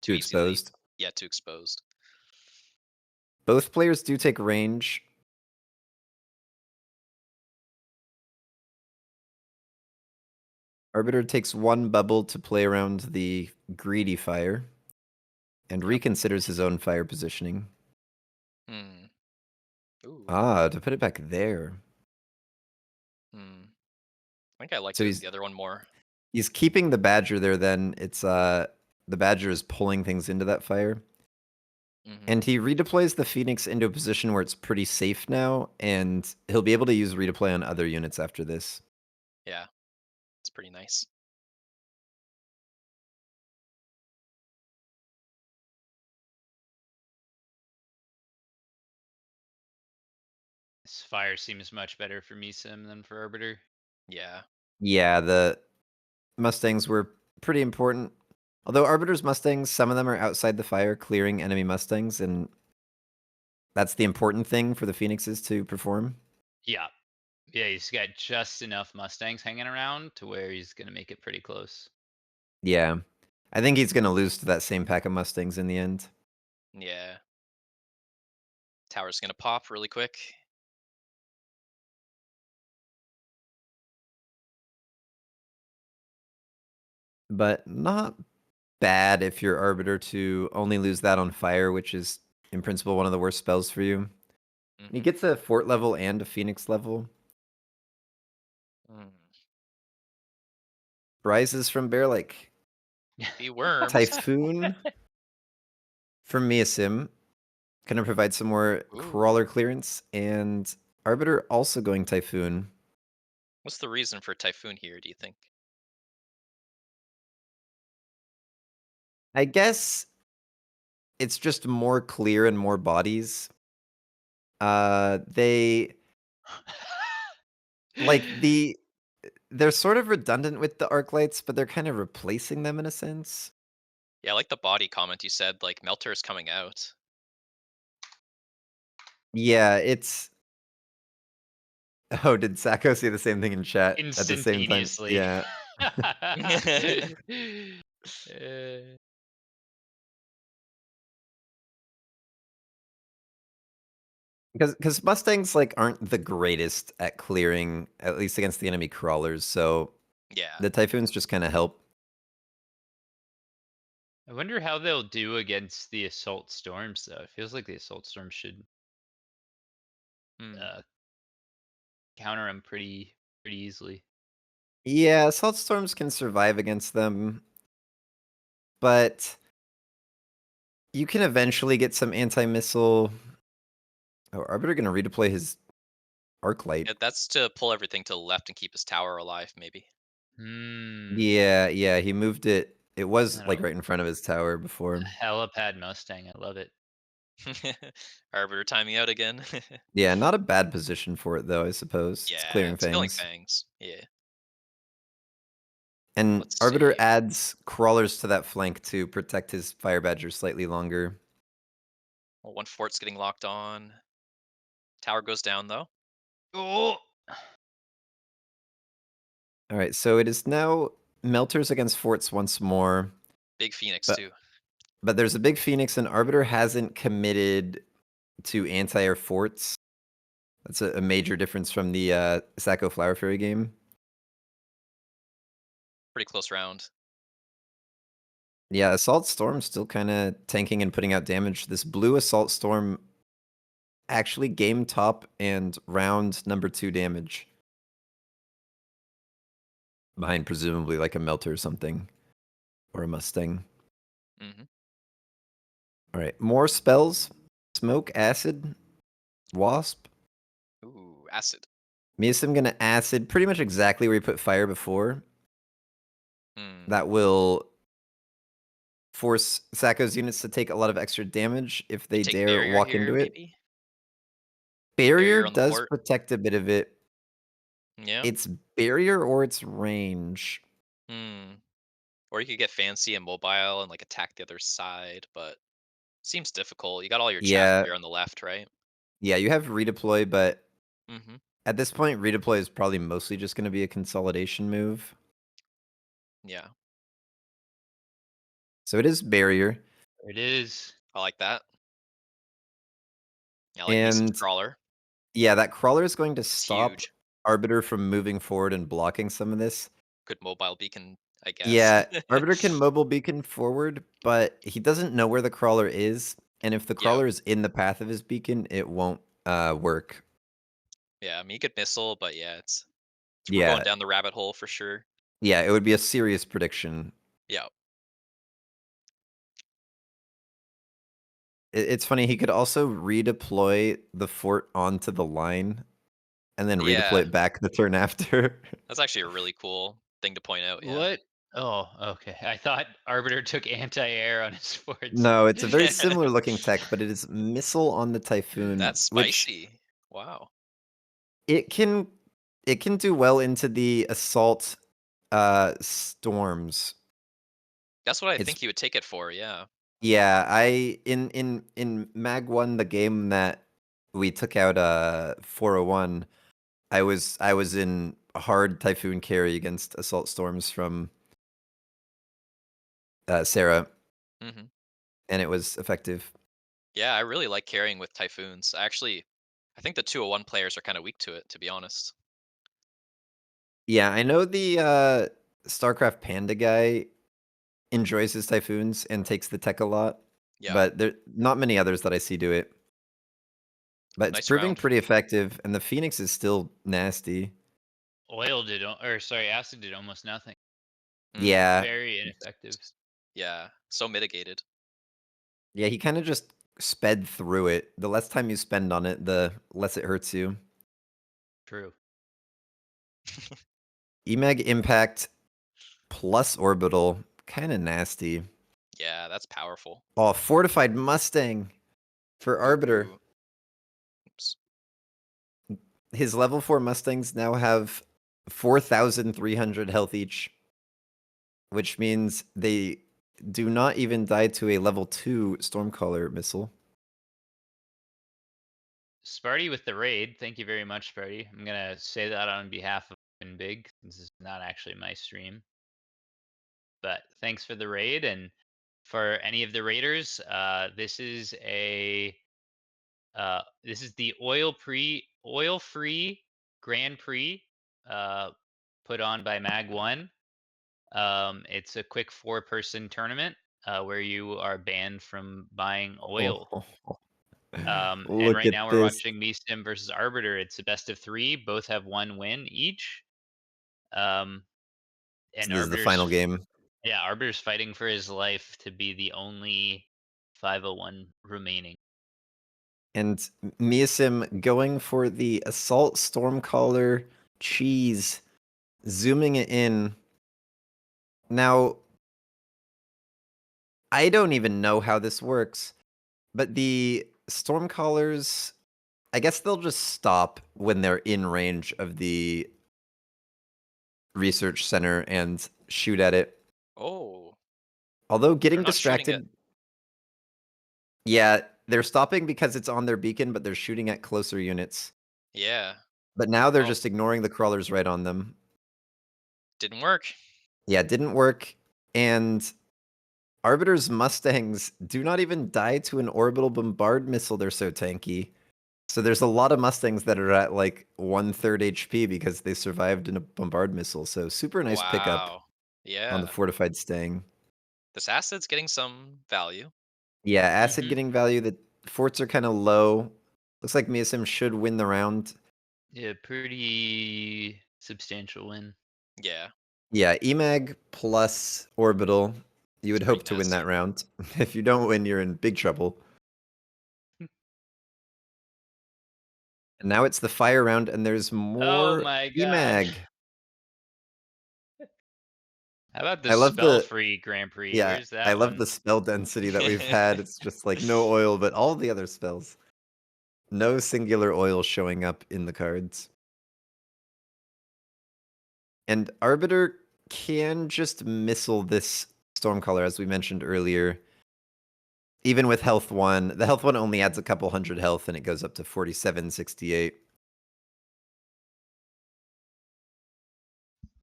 Too easily, exposed. yeah, too exposed. Both players do take range. Arbiter takes one bubble to play around the greedy fire and Yep. reconsiders his own fire positioning. Ooh. Ah, to put it back there. I think I like So the other one more. he's keeping the badger there then. It's the badger is pulling things into that fire. And he redeploys the Phoenix into a position where it's pretty safe now, and he'll be able to use redeploy on other units after this. Yeah, it's pretty nice. This fire seems much better for Miasim than for Arbiter. Yeah. Yeah, the Mustangs were pretty important. Although Arbiter's Mustangs, some of them are outside the fire clearing enemy Mustangs, and that's the important thing for the Phoenixes to perform. Yeah. Yeah, he's got just enough Mustangs hanging around to where he's gonna make it pretty close. Yeah. I think he's going to lose to that same pack of Mustangs in the end. Yeah. Tower's gonna pop really quick. But not bad if you're Arbiter to only lose that on fire, which is in principle one of the worst spells for you. He gets a fort level and a Phoenix level. Rises from Bear like Be worms. Typhoon from Miasim. Gonna provide some more crawler clearance, and Arbiter also going Typhoon. What's the reason for Typhoon here, do you think? I guess it's just more clear and more bodies. They like they're sort of redundant with the arc lights, but they're kind of replacing them in a sense. Yeah, I like the body comment you said, like Melter is coming out. Yeah, it's. Oh, did Sacco say the same thing in chat at the same time? Instantaneously. Yeah. Uh, Because Mustangs like aren't the greatest at clearing, at least against the enemy crawlers. So Yeah. the Typhoons just kind of help. I wonder how they'll do against the Assault Storms, though. It feels like the Assault Storms should counter them pretty easily. Yeah, Assault Storms can survive against them, but you can eventually get some anti-missile. Oh, Arbiter gonna redeploy his arc light. Yeah, that's to pull everything to the left and keep his tower alive, maybe. Yeah, he moved it. It was like That'll- right in front of his tower before. Helipad Mustang, I love it. Arbiter timing out again. Yeah, not a bad position for it though, I suppose. It's Yeah, clearing it's killing fangs. fangs. Yeah. And Let's Arbiter see. adds crawlers to that flank to protect his Fire Badger slightly longer. Well, one fort's getting locked on. Tower goes down though. Oh! Alright, so it is now Melters against forts once more. Big Phoenix But, too. but there's a big Phoenix, and Arbiter hasn't committed to anti-air forts. That's a major difference from the Sacco Flower Fairy game. Pretty close round. Yeah, Assault Storm still kind of tanking and putting out damage. This blue Assault Storm actually game top and round number 2 damage. Behind presumably like a Melter or something. Or a Mustang. Alright, more spells. Smoke, Acid, Wasp. Ooh, Acid. Miasim gonna Acid pretty much exactly where he put Fire before. That will force Sacco's units to take a lot of extra damage if they Take dare barrier walk here, into it. maybe? Barrier On the does fort. protect a bit of it. Yeah. It's barrier or it's range. Hmm. Or you could get fancy and mobile and like attack the other side, but seems difficult. You got all your chaff Yeah, here on the left, right? yeah, you have redeploy, but Mm-hmm. at this point, redeploy is probably mostly just going to be a consolidation move. Yeah, So it is barrier. It is. I like that. I like me some And crawler. yeah, that crawler is going to It's stop huge. Arbiter from moving forward and blocking some of this. Good mobile beacon, I guess. Yeah, Arbiter can mobile beacon forward, but he doesn't know where the crawler is. And if the Yep. crawler is in the path of his beacon, it won't work. Yeah, I mean, you could missile, but yeah, we're going Yeah, down the rabbit hole for sure. yeah, it would be a serious prediction. Yeah. It's funny, he could also redeploy the fort onto the line and then redeploy Yeah, it back the turn after. that's actually a really cool thing to point out. Yeah. What? Oh, okay. I thought Arbiter took anti-air on his forts. No, it's a very similar looking tech, but it is missile on the Typhoon, That's which spicy. Wow. it can it can do well into the assault storms. That's what I It's think he would take it for. Yeah. yeah, I in MAG1, the game that we took out 401, I was in a hard Typhoon carry against assault storms from Sarah, Hmm. and it was effective. Yeah, I really like carrying with typhoons. I think the 201 players are kind of weak to it, to be honest. Yeah, I know the StarCraft Panda guy enjoys his Typhoons and takes the tech a lot, Yeah. but there not many others that I see do it. But it's Nice proving round. pretty effective, and the Phoenix is still nasty. Oil did, or sorry, acid did almost nothing. Mm, Yeah, Very ineffective. yeah. So mitigated. yeah, he kind of just sped through it. The less time you spend on it, the less it hurts you. True. EMAG Impact plus Orbital, kind of nasty. Yeah, that's powerful. Oh, Fortified Mustang for Arbiter. Ooh. Oops. His level 4 Mustangs now have 4,300 health each, which means they do not even die to a level 2 Stormcaller missile. Sparty with the raid. Thank you very much, Sparty. I'm gonna say that on behalf of Big. This is not actually my stream, but thanks for the raid. And for any of the raiders, this is the oil free Grand Prix put on by MAG1. It's a quick 4-person tournament where you are banned from buying oil. Oh, And look right at now we're this. watching Meestim versus Arbiter. It's a best of 3. Both have 1 win each. Um, So and this is the final game. Arbiter's fighting for his life to be the only 501 remaining. And Miasim going for the Assault Stormcaller cheese, zooming it in. Now, I don't even know how this works, but the Stormcallers, I guess they'll just stop when they're in range of the research center and shoot at it. Oh, Although they're getting not shooting it. distracted. Yeah, they're stopping because it's on their beacon, but they're shooting at closer units. Yeah. But now they're Oh, just ignoring the crawlers right on them. didn't work. Yeah, it didn't work. And Arbiter's Mustangs do not even die to an orbital bombard missile. They're so tanky. So there's a lot of Mustangs that are at like 1/3 HP because they survived in a bombard missile. So super nice pickup Wow. on the Yeah. fortified Stang. This asset's getting some value. Yeah, acid Mhm. getting value. The forts are kind of low. Looks like Miasim should win the round. Yeah, pretty substantial win. Yeah. Yeah, EMAG plus orbital. You It's would pretty hope to win that nasty. round. If you don't win, you're in big trouble. And now it's the fire round, and there's Oh more my god. EMAG. How about the I love the spell-free Grand Prix? yeah, Where's I that love the one? spell density that we've had. It's just like no oil, but all the other spells. No singular oil showing up in the cards. And Arbiter can just missile this Stormcaller, as we mentioned earlier. Even with health 1, the health 1 only adds a couple hundred health, and it goes up to 4768.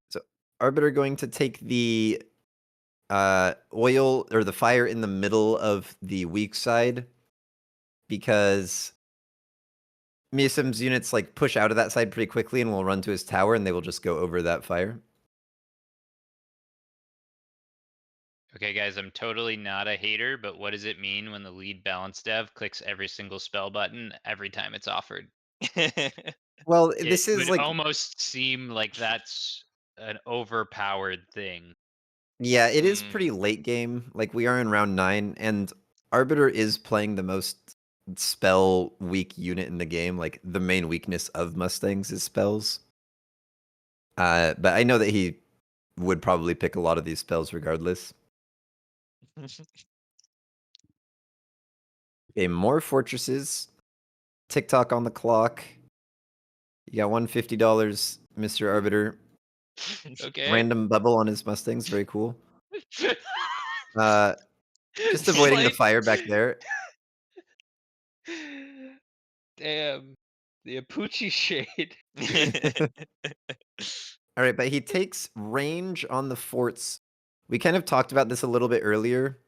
So Arbiter going to take the oil or the fire in the middle of the weak side, because Miasim's units like push out of that side pretty quickly and will run to his tower, and they will just go over that fire. Okay, guys, I'm totally not a hater, but what does it mean when the lead balance dev clicks every single spell button every time it's offered? Well, It this is would like, almost seem like that's an overpowered thing. yeah, it is pretty late game. Like, we are in round 9, and Arbiter is playing the most spell weak unit in the game. Like, the main weakness of Mustangs is spells. But I know that he would probably pick a lot of these spells regardless. Okay, more fortresses. TikTok on the clock. You got $150, Mr. Arbiter. Okay. Random bubble on his Mustangs, very cool. Just avoiding the fire back there. Damn. The Apucci shade. All right, but he takes range on the forts. We kind of talked about this a little bit earlier.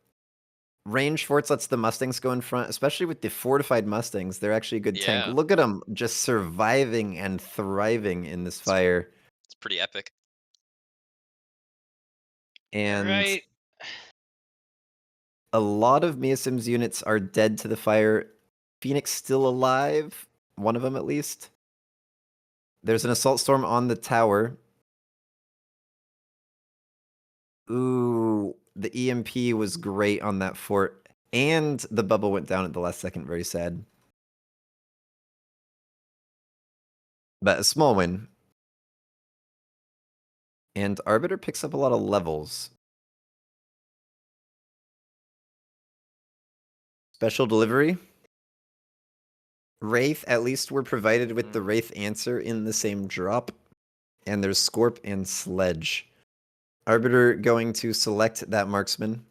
Range forts lets the Mustangs go in front, especially with the fortified Mustangs. They're actually a good tank. Yeah. Look at them just surviving and thriving in this fire. It's pretty epic. And Alright. a lot of Miasim's units are dead to the fire. Phoenix still alive, one of them at least. There's an assault storm on the tower. Ooh, the EMP was great on that fort. And the bubble went down at the last second. Very sad. But a small win. And Arbiter picks up a lot of levels. Special delivery. Wraith, at least we're provided with the Wraith answer in the same drop. And there's Scorp and Sledge. Arbiter going to select that marksman.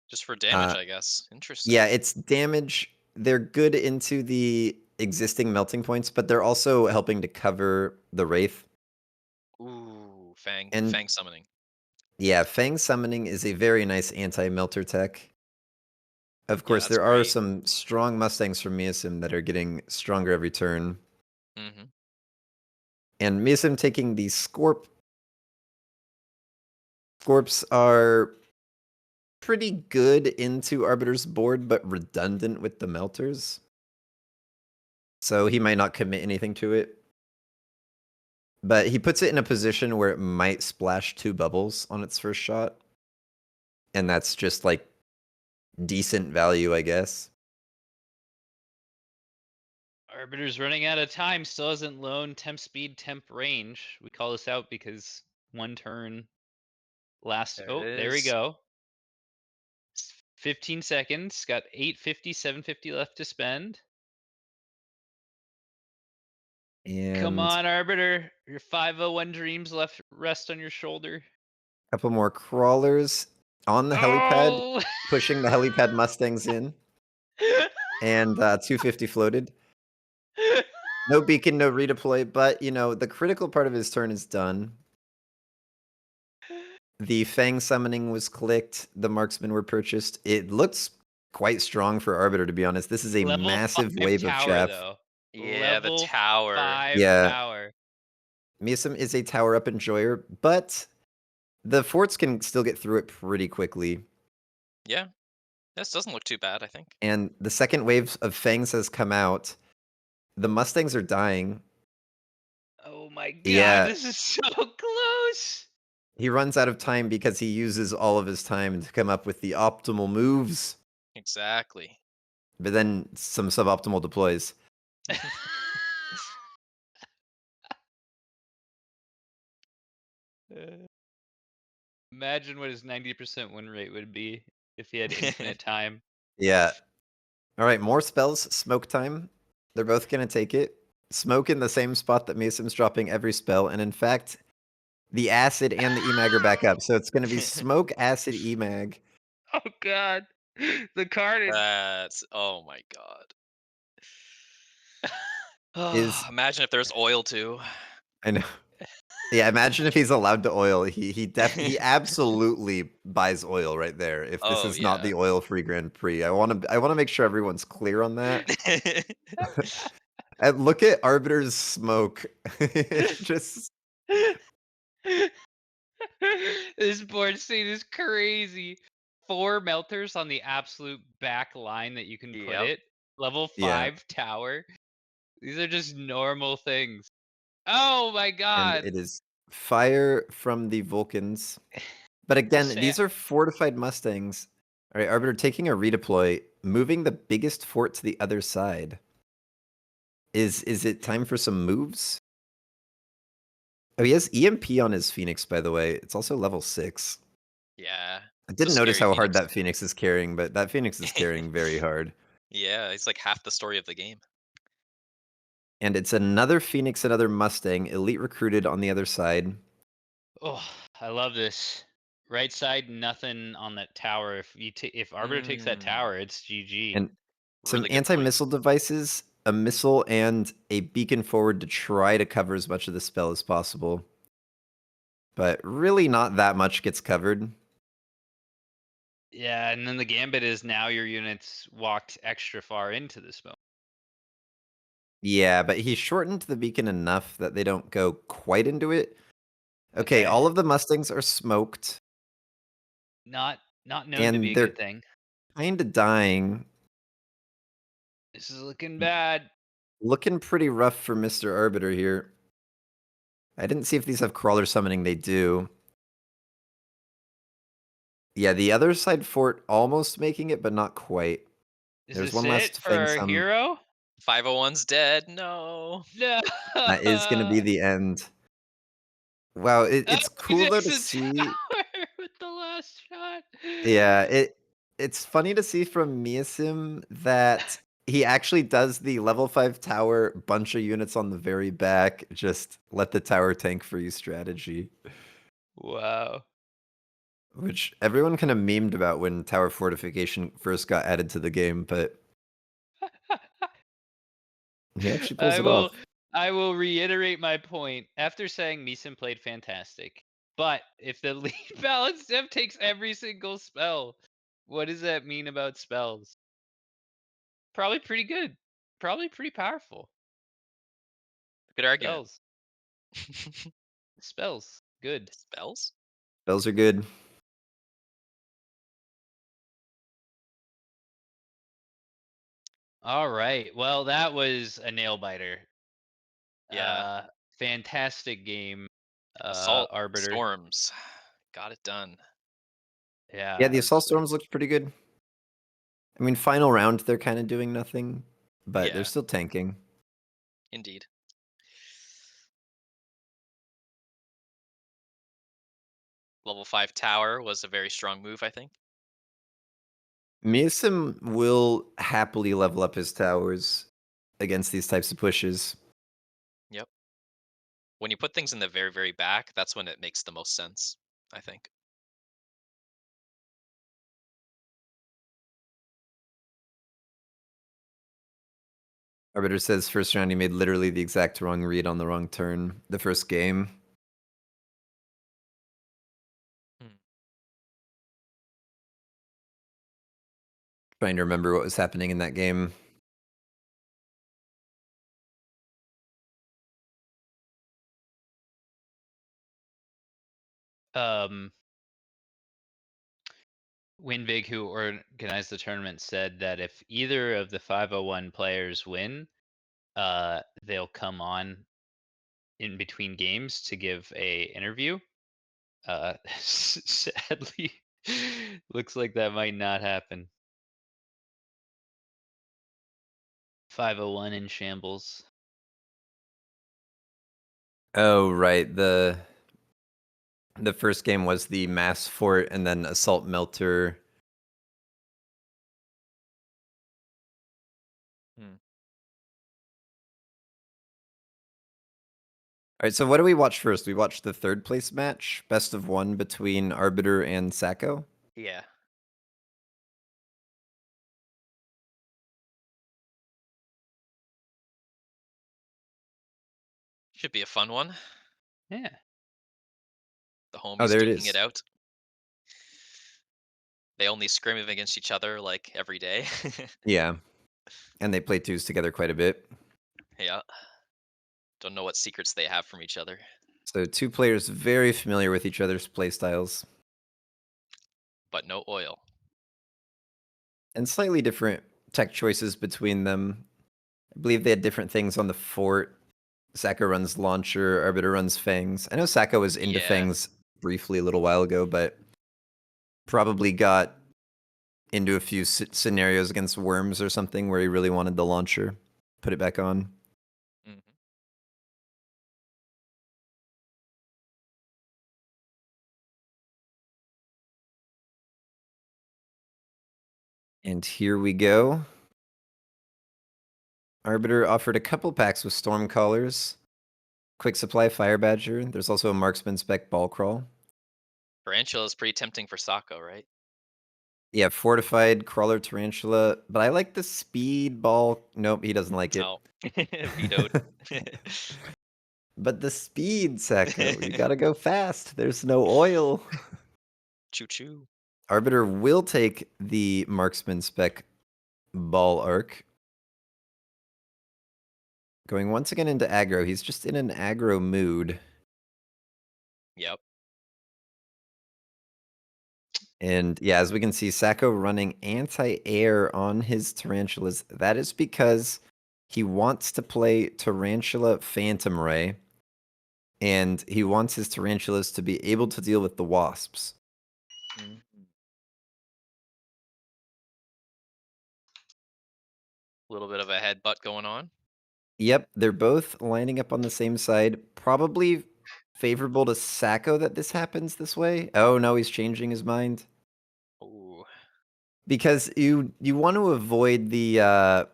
Just for damage, I guess. Interesting. Yeah, it's damage. They're good into the existing melting points, but they're also helping to cover the Wraith. Ooh, Fang And summoning. yeah, Fang summoning is a very nice anti-melter tech. Of course, that's there are great. some strong Mustangs from Miasim that are getting stronger every turn. Mm-hmm. And Miasim taking the Scorp. Scorps are pretty good into Arbiter's board, but redundant with the melters. So he might not commit anything to it. But he puts it in a position where it might splash 2 bubbles on its first shot. And that's just like decent value, I guess. Arbiter's running out of time, still hasn't loaned temp speed, temp range. We call this out because one turn last. There we go. 15 seconds. Got 850, 750 left to spend. And Come on, Arbiter. Your 501 dreams left rest on your shoulder. a couple more crawlers on the helipad, pushing the helipad Mustangs in. And 250 floated. No beacon, no redeploy, but, you know, the critical part of his turn is done. The Fang summoning was clicked. The marksmen were purchased. It looks quite strong for Arbiter, to be honest. This is a Level massive 5 wave of tower, chaff. though. Yeah, the Level tower. 5 Yeah. tower. Miasim is a tower up enjoyer, but the forts can still get through it pretty quickly. Yeah. This doesn't look too bad, I think. And the second wave of Fangs has come out. The Mustangs are dying. Oh my god, Yeah. this is so close. He runs out of time because he uses all of his time to come up with the optimal moves. Exactly. But then some suboptimal deploys. Imagine what his 90% win rate would be if he had infinite time. Yeah. All right, more spells. Smoke time. They're both going to take it. smoke in the same spot that Mesim's dropping every spell, and in fact, the acid and the EMAG are back up. So it's going to be smoke, acid, EMAG. Oh god, the card That's oh my god. Is Imagine if there's oil too. I know. Yeah, imagine if he's allowed to oil. He absolutely buys oil right there. If this Oh is not yeah. the oil-free Grand Prix, I want to make sure everyone's clear on that. And look at Arbiter's smoke. It's just This board state is crazy. 4 melters on the absolute back line that you can put Yep. it. Level yeah, 5 tower. These are just normal things. Oh my and god. it is fire from the Vulcans. But again, Sa- these are fortified Mustangs. All right, Arbiter taking a redeploy, moving the biggest fort to the other side. Is it time for some moves? Oh, he has EMP on his Phoenix, by the way. It's also level 6. Yeah. I It's a didn't notice scary how hard Phoenix. that Phoenix is carrying, but that Phoenix is carrying very hard. Yeah, it's like half the story of the game. And it's another Phoenix, another Mustang, elite recruited on the other side. Oh, I love this. Right side, nothing on that tower. If Arbiter takes that tower, it's GG. And some Really good point. anti-missile devices, a missile, and a beacon forward to try to cover as much of the spell as possible. But really not that much gets covered. Yeah, and then the gambit is now your units walked extra far into the smoke. Yeah, but he shortened the beacon enough that they don't go quite into it. Okay, Okay. all of the Mustangs are smoked, Not known to be and a they're good thing. kind of dying. This is looking bad. Looking pretty rough for Mr. Arbiter here. I didn't see if these have crawler summoning. They do. Yeah, the other side fort almost making it, but not quite. Is There's this one it last for Fang our Sum. hero? 501's dead. No. No. That is going to be the end. Wow, Oh, it's he cool though takes to the see. tower with the last shot. Yeah, it's funny to see from Miasim that he actually does the level 5 tower, bunch of units on the very back, just let the tower tank for you strategy. Wow. Which everyone kind of memed about when tower fortification first got added to the game, but he actually pulls I it off. will I will reiterate my point. After saying Meeson played fantastic, but if the lead balance dev takes every single spell, what does that mean about spells? Probably pretty good. Probably pretty powerful. Good argument. Spells. Spells. Good. Spells? Spells are good. All right. Well, that was a nail biter. Yeah. Fantastic game, Assault Arbiter. Storms. Got it done. Yeah, Yeah, the it was Assault great. Storms looked pretty good. I mean, final round, they're kind of doing nothing, but they're Yeah, still tanking. indeed. Level 5 tower was a very strong move, I think. Miasim will happily level up his towers against these types of pushes. Yep. When you put things in the very, very back, that's when it makes the most sense, I think. Arbiter says first round he made literally the exact wrong read on the wrong turn. The first game. Hmm. Trying to remember what was happening in that game. Winvig, who organized the tournament, said that if either of the 501 players win, they'll come on in between games to give a interview. Sadly, looks like that might not happen. 501 in shambles. Oh, right. The first game was the Mass Fort and then Assault Melter. Hmm. right, so what do we watch first? We watch the third place match, best of one between Arbiter and Sacco. Yeah. Should be a fun one. Yeah. The Oh, homies there it duking it is. out. They only scrim against each other like every day. Yeah, and they play twos together quite a bit. Yeah. Don't know what secrets they have from each other. So two players very familiar with each other's playstyles. But no oil. And slightly different tech choices between them. I believe they had different things on the fort. Sacco runs Launcher, Arbiter runs Fangs. I know Sacco was into Yeah. Fangs briefly a little while ago, but probably got into a few scenarios against Worms or something where he really wanted the Launcher. Put it back on. Mhm. And here we go. Arbiter offered a couple packs with Stormcallers. Quick Supply Fire Badger. There's also a Marksman Spec Ball Crawl. Tarantula is pretty tempting for Sako, right? Yeah, Fortified Crawler Tarantula. But I like the Speed Ball. Nope, he doesn't like it. Oh. Vetoed. But the speed, Sacco. You gotta go fast. There's no oil. Choo choo. Arbiter will take the Marksman Spec Ball Arc. Going once again into aggro. He's just in an aggro mood. Yep. And yeah, as we can see, Sacco running anti-air on his Tarantulas. That is because he wants to play Tarantula Phantom Ray. And he wants his Tarantulas to be able to deal with the Wasps. Mhm. Little bit of a headbutt going on. Yep, they're both lining up on the same side. Probably favorable to Sacco that this happens this way. Oh no, he's changing his mind. Ooh. Because you want to avoid the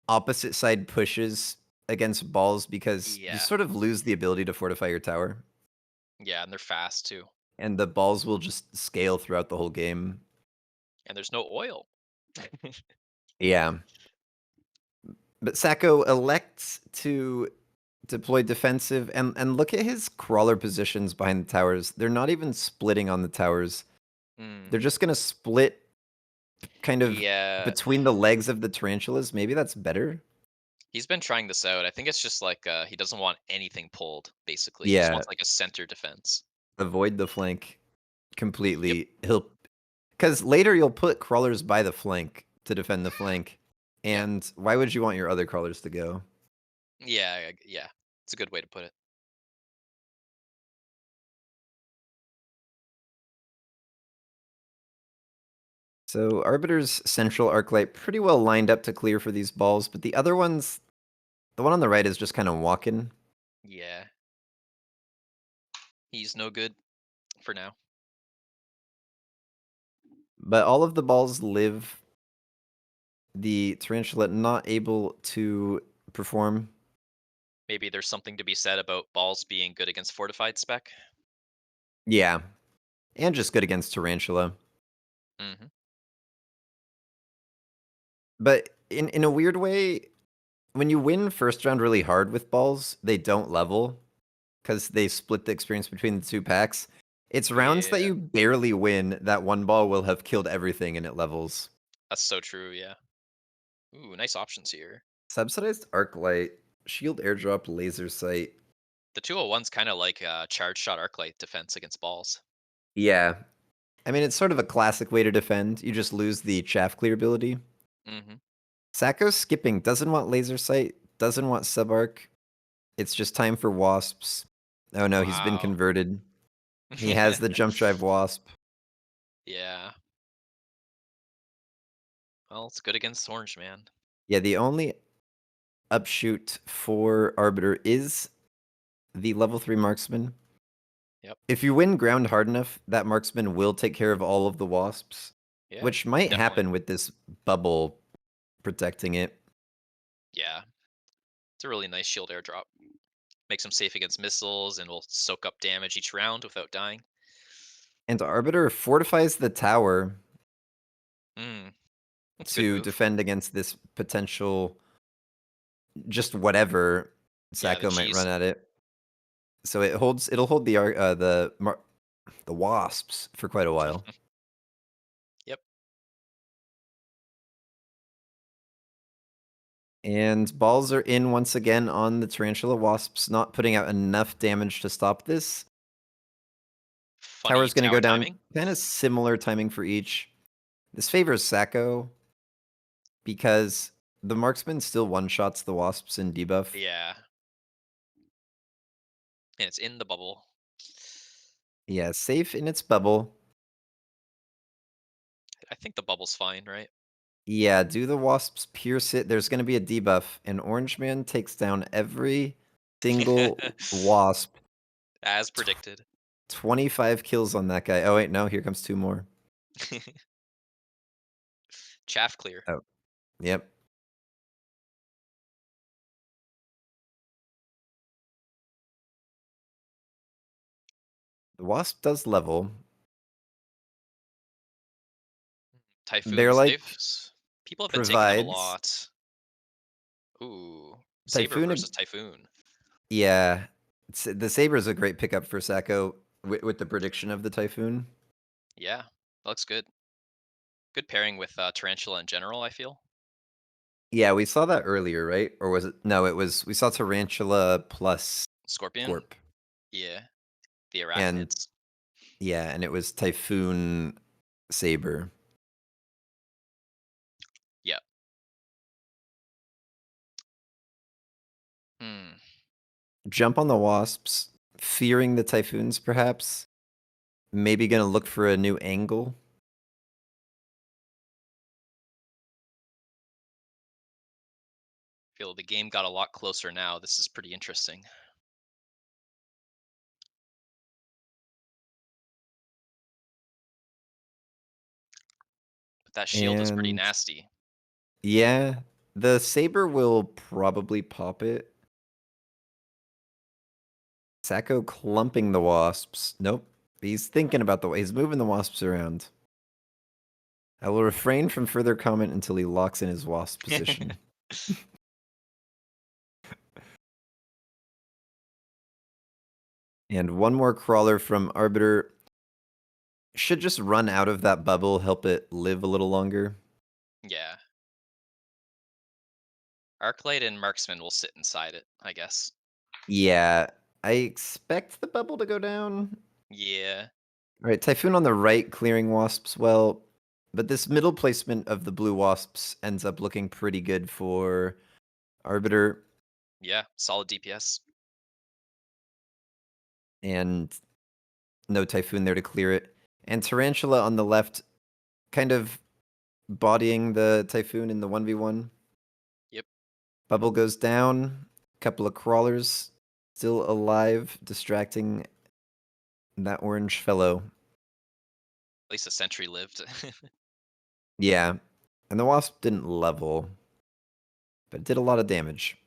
opposite side pushes against balls because you Yeah. sort of lose the ability to fortify your tower. Yeah, and they're fast too. And the balls will just scale throughout the whole game. And there's no oil. Yeah. But Sacco elects to deploy defensive and look at his crawler positions behind the towers. They're not even splitting on the towers. Mm. They're just gonna split kind of Yeah. between the legs of the tarantulas. Maybe that's better. He's been trying this out. I think it's just like he doesn't want anything pulled, basically. He just Yeah, wants like a center defense. avoid the flank Yep. completely. Because later you'll put crawlers by the flank to defend the flank. Yeah. And why would you want your other crawlers to go? Yeah, yeah. It's a good way to put it. So Arbiter's central arclight pretty well lined up to clear for these balls, but the other ones, the one on the right is just kind of walking. Yeah. He's no good for now. But all of the balls live. The tarantula not able to perform. Maybe there's something to be said about balls being good against fortified spec. Yeah, and just good against tarantula. Mm-hmm. But in a weird way, when you win first round really hard with balls, they don't level because they split the experience between the two packs. It's rounds that Yeah. you barely win that one ball will have killed everything and it levels. That's so true, yeah. Ooh, nice options here. Subsidized arc light, shield airdrop, laser sight. The 201's kind of like charge shot arclight defense against balls. Yeah, I mean it's sort of a classic way to defend. You just lose the chaff clear ability. Mm-hmm. Sacco's skipping, doesn't want laser sight, doesn't want sub arc. It's just time for wasps. Oh no, he's been Wow. converted. He has the jump drive wasp. Yeah. Well, it's good against orange, man. Yeah, the only upshoot for Arbiter is the level 3 marksman. Yep. If you win ground hard enough, that marksman will take care of all of the wasps, Yeah. which might Definitely. happen with this bubble protecting it. Yeah. It's a really nice shield airdrop. Makes him safe against missiles and will soak up damage each round without dying. And Arbiter fortifies the tower That's a good to move. defend against this potential just whatever Yeah, the Sacco might cheese. run at it. So it'll hold the wasps for quite a while. Yep. And balls are in once again on the tarantula wasps, not putting out enough damage to stop this. Funny Tower's going to go tower down, timing. kind of similar timing for each. This favors Sacco because the marksman still one-shots the wasps in debuff. Yeah. And it's in the bubble. Yeah, safe in its bubble. I think the bubble's fine, right? Yeah, do the wasps pierce it? There's going to be a debuff, and Orange Man takes down every single wasp. As predicted. 25 kills on that guy. Oh, wait, no, here comes 2 more. Chaff clear. Oh, yep. The wasp does level. Typhoon They're like safe. People have been taking them a provides. lot. Ooh. Saber Typhoon, versus Typhoon. yeah. The Saber is a great pickup for Sacco with the prediction of the Typhoon. Yeah. Looks good. Good pairing with Tarantula in general, I feel. Yeah, we saw that earlier, right? Or was it? No, we saw Tarantula plus Scorpion? Scorp. Yeah. The And arachnids. yeah, and it was Typhoon Saber. Yep. Hmm. Jump on the wasps, fearing the Typhoons perhaps. Maybe gonna look for a new angle. Feel the game got a lot closer now. This is pretty interesting. But that shield is pretty And nasty. yeah, the Saber will probably pop it. Sacco clumping the wasps. Nope. He's thinking about he's moving the wasps around. I will refrain from further comment until he locks in his wasp position. And one more crawler from Arbiter. Should just run out of that bubble, help it live a little longer. Yeah. Arclight and Marksman will sit inside it, I guess. Yeah, I expect the bubble to go down. Yeah. All right, Typhoon on the right, clearing wasps well. But this middle placement of the blue wasps ends up looking pretty good for Arbiter. Yeah. Solid DPS. And no Typhoon there to clear it. And Tarantula on the left, kind of bodying the Typhoon in the 1v1. Yep. Bubble goes down. Couple of crawlers still alive, distracting that orange fellow. At least a sentry lived. Yeah. And the wasp didn't level, but it did a lot of damage.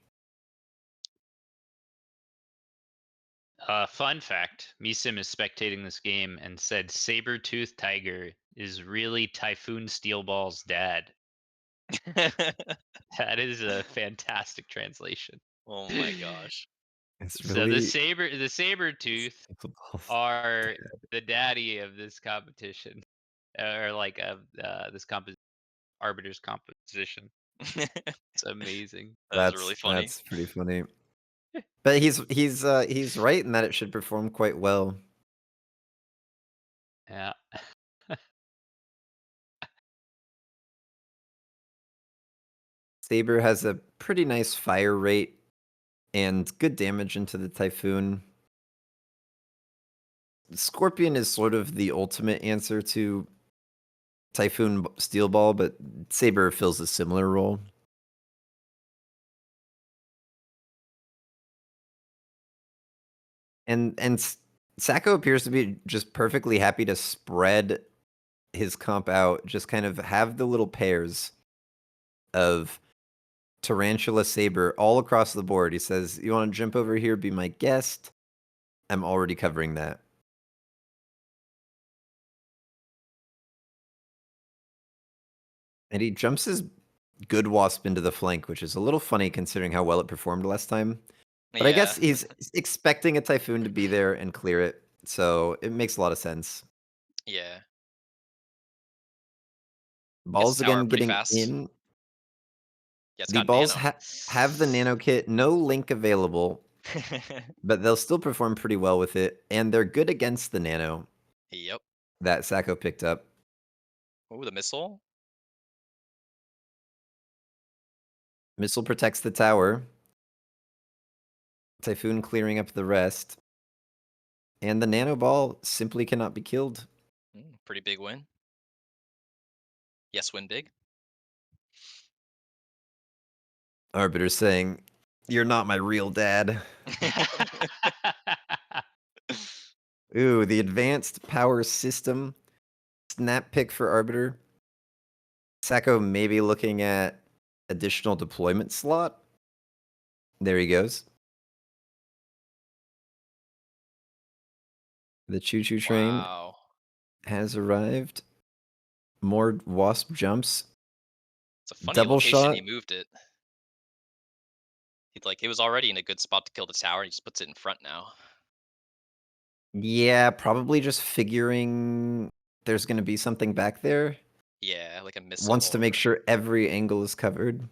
Fun fact: Misim is spectating this game and said Saber-Tooth Tiger is really Typhoon Steelball's dad. That is a fantastic translation. Oh my gosh. It's So the really Saber-Tooth are the daddy of this competition, or like of this Arbiter's composition. It's amazing. That is really funny. That's pretty funny. But he's right in that it should perform quite well. Yeah. Saber has a pretty nice fire rate and good damage into the Typhoon. Scorpion is sort of the ultimate answer to Typhoon Steel Ball, but Saber fills a similar role. And Sacco appears to be just perfectly happy to spread his comp out, just kind of have the little pairs of Tarantula Saber all across the board. He says, you want to jump over here, be my guest? I'm already covering that. And he jumps his good wasp into the flank, which is a little funny considering how well it performed last time. But I guess he's expecting a Typhoon to be there and clear it, so it makes a lot of sense. Yeah. Balls tower again pretty getting fast. in. Yeah, it's The got balls nano. have the nano kit, no link available, but they'll still perform pretty well with it, and they're good against the nano Yep. that Sacco picked up. Ooh, the missile. Missile protects the tower. Typhoon clearing up the rest. And the nano ball simply cannot be killed. Pretty big win. Yes, win big. Arbiter saying, "You're not my real dad." Ooh, the advanced power system. Snap pick for Arbiter. Sacco maybe looking at additional deployment slot. There he goes. The choo-choo train has arrived. More wasp jumps. It's a funny Double location shot. he moved it. It was already in a good spot to kill the tower. He just puts it in front now. Yeah, probably just figuring there's going to be something back there. Yeah, like a missile. Wants to make sure every angle is covered.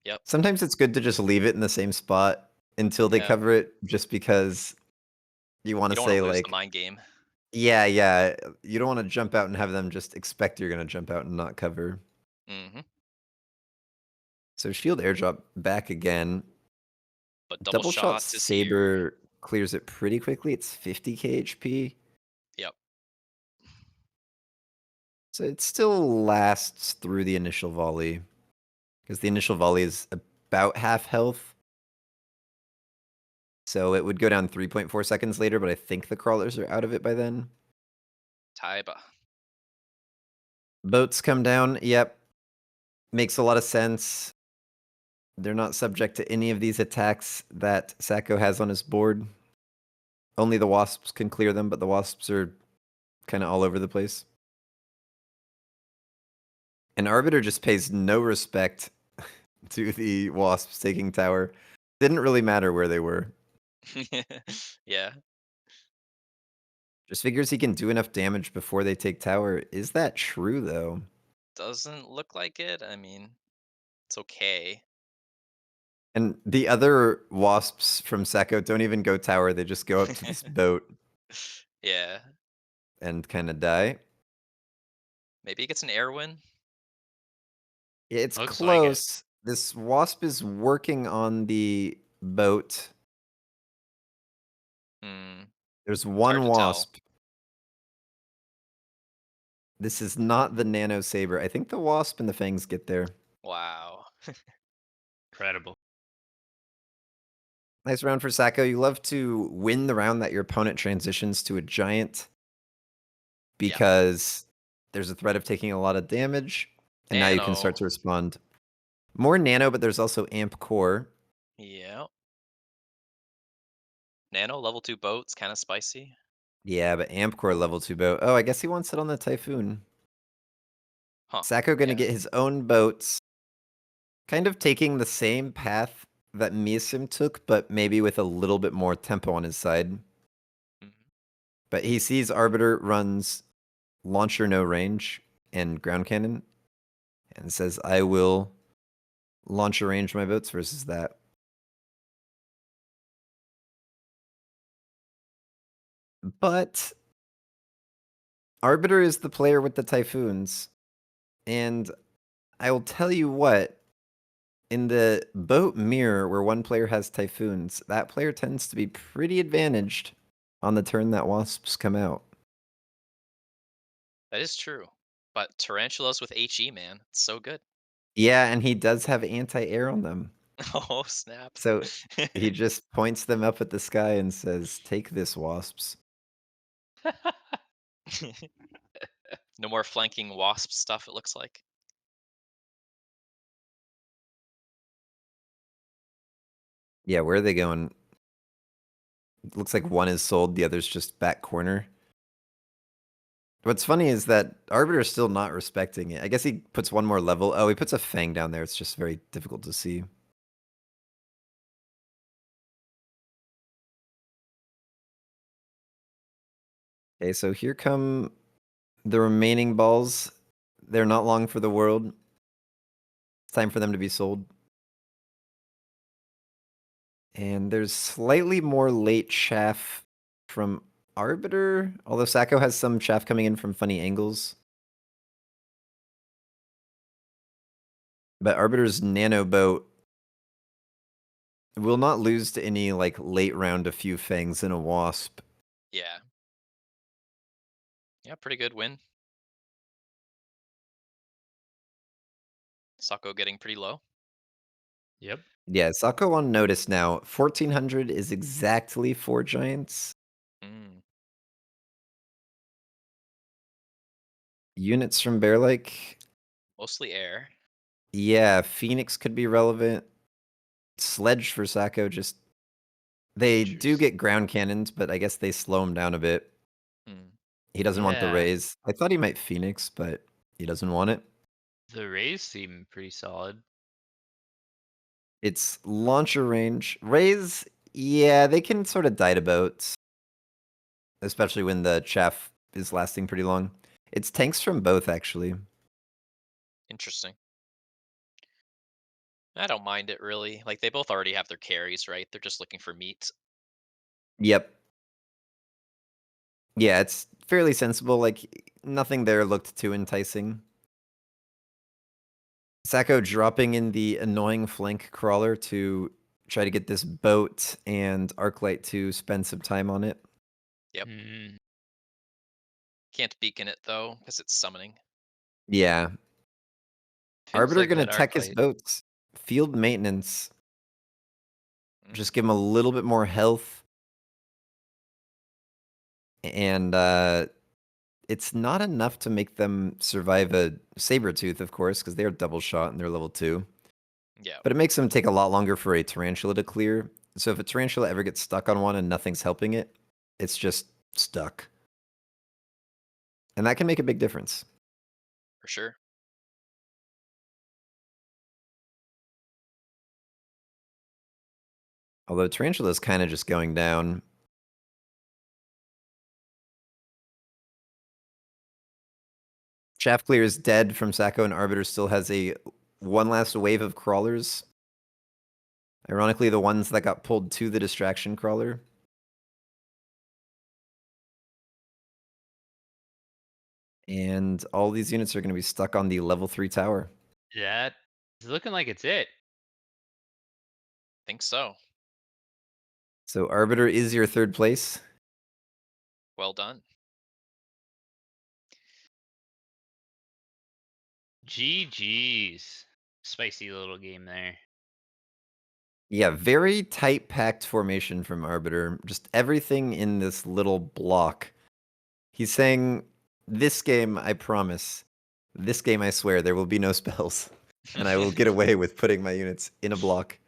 Yep. Sometimes it's good to just leave it in the same spot until they cover it, just because you want to say, lose like, the mind game. Yeah, yeah. You don't want to jump out and have them just expect you're going to jump out and not cover. Mm-hmm. So shield airdrop back again. But Double shot shots is here. Saber clears it pretty quickly. It's 50k HP. Yep. So it still lasts through the initial volley, because the initial volley is about half health. So it would go down 3.4 seconds later, but I think the crawlers are out of it by then. Taiba. Boats come down. Yep. Makes a lot of sense. They're not subject to any of these attacks that Sacco has on his board. Only the wasps can clear them, but the wasps are kind of all over the place. And Arbiter just pays no respect to the wasps taking tower. Didn't really matter where they were. Yeah. Just figures he can do enough damage before they take tower. Is that true, though? Doesn't look like it. I mean, it's okay. And the other wasps from Sacco don't even go tower. They just go up to this boat. Yeah. And kind of die. Maybe he gets an air win. It's Looks close. like This wasp is working on the boat. There's one wasp. This is not the nano saber. I think the wasp and the fangs get there. Wow. Incredible. Nice round for Sacco. You love to win the round that your opponent transitions to a giant, because there's a threat of taking a lot of damage, and now you can start to respond. More nano, but there's also amp core. Yeah. Nano level 2 boat's kind of spicy. Yeah, but amp core level 2 boat. Oh, I guess he wants it on the Typhoon. Huh. Sacco gonna get his own boats. Kind of taking the same path that Miasim took, but maybe with a little bit more tempo on his side. But he sees Arbiter runs launcher no range and ground cannon, and says, I will launcher range my boats versus that. But Arbiter is the player with the Typhoons. And I will tell you what, in the boat mirror where one player has Typhoons, that player tends to be pretty advantaged on the turn that wasps come out. That is true. But tarantulas with HE, man. It's so good. Yeah, and he does have anti-air on them. Oh, snap. So he just points them up at the sky and says, take this, wasps. No more flanking wasp stuff, it looks like. Yeah, where are they going? Looks like one is sold, the other's just back corner. What's funny is that Arbiter's still not respecting it. I guess he puts one more level. Oh, he puts a Fang down there. It's just very difficult to see. Okay, so here come the remaining balls. They're not long for the world. It's time for them to be sold. And there's slightly more late chaff from Arbiter, although Sacco has some chaff coming in from funny angles. But Arbiter's Nano Boat will not lose to any like late round a few Fangs and a Wasp. Yeah. Yeah, pretty good win. Sako getting pretty low. Yep. Yeah, Sacco on notice now. 1400 is exactly 4 giants. Mm. Units from Bear Lake. Mostly air. Yeah, Phoenix could be relevant. Sledge for Sacco, just they do Interesting. get ground cannons, but I guess they slow him down a bit. Mm. He doesn't want the Yeah. raise. I thought he might Phoenix, but he doesn't want it. The rays seem pretty solid. It's launcher range. Raise, yeah, they can sort of die to boats, especially when the chaff is lasting pretty long. It's tanks from both, actually. Interesting. I don't mind it really. Like they both already have their carries, right? They're just looking for meat. Yep. Yeah, it's fairly sensible. Like, nothing there looked too enticing. Sacco dropping in the annoying flank crawler to try to get this boat and Arclight to spend some time on it. Yep. Mm, Can't beacon it though, because it's summoning. Yeah. feels Arbiter like gonna that tech arc his light. boats. Field maintenance. Just Mm. give him a little bit more health. And it's not enough to make them survive a Sabertooth, of course, because they're double shot and they're level 2. Yeah, But it makes them take a lot longer for a Tarantula to clear. So if a Tarantula ever gets stuck on one and nothing's helping it, it's just stuck. And that can make a big difference. for sure. Although Tarantula is kind of just going down. Shaft Clear is dead from Sacco, and Arbiter still has a one last wave of crawlers. Ironically, the ones that got pulled to the distraction crawler. And all these units are going to be stuck on the level 3 tower. That is looking like it's it. Think so. So Arbiter is your third place. Well done. GG's. Spicy little game there. Yeah, very tight packed formation from Arbiter. Just everything in this little block. He's saying, this game, I promise. This game, I swear, there will be no spells. And I will get away with putting my units in a block.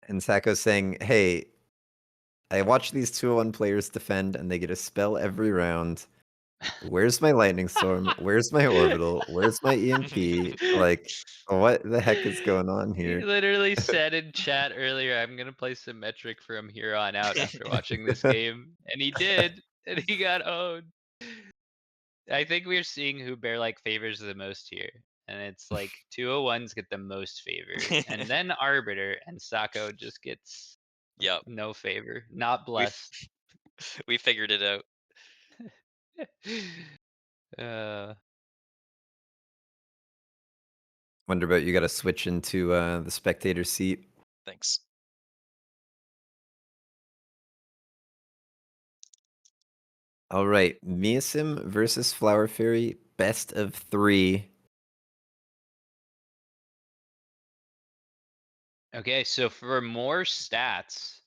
And Sacco's saying, hey, I watch these 201 players defend and they get a spell every round. Where's my Lightning Storm? Where's my Orbital? Where's my EMP? Like, what the heck is going on He here? literally said in chat earlier, I'm gonna play Symmetric from here on out after watching this game. And he did, and he got owned. I think we're seeing who Bear like favors the most here. And it's like 201s get the most favor. And then Arbiter and Sacco just gets Yep. no favor. Not We blessed. we figured it out. uh Wonder about you got to switch into the spectator seat. Thanks. All right, Miasim versus Flower Fairy, best of 3. okay, so for more stats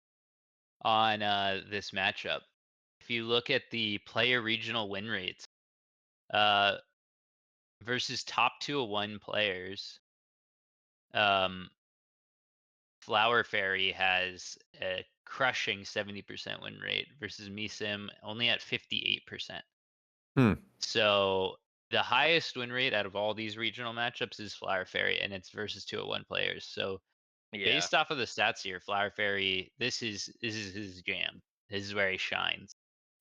on this matchup, if you look at the player regional win rates uh versus top 201 players, Flower Fairy has a crushing 70% win rate versus MeSim only at 58%. Hmm. So the highest win rate out of all these regional matchups is Flower Fairy, and it's versus 201 players. So Yeah. based off of the stats here, Flower Fairy, this is his jam. This is where he shines.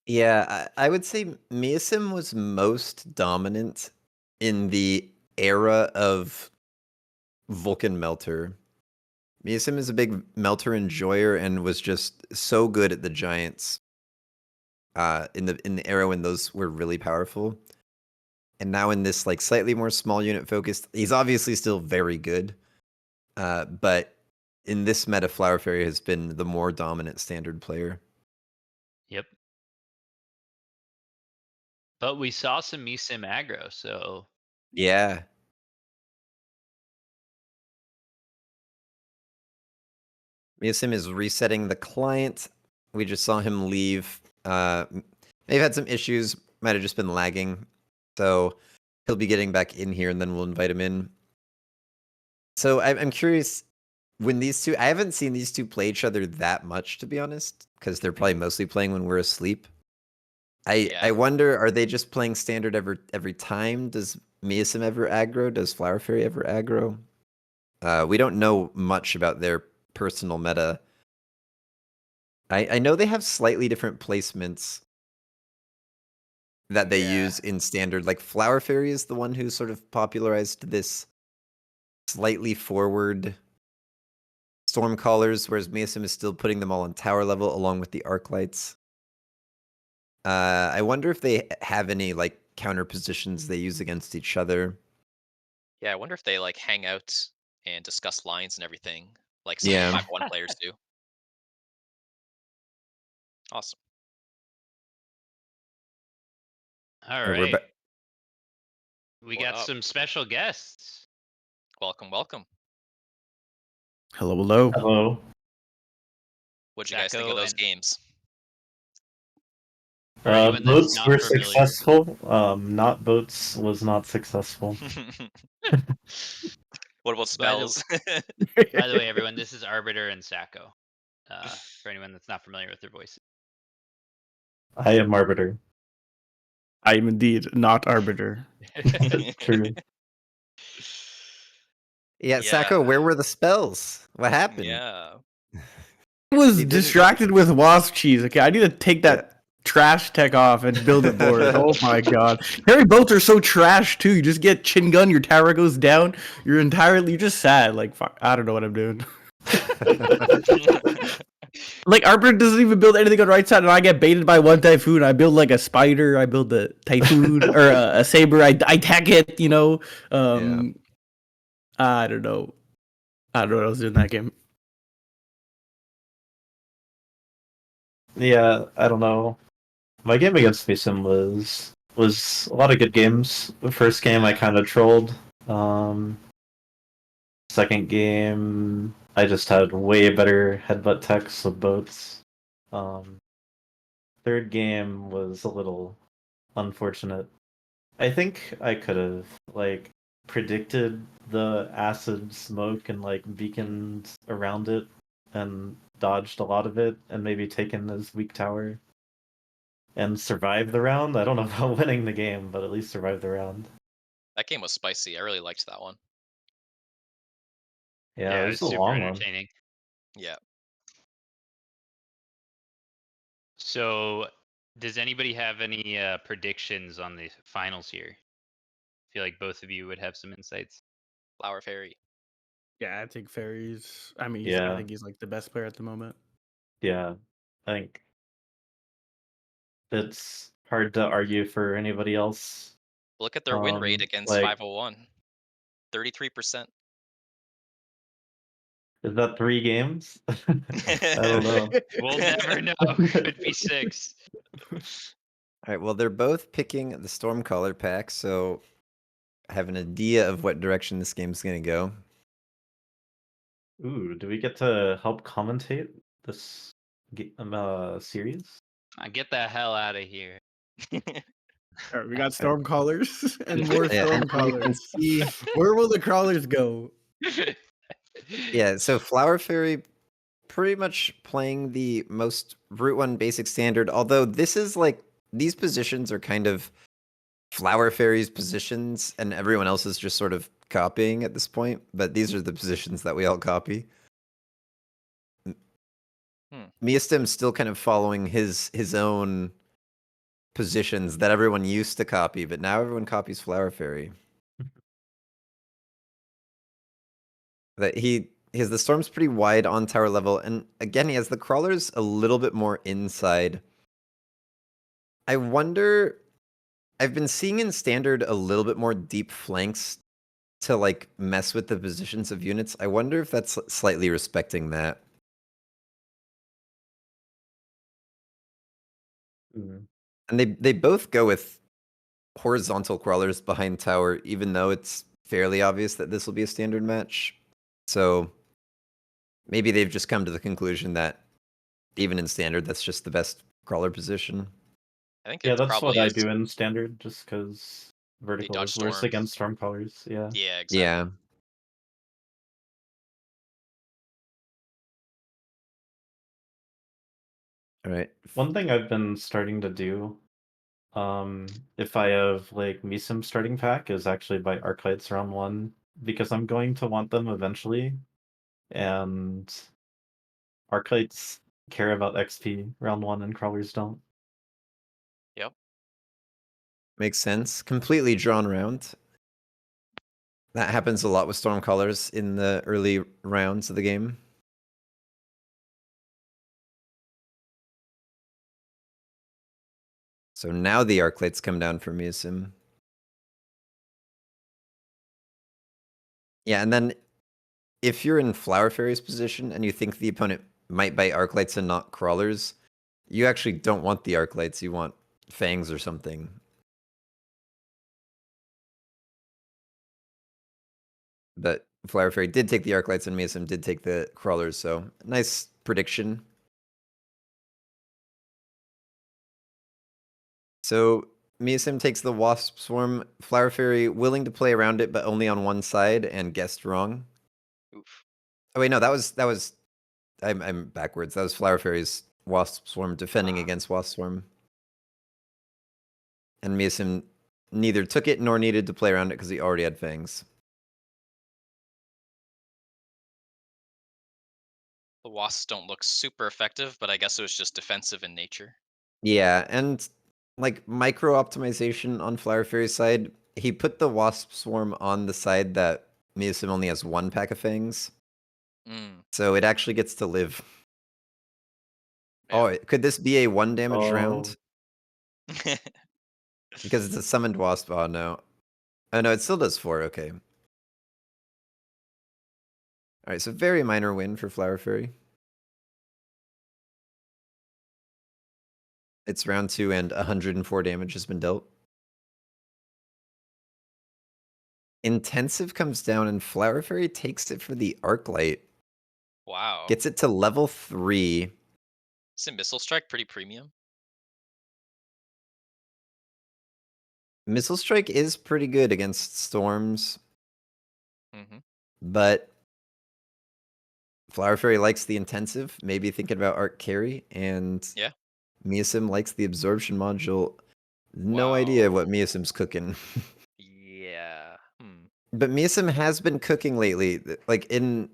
Yeah, I would say Miasim was most dominant in the era of Vulcan Melter. Miasim is a big Melter enjoyer and was just so good at the Giants in the era when those were really powerful. And now in this like slightly more small unit focused, he's obviously still very good. But in this meta, Flower Fairy has been the more dominant standard player. Yep. But we saw some MeSim aggro, so Yeah. Miasim is resetting the client. We just saw him leave. They've had some issues. Might have just been lagging. So he'll be getting back in here and then we'll invite him in. So I'm curious, when these two, I haven't seen these two play each other that much, to be honest, because they're probably mostly playing when we're asleep. I wonder, are they just playing standard every time? Does Miasim ever aggro? Does Flower Fairy ever aggro? We don't know much about their personal meta. I know they have slightly different placements that they use in standard. Like Flower Fairy is the one who sort of popularized this slightly forward Stormcallers, whereas Miasim is still putting them all on tower level along with the arc lights. I wonder if they have any like counter positions they use against each other. Yeah, I wonder if they like hang out and discuss lines and everything, like some Yeah. MAG1 players do. Awesome. all We're right. We What got up? some special guests. Welcome, welcome. Hello, hello. Hello. What'd you guys think of Sacco those and games? for anyone that's Boats not were familiar. successful. Not boats was not successful. What about spells? By the way, everyone, this is Arbiter and Sacco. For anyone that's not familiar with their voices. I am Arbiter. I am indeed not Arbiter. True. Yeah, Sacco, where were the spells? What happened? Yeah. I was He didn't- distracted with wasp cheese. Okay, I need to take that trash tech off and build a board. Oh my god. Harry boats are so trash too. You just get chin gun, your tower goes down, you're just sad. Like fuck, I don't know what I'm doing. Like Arbiter doesn't even build anything on right side, and I get baited by one typhoon. I build like a spider, I build a typhoon or a saber. I attack it. You know. I don't know. I don't know what I was doing that game. Yeah, I don't know. My game against Mason was a lot of good games. The first game I kind of trolled. Second game I just had way better headbutt techs with boats. Third game was a little unfortunate. I think I could have like predicted the acid smoke and like beaconed around it and dodged a lot of it and maybe taken his weak tower and survived the round. I don't know about winning the game, but at least survived the round. That game was spicy. I really liked that one. Yeah, it was a super long one. entertaining. Yeah. So, does anybody have any predictions on the finals here? I feel like both of you would have some insights. Flower Fairy. Yeah, I think Fairies. I mean, I Yeah. think he's like the best player at the moment. Yeah, I think it's hard to argue for anybody else. Look at their win rate against like- 501. 33%. Is that 3 games? I don't know. We'll never know. Could be 6. All right, well, they're both picking the Stormcaller pack, so I have an idea of what direction this game's going to go. Ooh, do we get to help commentate this series? Get the hell out of here. All right, we got Stormcallers and more Yeah, and you can Stormcallers. see Where will the crawlers go? Yeah, so Flower Fairy pretty much playing the most Route 1 basic standard, although this is like, these positions are kind of Flower Fairy's positions, and everyone else is just sort of copying at this point, but these are the positions that we all copy. Miastem's still kind of following his own positions that everyone used to copy, but now everyone copies Flower Fairy. That he has the storm's pretty wide on tower level, and again he has the crawlers a little bit more inside. I wonder, I've been seeing in standard a little bit more deep flanks to like mess with the positions of units. I wonder if that's slightly respecting that. And they both go with horizontal crawlers behind tower, even though it's fairly obvious that this will be a standard match. So maybe they've just come to the conclusion that even in standard, that's just the best crawler position. I think Yeah, it that's probably what I is. do in standard, just because vertical dodge is worse storms. against storm crawlers. Yeah. Yeah, exactly. Yeah. All right. One thing I've been starting to do, if I have like Misim starting pack, is actually buy Arclights round 1, because I'm going to want them eventually, and Arclights care about XP round 1 and crawlers don't. Yep. Makes sense. Completely drawn round. That happens a lot with Stormcallers in the early rounds of the game. So now the Arclights come down for Miasim. Yeah, and then if you're in Flower Fairy's position and you think the opponent might buy Arclights and not Crawlers, you actually don't want the Arclights, you want Fangs or something. But Flower Fairy did take the Arclights and Miasim did take the Crawlers, so nice prediction. So Miasim takes the Wasp Swarm, Flower Fairy willing to play around it, but only on one side, and guessed wrong. Oof. Oh wait, no, that was I'm backwards. That was Flower Fairy's Wasp Swarm defending against Wasp Swarm. And Miasim neither took it nor needed to play around it because he already had Fangs. The wasps don't look super effective, but I guess it was just defensive in nature. Yeah, and like micro optimization on Flower Fairy's side, he put the Wasp Swarm on the side that Miasim only has one pack of Fangs. So it actually gets to live. Yeah. Oh, could this be a 1 damage Oh. round? Because it's a summoned Wasp. Oh no. Oh no, it still does 4. Okay. Alright, so very minor win for Flower Fairy. It's round 2 and 104 damage has been dealt. Intensive comes down and Flower Fairy takes it for the Arclight. Wow. Gets it to level 3. Isn't Missile Strike pretty premium? Missile Strike is pretty good against storms, but Flower Fairy likes the intensive, maybe thinking about Arc Carry, and Yeah. Miasim likes the absorption module. No idea what Miasim's cooking. Yeah. But Miasim has been cooking lately. Like in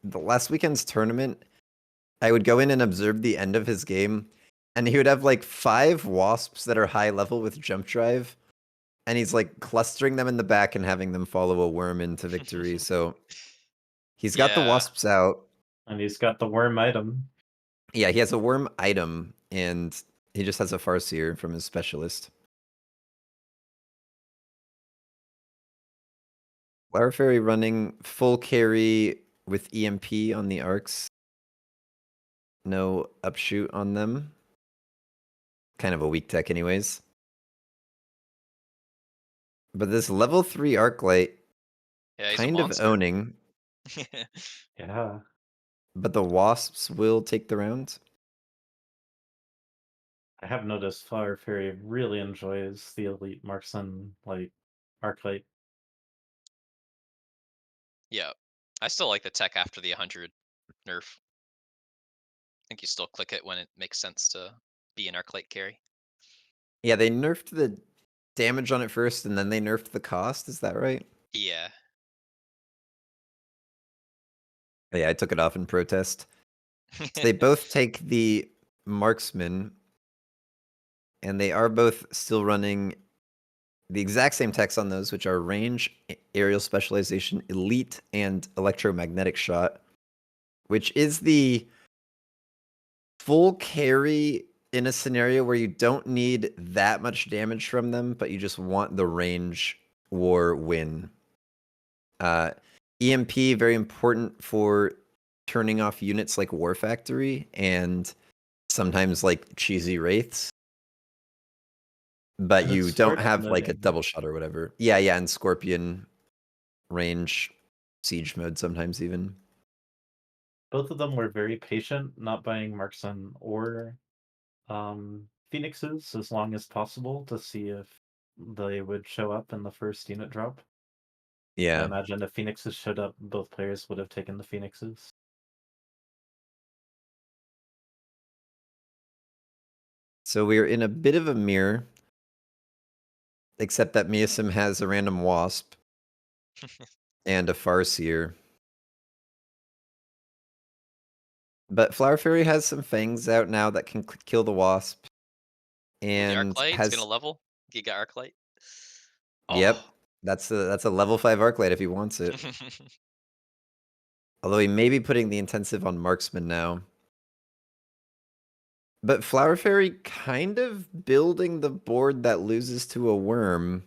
the last weekend's tournament, I would go in and observe the end of his game, and he would have like 5 wasps that are high level with jump drive, and he's like clustering them in the back and having them follow a worm into victory. So he's got the wasps out. And he's got the worm item. Yeah, he has a worm item, and he just has a Farseer from his specialist. Flower Fairy running full carry with EMP on the arcs. No upshoot on them. Kind of a weak tech anyways. But this level 3 Arclight kind of owning. Yeah. But the wasps will take the round. I have noticed Flower Fairy really enjoys the elite marksman, like Arclight. Yeah. I still like the tech after the 100 nerf. I think you still click it when it makes sense to be an Arclight carry. Yeah, they nerfed the damage on it first, and then they nerfed the cost. Is that right? Yeah. Yeah, I took it off in protest. So they both take the marksman, and they are both still running the exact same techs on those, which are range, aerial specialization, elite, and electromagnetic shot, which is the full carry in a scenario where you don't need that much damage from them, but you just want the range war win. EMP, very important for turning off units like War Factory and sometimes like cheesy wraiths. But And you it's don't Scorpion have like a moving. double shot or whatever. Yeah, and Scorpion range siege mode sometimes even. Both of them were very patient, not buying Markson or Phoenixes as long as possible to see if they would show up in the first unit drop. I Yeah. imagine if Phoenixes showed up, both players would have taken the Phoenixes. So we're in a bit of a mirror. Except that Miasim has a random wasp and a Farseer. But Flower Fairy has some fangs out now that can kill the wasp. The And Arclight's has gonna level. Giga Arclight. Yep. Oh. That's a level 5 Arclight if he wants it. Although he may be putting the intensive on Marksman now. But Flower Fairy kind of building the board that loses to a worm.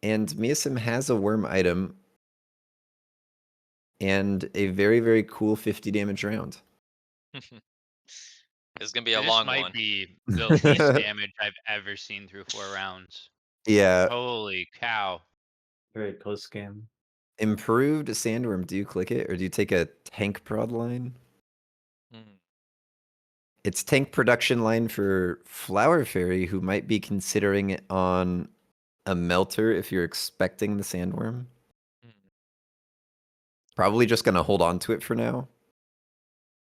And Miasim has a worm item. And a very, very cool 50 damage round. It's gonna be a This long might one. be the least damage I've ever seen through 4 rounds. Yeah. Holy cow. Very close game. Improved Sandworm, do you click it or do you take a tank prod line? Hmm. It's tank production line for Flower Fairy, who might be considering it on a melter if you're expecting the Sandworm. Hmm. Probably just gonna hold on to it for now.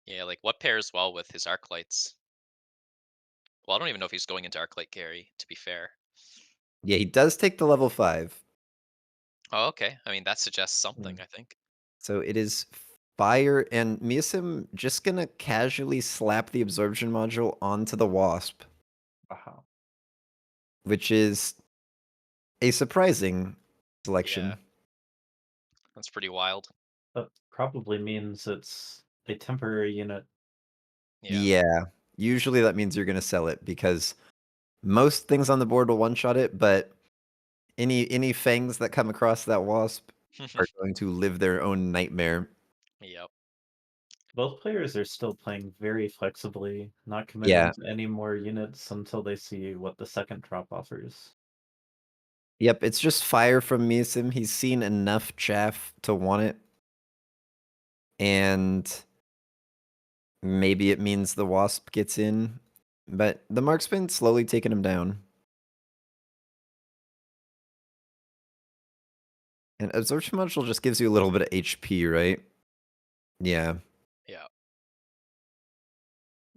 Yeah, like what pairs well with his Arclights? Well, I don't even know if he's going into Arclight carry, to be fair. Yeah, he does take the level 5. Oh, okay. I mean, that suggests something, I think. So it is fire, and Miasim just gonna casually slap the absorption module onto the wasp, Wow. which is a surprising selection. Yeah. That's pretty wild. That probably means it's a temporary unit. Yeah. Usually that means you're gonna sell it because most things on the board will one-shot it, but any fangs that come across that wasp are going to live their own nightmare. Yep. Both players are still playing very flexibly, not committing Yeah. to any more units until they see what the second drop offers. Yep, it's just fire from Miasim. He's seen enough chaff to want it. And maybe it means the wasp gets in. But the marksman's slowly taking him down. And absorption module just gives you a little bit of HP, right? Yeah. Yeah.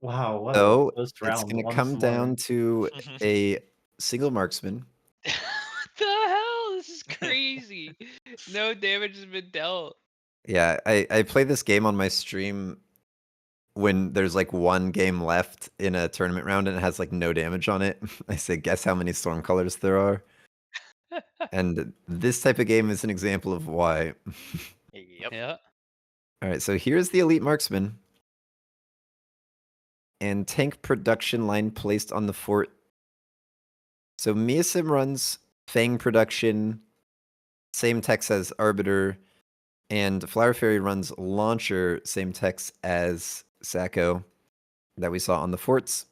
Wow, what So a close it's round going to once come more. down to a single marksman. What the hell? This is crazy. No damage has been dealt. Yeah, I play this game on my stream when there's like one game left in a tournament round and it has like no damage on it. I say, guess how many storm colors there are. And this type of game is an example of why. Yep. Yeah. All right, so here's the elite marksman. And tank production line placed on the fort. So Miasim runs Fang production, same text as Arbiter, and Flower Fairy runs Launcher, same text as Sacco that we saw on the forts.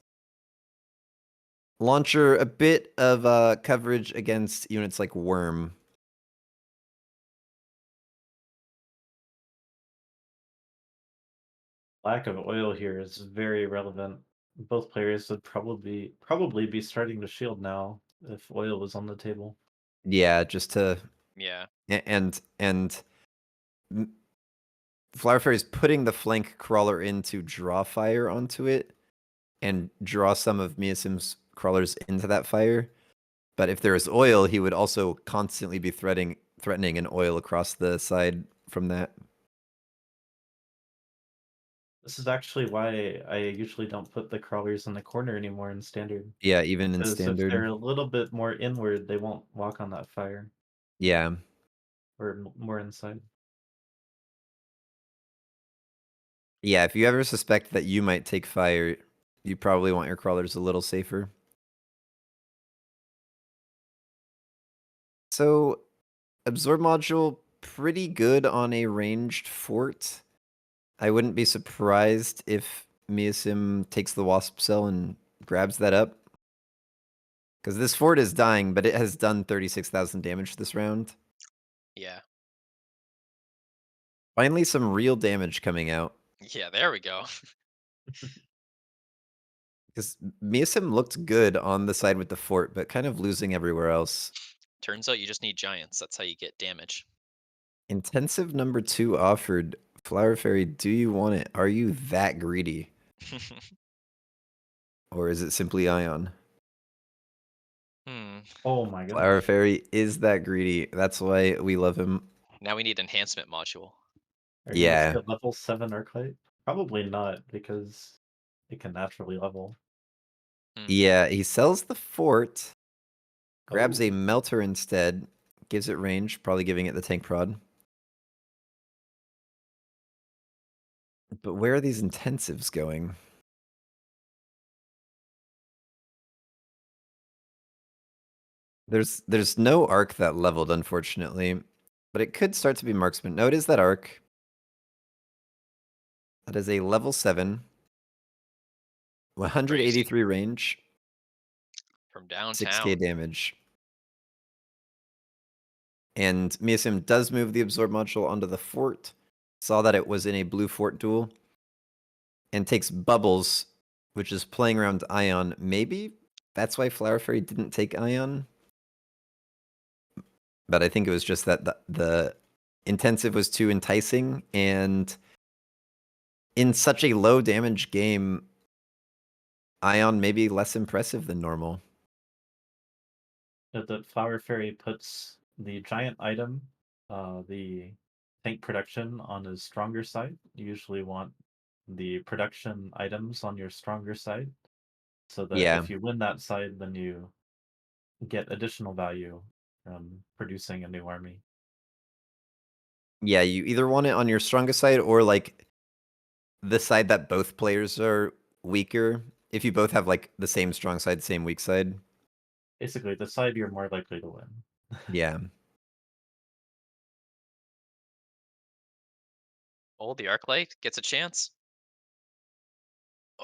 Launcher, a bit of coverage against units like Worm. Lack of oil here is very relevant. Both players would probably be starting to shield now if oil was on the table. Yeah, just to Yeah. and Flower Fairy is putting the flank crawler in to draw fire onto it and draw some of Miasim's crawlers into that fire. But if there is oil, he would also constantly be threatening an oil across the side from that. This is actually why I usually don't put the crawlers in the corner anymore in standard. Yeah, even in Because if standard. they're a little bit more inward, they won't walk on that fire. Yeah. Or more inside. Yeah, if you ever suspect that you might take fire, you probably want your crawlers a little safer. So, absorb module, pretty good on a ranged fort. I wouldn't be surprised if Miasim takes the wasp cell and grabs that up. Because this fort is dying, but it has done 36,000 damage this round. Yeah. Finally, some real damage coming out. Yeah, there we go. Because Miasim looked good on the side with the fort, but kind of losing everywhere else. Turns out you just need giants. That's how you get damage. Intensive number 2 offered. Flower Fairy, do you want it? Are you that greedy? Or is it simply Ion? Oh my god. Flower Fairy is that greedy. That's why we love him. Now we need enhancement module. Are you Yeah. gonna skip level 7 Arclight? Probably not, because it can naturally level. Yeah, he sells the fort, grabs Oh. a melter instead, gives it range, probably giving it the tank prod. But where are these intensives going? There's no arc that leveled, unfortunately. But it could start to be marksman. No, it is that arc. That is a level 7. 183 range. From downtown. 6k damage. And Miasim does move the absorb module onto the fort. Saw that it was in a blue fort duel. And takes bubbles, which is playing around Ion. Maybe that's why Flower Fairy didn't take Ion. But I think it was just that the intensive was too enticing. And in such a low damage game, Ion may be less impressive than normal. The Flower Fairy puts the giant item, the tank production, on his stronger side. You usually want the production items on your stronger side, so that Yeah. if you win that side, then you get additional value from producing a new army. Yeah, you either want it on your strongest side or like the side that both players are weaker. If you both have like the same strong side, same weak side. Basically, the side you're more likely to win. Yeah. Oh, the Arclight gets a chance.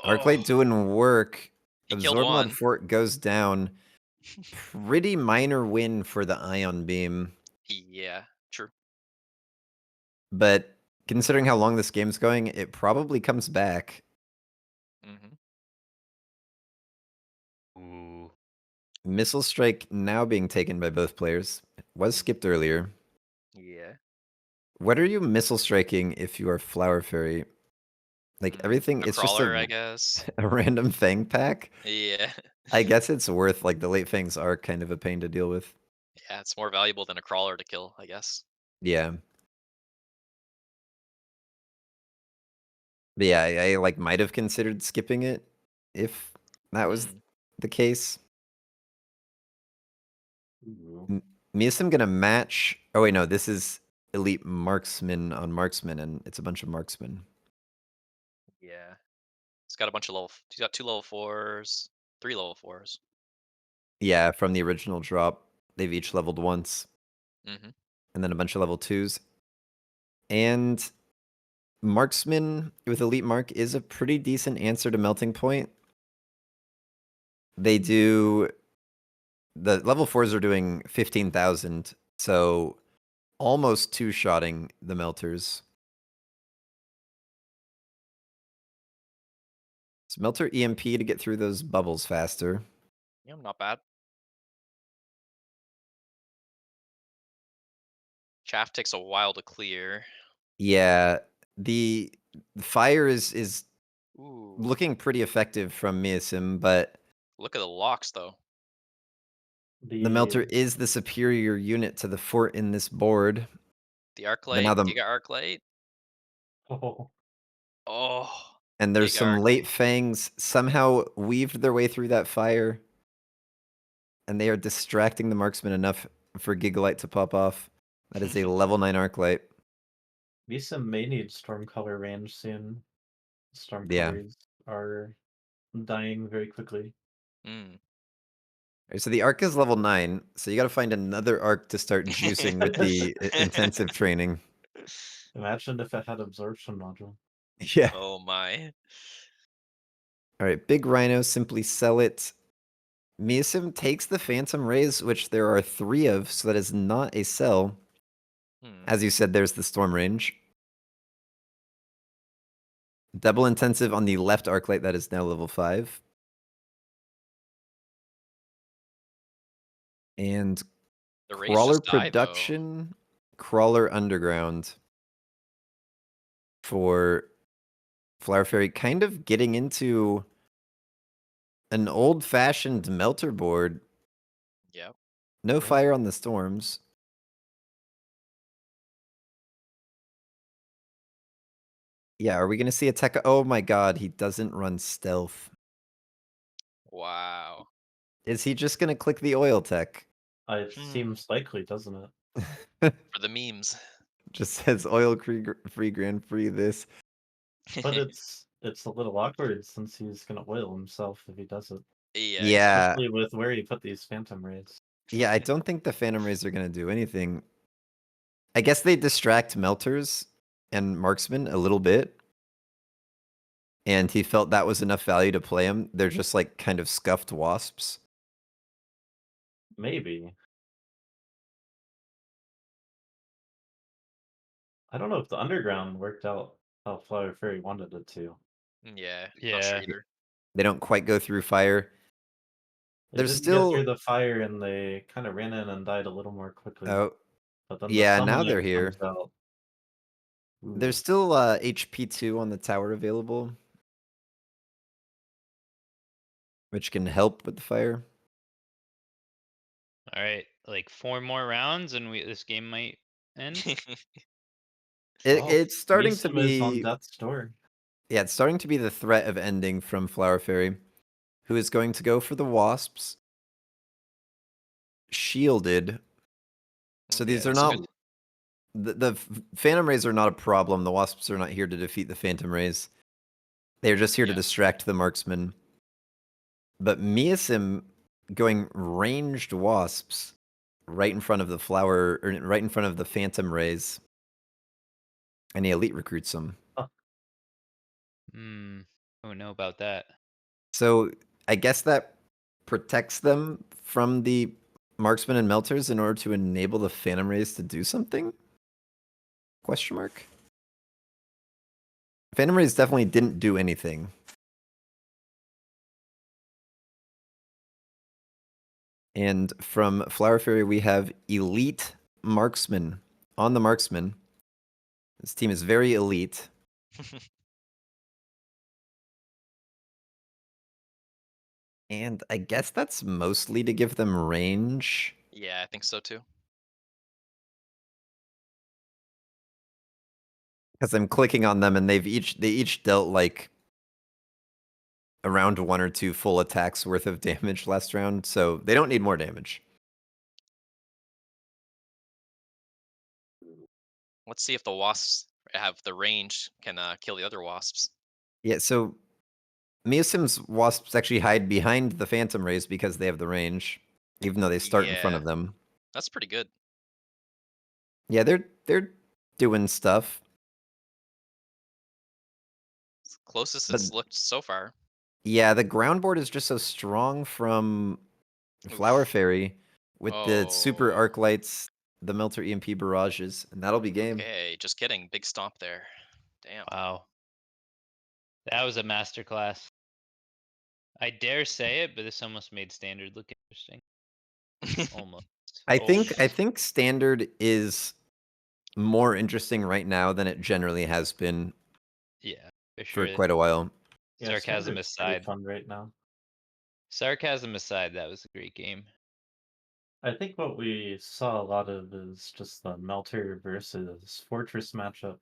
Arclight doing work. He killed Absorb mod one. fort goes down. Pretty minor win for the Ion Beam. Yeah, true. But considering how long this game's going, it probably comes back. Ooh. Missile Strike now being taken by both players. It was skipped earlier. Yeah. What are you missile striking if you are Flower Fairy? Like everything, A it's crawler, I just guess. a random Fang pack. Yeah. I guess it's worth, like, the late Fangs are kind of a pain to deal with. Yeah, it's more valuable than a crawler to kill, I guess. Yeah. But yeah, I like might have considered skipping it if that was the case. Miasim gonna match. Oh wait, no, this is elite marksman on marksman, and it's a bunch of marksmen. Yeah. He's got a bunch of he's got 2 level 4s, 3 level 4s. Yeah, from the original drop, they've each leveled once. And then a bunch of level 2s. And marksman with elite mark is a pretty decent answer to melting point. They do, the level 4s are doing 15,000, so almost two-shotting the melters. Melter EMP to get through those bubbles faster. Yeah, not bad. Chaff takes a while to clear. Yeah, the fire is Ooh. looking pretty effective from Miasim, but Look at the locks, though. the melter is the superior unit to the fort in this board. The arc But now light, the Giga arc light. Oh, Oh, and there's Giga some arc. late fangs somehow weaved their way through that fire, and they are distracting the marksman enough for Gigalight to pop off. That is a level 9 arc light. Misa may need Stormcolor range soon. Yeah. Stormcolors are dying very quickly. Mm. Alright, so the arc is level 9, so you gotta find another arc to start juicing with the intensive training. Imagine if it had absorption module. Yeah. Oh my. Alright, Big Rhino, simply sell it. Miasim takes the Phantom Rays, which there are 3 of, so that is not a sell. Hmm. As you said, there's the Storm range. Double intensive on the left arc light, that is now level 5. And The rays Crawler just die, though. production, Crawler underground for Flower Fairy, kind of getting into an old-fashioned melter board. Yep. No Yep. fire on the storms. Yeah, are we gonna see a tech? Oh my god, he doesn't run stealth. Wow. Is he just gonna click the oil tech? It seems likely, doesn't it? For the memes. Just says oil free Grand Prix this. But it's a little awkward since he's gonna oil himself if he does it. Yeah. Yeah, Especially with where he put these Phantom Rays. yeah, I don't think the Phantom Rays are gonna do anything. I guess they distract Melters and Marksman a little bit. And he felt that was enough value to play him. They're just like kind of scuffed wasps. Maybe. I don't know if the underground worked out how Flower Fairy wanted it to. Yeah. Not Yeah. sure either. They don't quite go through fire. They There's didn't get still through the fire and they kind of ran in and died a little more quickly. oh But then the yeah, now sunlight they're here. comes out. There's Ooh. still HP2 on the tower available, which can help with the fire. All right, like 4 more rounds, and this game might end. It's starting to Misim is on be death's door. yeah, it's starting to be the threat of ending from Flower Fairy, who is going to go for the wasps. Shielded. So these Yeah, are it's a not good- the Phantom Rays are not a problem. The wasps are not here to defeat the Phantom Rays. They're just here to Yeah. distract the marksman. But Miasim going ranged wasps right in front of the flower, or right in front of the Phantom Rays. And he elite recruits them. Hmm. Oh, know about that. So I guess that protects them from the marksman and melters in order to enable the Phantom Rays to do something? Question mark? Phantom Rays definitely didn't do anything. And from Flower Fairy, we have elite marksman on the marksman. This team is very elite. And I guess that's mostly to give them range. Yeah, I think so too. Because I'm clicking on them and they each dealt like around 1 or 2 full attacks worth of damage last round, so they don't need more damage. Let's see if the wasps have the range, can kill the other wasps. Yeah, so Miasim's wasps actually hide behind the Phantom Rays because they have the range, even though they start in front Yeah. of them. That's pretty good. Yeah, they're doing stuff. It's the closest But it's looked so far. yeah, the ground board is just so strong from Flower Oof. Fairy with the super Oh. arc lights, the Melter EMP barrages, and that'll be game. Okay, just kidding. Big stomp there. Damn. Wow. That was a masterclass. I dare say it, but this almost made standard look interesting. Almost. I Almost. think standard is more interesting right now than it generally has been Yeah, for for sure. quite a while. Yeah, Sarcasm Standard's pretty aside. fun right now. Sarcasm aside, that was a great game. I think what we saw a lot of is just the Melter versus Fortress matchup.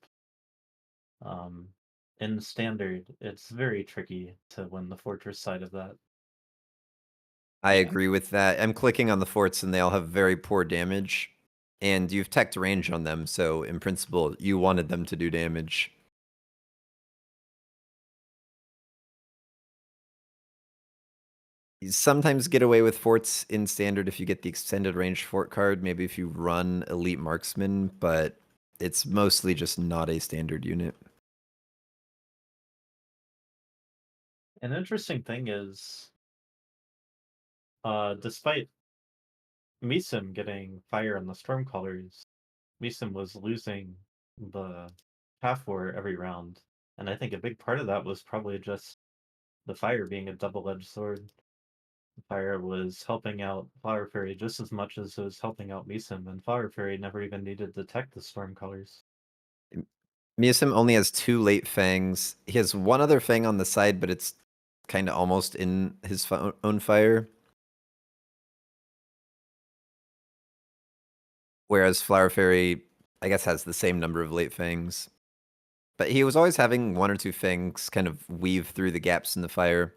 In Standard, it's very tricky to win the Fortress side of that. I Yeah. agree with that. I'm clicking on the forts and they all have very poor damage. And you've teched range on them, so in principle, you wanted them to do damage. You sometimes get away with forts in Standard if you get the extended range fort card, maybe if you run Elite Marksman, but it's mostly just not a Standard unit. An interesting thing is, despite Meeson getting fire on the Stormcallers, Meeson was losing the half war every round. And I think a big part of that was probably just the fire being a double-edged sword. The fire was helping out Flower Fairy just as much as it was helping out Meeson, and Flower Fairy never even needed to tech the Stormcallers. Miasim only has 2 late fangs. He has 1 other fang on the side, but it's kind of almost in his own fire. Whereas Flower Fairy, I guess, has the same number of late fangs. But he was always having 1 or 2 fangs kind of weave through the gaps in the fire.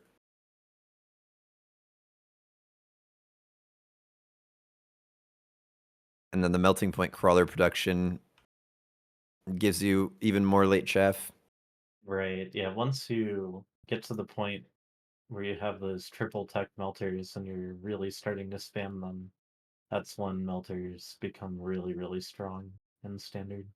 And then the melting point crawler production gives you even more late chaff. Right, yeah, once you get to the point where you have those triple tech melters and you're really starting to spam them, that's when melters become really, really strong in Standard.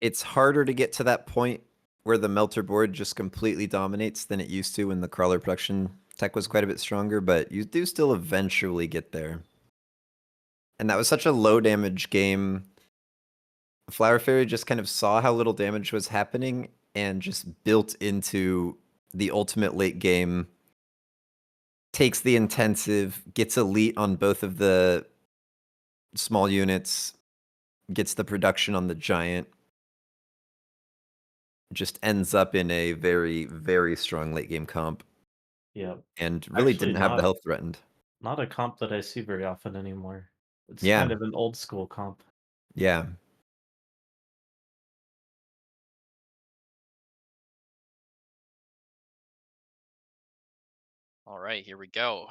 It's harder to get to that point where the melter board just completely dominates than it used to when the crawler production tech was quite a bit stronger, but you do still eventually get there. And that was such a low damage game. Flower Fairy just kind of saw how little damage was happening and just built into the ultimate late game. Takes the intensive, gets elite on both of the small units, gets the production on the giant. Just ends up in a very, very strong late game comp. Yeah, And really actually didn't have the not health threatened. not a comp that I see very often anymore. It's Yeah. kind of an old school comp. Yeah. All right, here we go.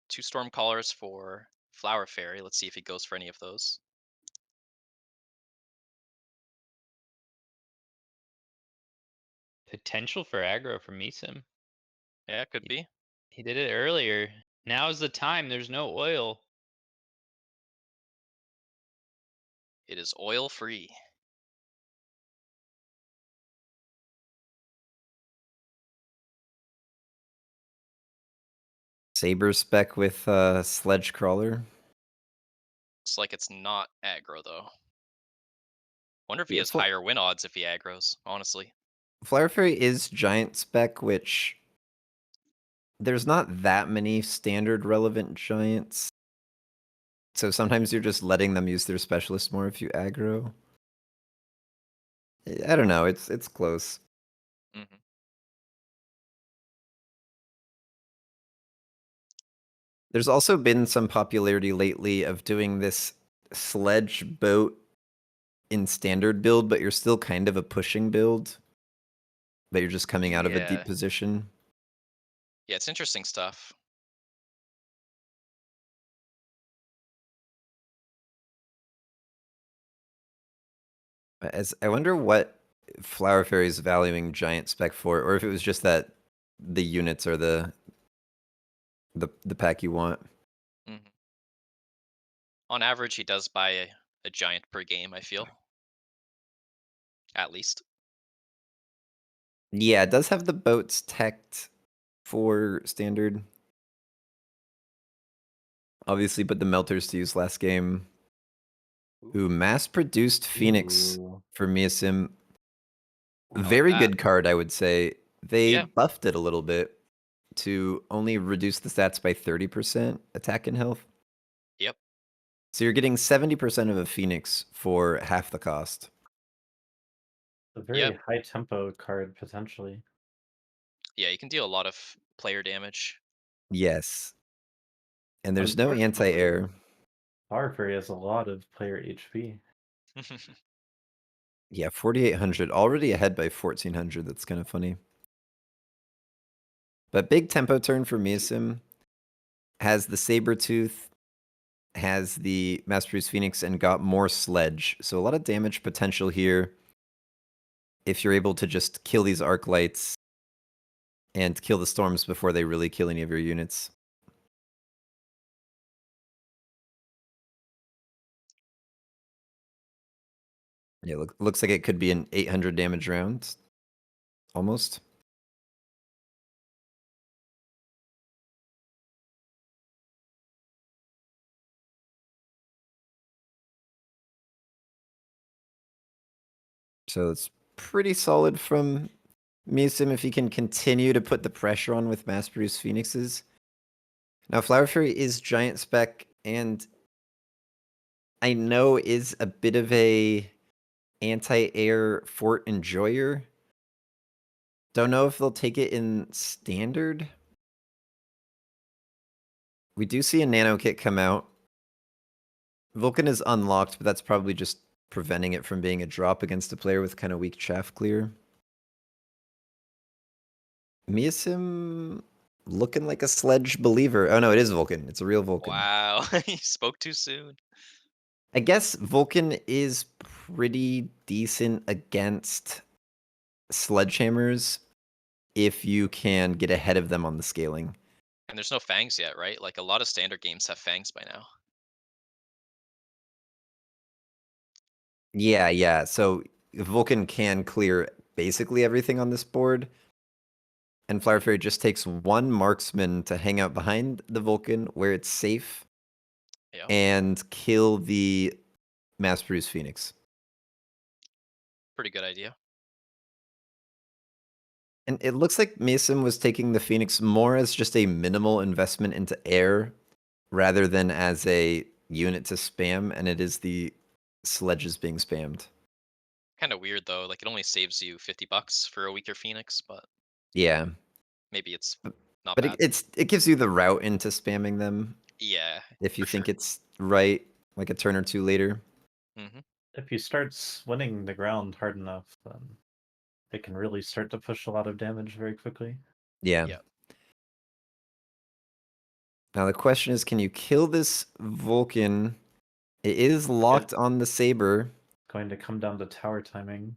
2 Stormcallers for Flower Fairy. Let's see if he goes for any of those. Potential for aggro from Meeson. Yeah, could be. He did it earlier. Now's the time. There's no oil. It is oil free. Saber spec with Sledge Crawler. Looks like it's not aggro though. Wonder if he Yeah, has higher win odds if he aggros, honestly. Flower Fairy is giant spec, which there's not that many standard relevant giants. So sometimes you're just letting them use their specialist more if you aggro. I don't know, it's close. Mm-hmm. There's also been some popularity lately of doing this sledge boat in standard build, but you're still kind of a pushing build. But you're just coming out of a deep Yeah. position. Yeah, it's interesting stuff. As I wonder what Flower Fairy is valuing giant spec for, or if it was just that the units are the pack you want. Mm-hmm. On average, he does buy a giant per game, I feel. At least. Yeah, it does have the boats teched for standard. Obviously, but the melters to use last game. Ooh, mass-produced Phoenix Ooh. for Miasim. I like Very that. good card, I would say. They Yeah. buffed it a little bit to only reduce the stats by 30% attack and health. Yep. So you're getting 70% of a Phoenix for half the cost. A very high tempo card potentially. Yeah, you can deal a lot of player damage. Yes. And there's no anti-air. Power Fairy has a lot of player HP. Yeah, 4,800, already ahead by 1,400. That's kind of funny. But big tempo turn for Miasim. Has the Sabertooth, has the Master Bruce Phoenix, and got more Sledge. So a lot of damage potential here. If you're able to just kill these Arc Lights and kill the Storms before they really kill any of your units. Yeah, looks like it could be an 800 damage round. Almost. So it's pretty solid from Miasim if he can continue to put the pressure on with Mass Bruce Phoenixes. Now, Flower Fury is giant spec, and I know is a bit of a anti-air fort enjoyer. Don't know if they'll take it in standard. We do see a nano kit come out. Vulcan is unlocked, but that's probably just preventing it from being a drop against a player with kind of weak chaff clear. Miasim looking like a Sledge believer. Oh no, it is Vulcan. It's a real Vulcan. Wow, you spoke too soon. I guess Vulcan is pretty decent against sledgehammers if you can get ahead of them on the scaling. And there's no fangs yet, right? Like a lot of standard games have fangs by now. Yeah. So Vulcan can clear basically everything on this board. And Flower Fairy just takes one marksman to hang out behind the Vulcan where it's safe Yeah. and kill the Mass Bruce Phoenix. Pretty good idea. And it looks like Mason was taking the Phoenix more as just a minimal investment into air rather than as a unit to spam, and it is the sledges being spammed. Kind of weird though. Like it only saves you $50 for a weaker Phoenix, but Yeah. maybe it's not But bad. it gives you the route into spamming them Yeah. if you for think sure. it's right, like a turn or two later. Mm-hmm. If you start swinning the ground hard enough, then it can really start to push a lot of damage very quickly. Yeah. Yeah. Now the question is, can you kill this Vulcan? It is locked on the Saber. Going to come down to tower timing.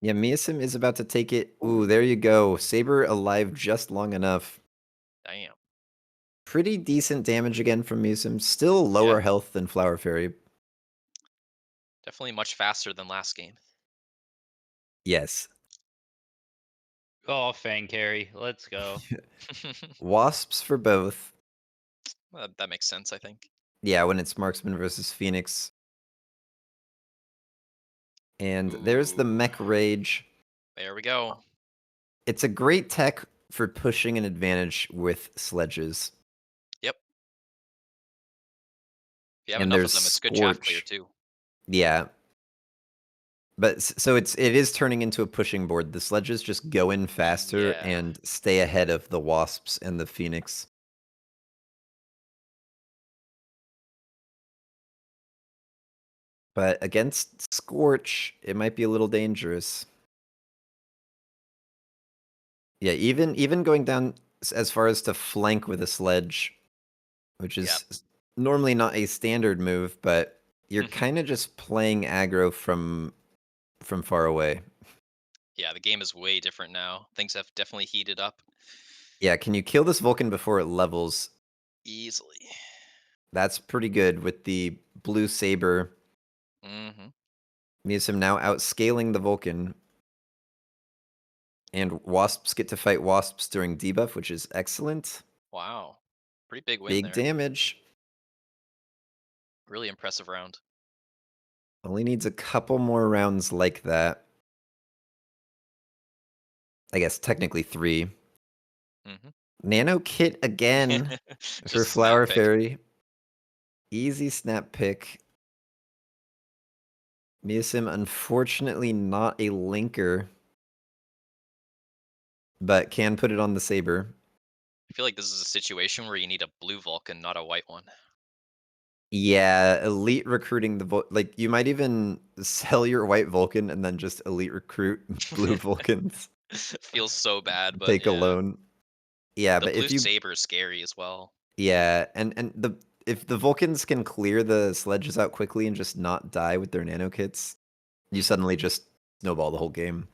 Yeah, Miasim is about to take it. Ooh, there you go. Saber alive just long enough. Damn. Pretty decent damage again from Miasim. Still lower health than Flower Fairy. Definitely much faster than last game. Yes. Oh, Fang carry. Let's go. Wasps for both. That makes sense, I think. Yeah, when it's Marksman versus Phoenix. And there's the Mech Rage. There we go. It's a great tech for pushing an advantage with sledges. Yep. If you have And enough there's of them, it's good chaff clear Scorch. too. Yeah. But so it is turning into a pushing board. The sledges just go in faster Yeah. and stay ahead of the Wasps and the Phoenix. But against Scorch, it might be a little dangerous. Yeah, even going down as far as to flank with a sledge, which is normally not a standard move, but you're kind of just playing aggro from far away. Yeah, the game is way different now. Things have definitely heated up. Yeah, can you kill this Vulcan before it levels? Easily. That's pretty good with the blue saber. Mm-hmm. Miasim now outscaling the Vulcan. And Wasps get to fight Wasps during debuff, which is excellent. Wow. Pretty big win Big there. damage. Really impressive round. Only needs a couple more rounds like that. I guess technically 3. Mm-hmm. Nano kit again for Just Flower snap pick. Fairy. Easy snap pick. Miasim, unfortunately not a linker, but can put it on the Saber. I feel like this is a situation where you need a blue Vulcan, not a white one. Yeah, elite recruiting like you might even sell your white Vulcan and then just elite recruit blue Vulcans. Feels so bad, but Take a yeah. loan. Yeah, The but blue if you Saber is scary as well. yeah, and if the Vulcans can clear the sledges out quickly and just not die with their nano kits, you Mhm. suddenly just snowball the whole game.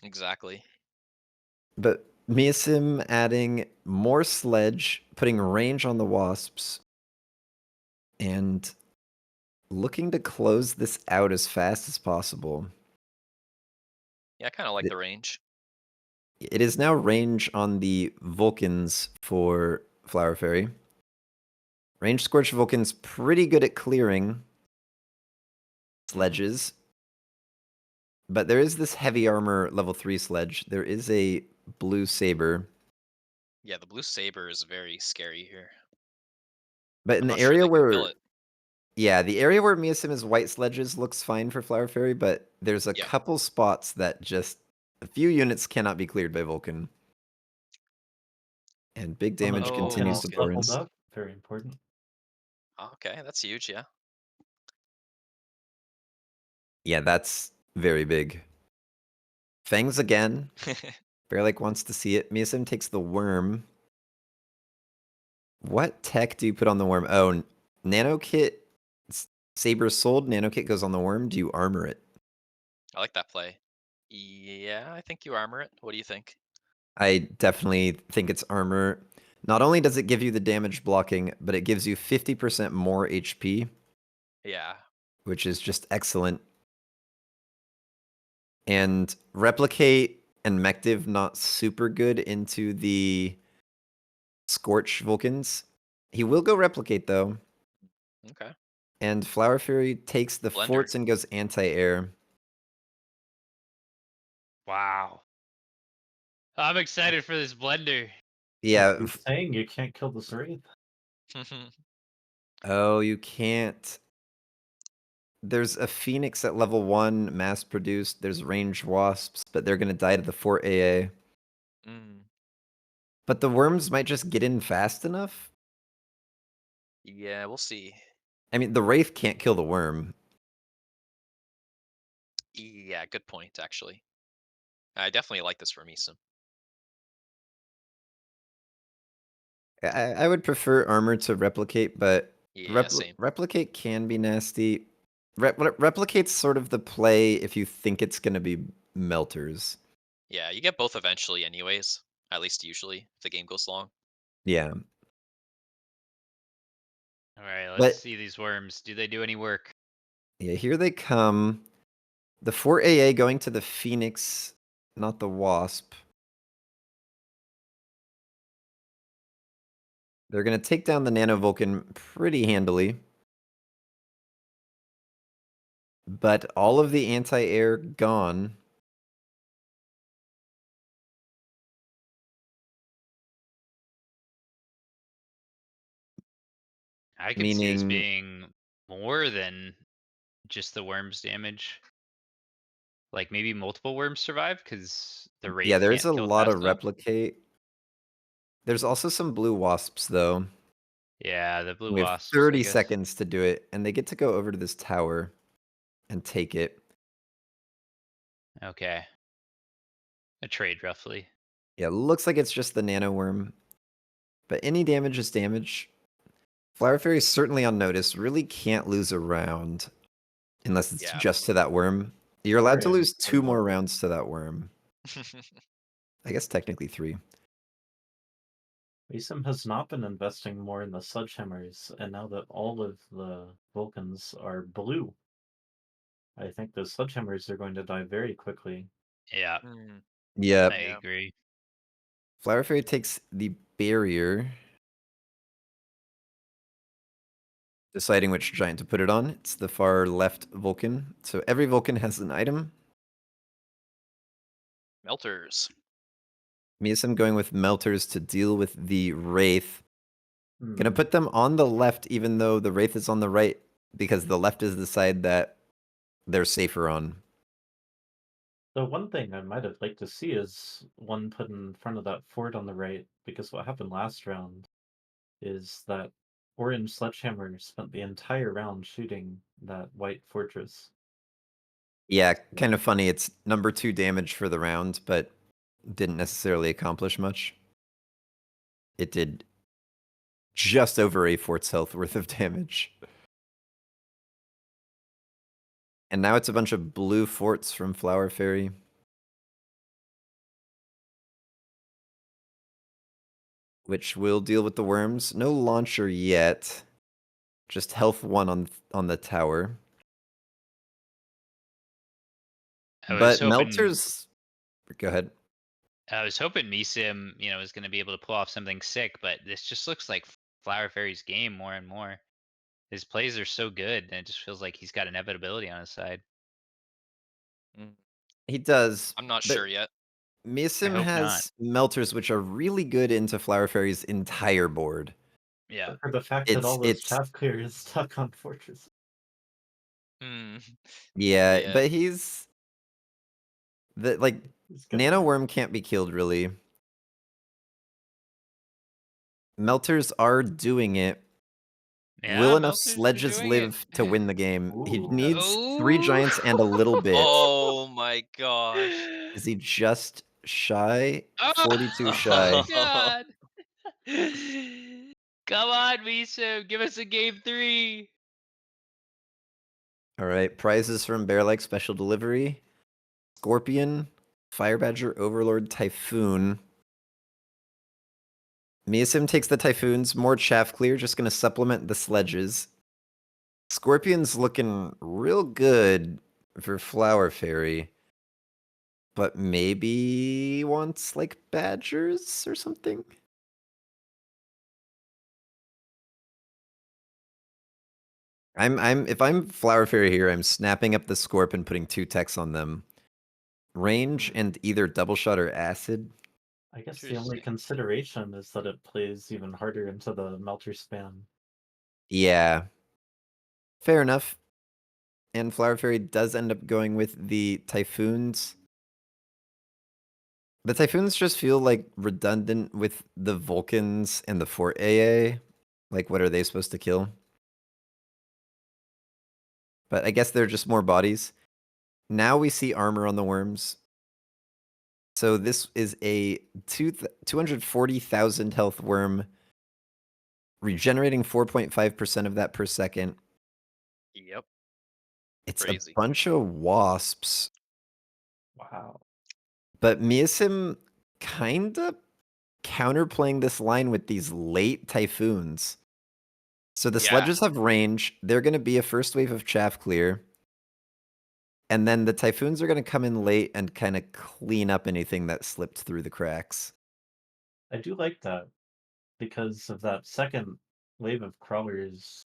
Exactly. But Miasim adding more sledge, putting range on the wasps, and looking to close this out as fast as possible. Yeah, I kind of like the range. It is now range on the Vulcans for Flower Fairy. Range Scorch Vulcan's pretty good at clearing sledges. But there is this heavy armor level 3 sledge. There is a blue Saber. Yeah, the blue Saber is very scary here. But in I'm the not sure area they can kill where it. yeah, the area where Miasim is white sledges looks fine for Flower Fairy, but there's a Yeah. couple spots that just a few units cannot be cleared by Vulcan. And big damage Oh, continues to Vulcan. pour in. Leveled up. Very important. Okay, that's huge, yeah. Yeah, that's very big. Fangs again. Bearlake wants to see it. Miasim takes the worm. What tech do you put on the worm? Oh, Nano Kit. Saber sold. Nano Kit goes on the worm. Do you armor it? I like that play. Yeah, I think you armor it. What do you think? I definitely think it's armor. Not only does it give you the damage blocking, but it gives you 50% more HP, Yeah. which is just excellent. And Replicate and Mective not super good into the Scorch Vulcans. He will go Replicate though. Okay. And Flower Fury takes the Blender. forts and goes anti-air. Wow. I'm excited for this blender. Yeah. He's saying you can't kill this wraith. Oh, you can't. There's a Phoenix at level 1, mass produced. There's range wasps, but they're gonna die to the Fort AA. Mm. But the worms might just get in fast enough. Yeah, we'll see. I mean, the Wraith can't kill the worm. Yeah, good point, actually. I definitely like this for Miasim. I would prefer armor to replicate, but Yeah, same. replicate can be nasty. Replicate's sort of the play if you think it's gonna be melters. Yeah, you get both eventually anyways. At least usually, if the game goes long. Yeah. All right, let's But see these worms. Do they do any work? yeah, here they come. The 4 AA going to the Phoenix, not the Wasp. They're going to take down the Nano Vulcan pretty handily. But all of the anti-air gone. I could see this Meaning, being more than just the worms damage. Like maybe multiple worms survive because the yeah, wraith there's can't a kill it lot fast of enough. replicate. There's also some blue wasps, though. Yeah, the blue We have wasps, 30 I guess. seconds to do it, and they get to go over to this tower and take it. Okay. A trade, roughly. Yeah, looks like it's just the nano worm. But any damage is damage. Flower Fairy is certainly on notice. Really can't lose a round unless it's Yeah. just to that worm. You're allowed to Very lose 2 more important. rounds to that worm. I guess technically 3. Miasim has not been investing more in the sledgehammers, and now that all of the Vulcans are blue, I think the sledgehammers are going to die very quickly. Yeah, Mm, Yep. I yeah. agree. Flower Fairy takes the barrier. Deciding which giant to put it on. It's the far left Vulcan. So every Vulcan has an item. Melters. Miasim going with Melters to deal with the Wraith. Gonna put them on the left, even though the Wraith is on the right, because the left is the side that they're safer on. The one thing I might have liked to see is one put in front of that fort on the right, because what happened last round is that orange sledgehammer spent the entire round shooting that white fortress. Yeah, kind of funny. It's number 2 damage for the round, but didn't necessarily accomplish much. It did just over a fort's health worth of damage. And now it's a bunch of blue forts from Flower Fairy. Which will deal with the worms. No launcher yet. Just health 1 on the tower. I was But hoping Melter's... Go ahead. Mesim, is going to be able to pull off something sick, but this just looks like Flower Fairy's game more and more. His plays are so good, and it just feels like he's got inevitability on his side. He does. I'm not but sure yet. Mesim hope has melters which are really good into Flower Fairy's entire board. Yeah. For the fact that all those It's chaff clear is stuck on fortress. yeah, Yeah. but he's He's good Nano enough. Worm can't be killed really. Melters are doing it. Yeah, Will enough Melters are sledges doing it. live to win the game? He Ooh. needs 3 giants and a little bit. Oh my gosh. Is he just shy? Oh 42 shy. God. Come on, Miso, give us a game 3. All right, prizes from Bear Like Special Delivery. Scorpion, Fire Badger, Overlord, Typhoon. Miasim takes the Typhoons, more chaff clear, just gonna supplement the sledges. Scorpion's looking real good for Flower Fairy. But maybe wants like badgers or something? If I'm Flower Fairy here, I'm snapping up the Scorp and putting 2 techs on them. Range and either double shot or acid. I guess the only consideration is that it plays even harder into the melter spam. Yeah. Fair enough. And Flower Fairy does end up going with the Typhoons. The Typhoons just feel like redundant with the Vulcans and the Fort AA. Like, what are they supposed to kill? But I guess they're just more bodies. Now we see armor on the worms. So this is a 240,000 health worm, regenerating 4.5% of that per second. Yep. It's Crazy. a bunch of wasps. Wow. But Miasim kind of counterplaying this line with these late Typhoons. So the Yeah. sledges have range. They're going to be a first wave of chaff clear. And then the Typhoons are going to come in late and kind of clean up anything that slipped through the cracks. I do like that because of that second wave of crawlers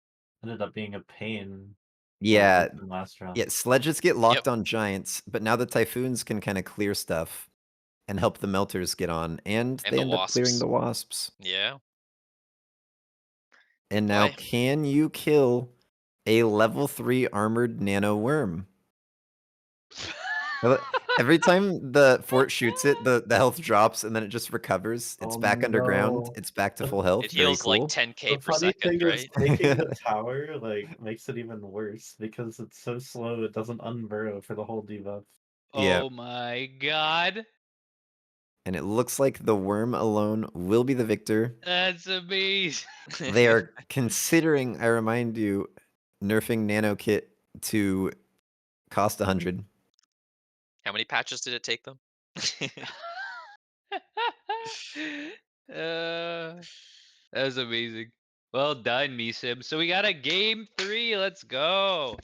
ended up being a pain. Yeah, From last round. yeah, sledges get locked on giants, but now the Typhoons can kind of clear stuff and help the melters get on, and they the end up clearing wasps. the wasps. Yeah. And now, play. can you kill a level 3 armored nano worm? Every time the fort shoots it, the health drops and then it just recovers. It's back underground. no. It's back to full health. It Very heals like cool. 10k The per funny second, thing is right? taking the tower makes it even worse because it's so slow it doesn't unburrow for the whole debuff. Yeah. Oh my God. And it looks like the worm alone will be the victor. That's amazing. They are considering, I remind you, nerfing Nano Kit to cost 100. How many patches did it take them? That was amazing. Well done, Misim. So we got a game 3. Let's go.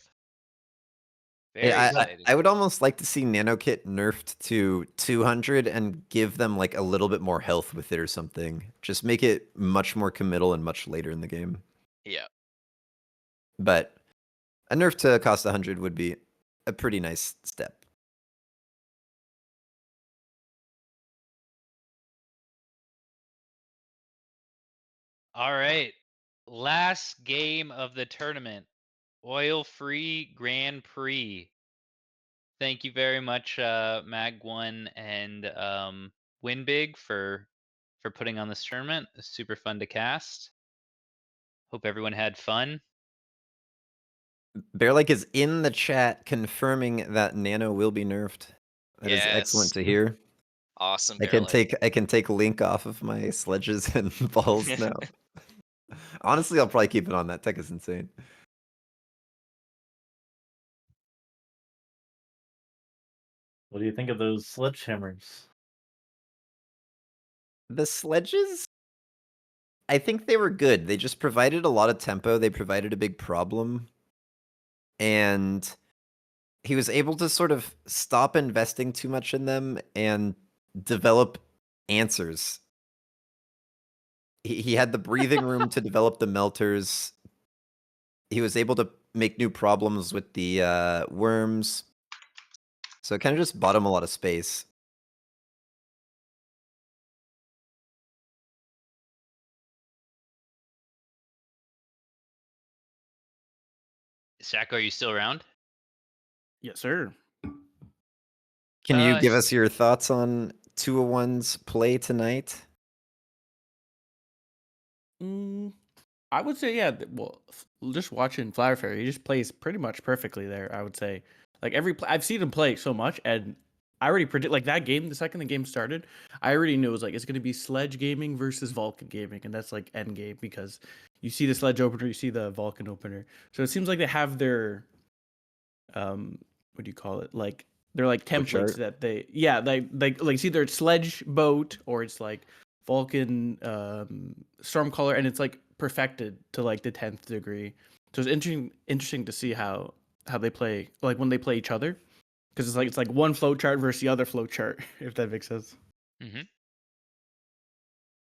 Very excited. I would almost like to see Nano Kit nerfed to 200 and give them like a little bit more health with it or something. Just make it much more committal and much later in the game. Yeah. But a nerf to cost 100 would be a pretty nice step. All right. Last game of the tournament. Oil-free Grand Prix. Thank you very much, MAG1 and Winbig for putting on this tournament. It's super fun to cast. Hope everyone had fun. Bearlike is in the chat confirming that Nano will be nerfed. That is excellent Yes. to hear. Awesome, I can Bearlight. take Link off of my sledges and balls now. Honestly, I'll probably keep it on. That tech is insane. What do you think of those sledgehammers? The sledges, I think they were good. They just provided a lot of tempo. They provided a big problem. And he was able to sort of stop investing too much in them and develop answers. He had the breathing room to develop the melters. He was able to make new problems with the worms. So it kind of just bought him a lot of space. Sacco, are you still around? Yes, sir. Can you give s- us your thoughts on 201's play tonight? I would say, yeah. Well, just watching Flower Fairy, he just plays pretty much perfectly there. I would say, like I've seen him play so much, and I already predict like that game. The second the game started, I already knew it was like it's going to be Sledge Gaming versus Vulcan Gaming, and that's like end game because you see the Sledge opener, you see the Vulcan opener. So it seems like they have their what do you call it? Like they're like Flow templates chart? that they like it's either Sledge boat or it's like Vulcan Stormcaller, and it's like perfected to like the 10th degree. So it's interesting to see how they play, like when they play each other, because it's like one flow chart versus the other flow chart, if that makes sense. Mhm.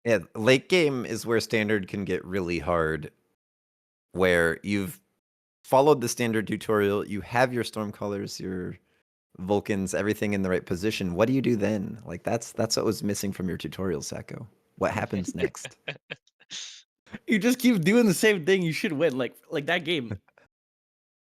Yeah, late game is where standard can get really hard, where you've followed the standard tutorial, you have your Stormcallers, your Vulcans, everything in the right position. What do you do then? Like that's what was missing from your tutorial, Sacco. What happens next? You just keep doing the same thing. You should win. Like that game.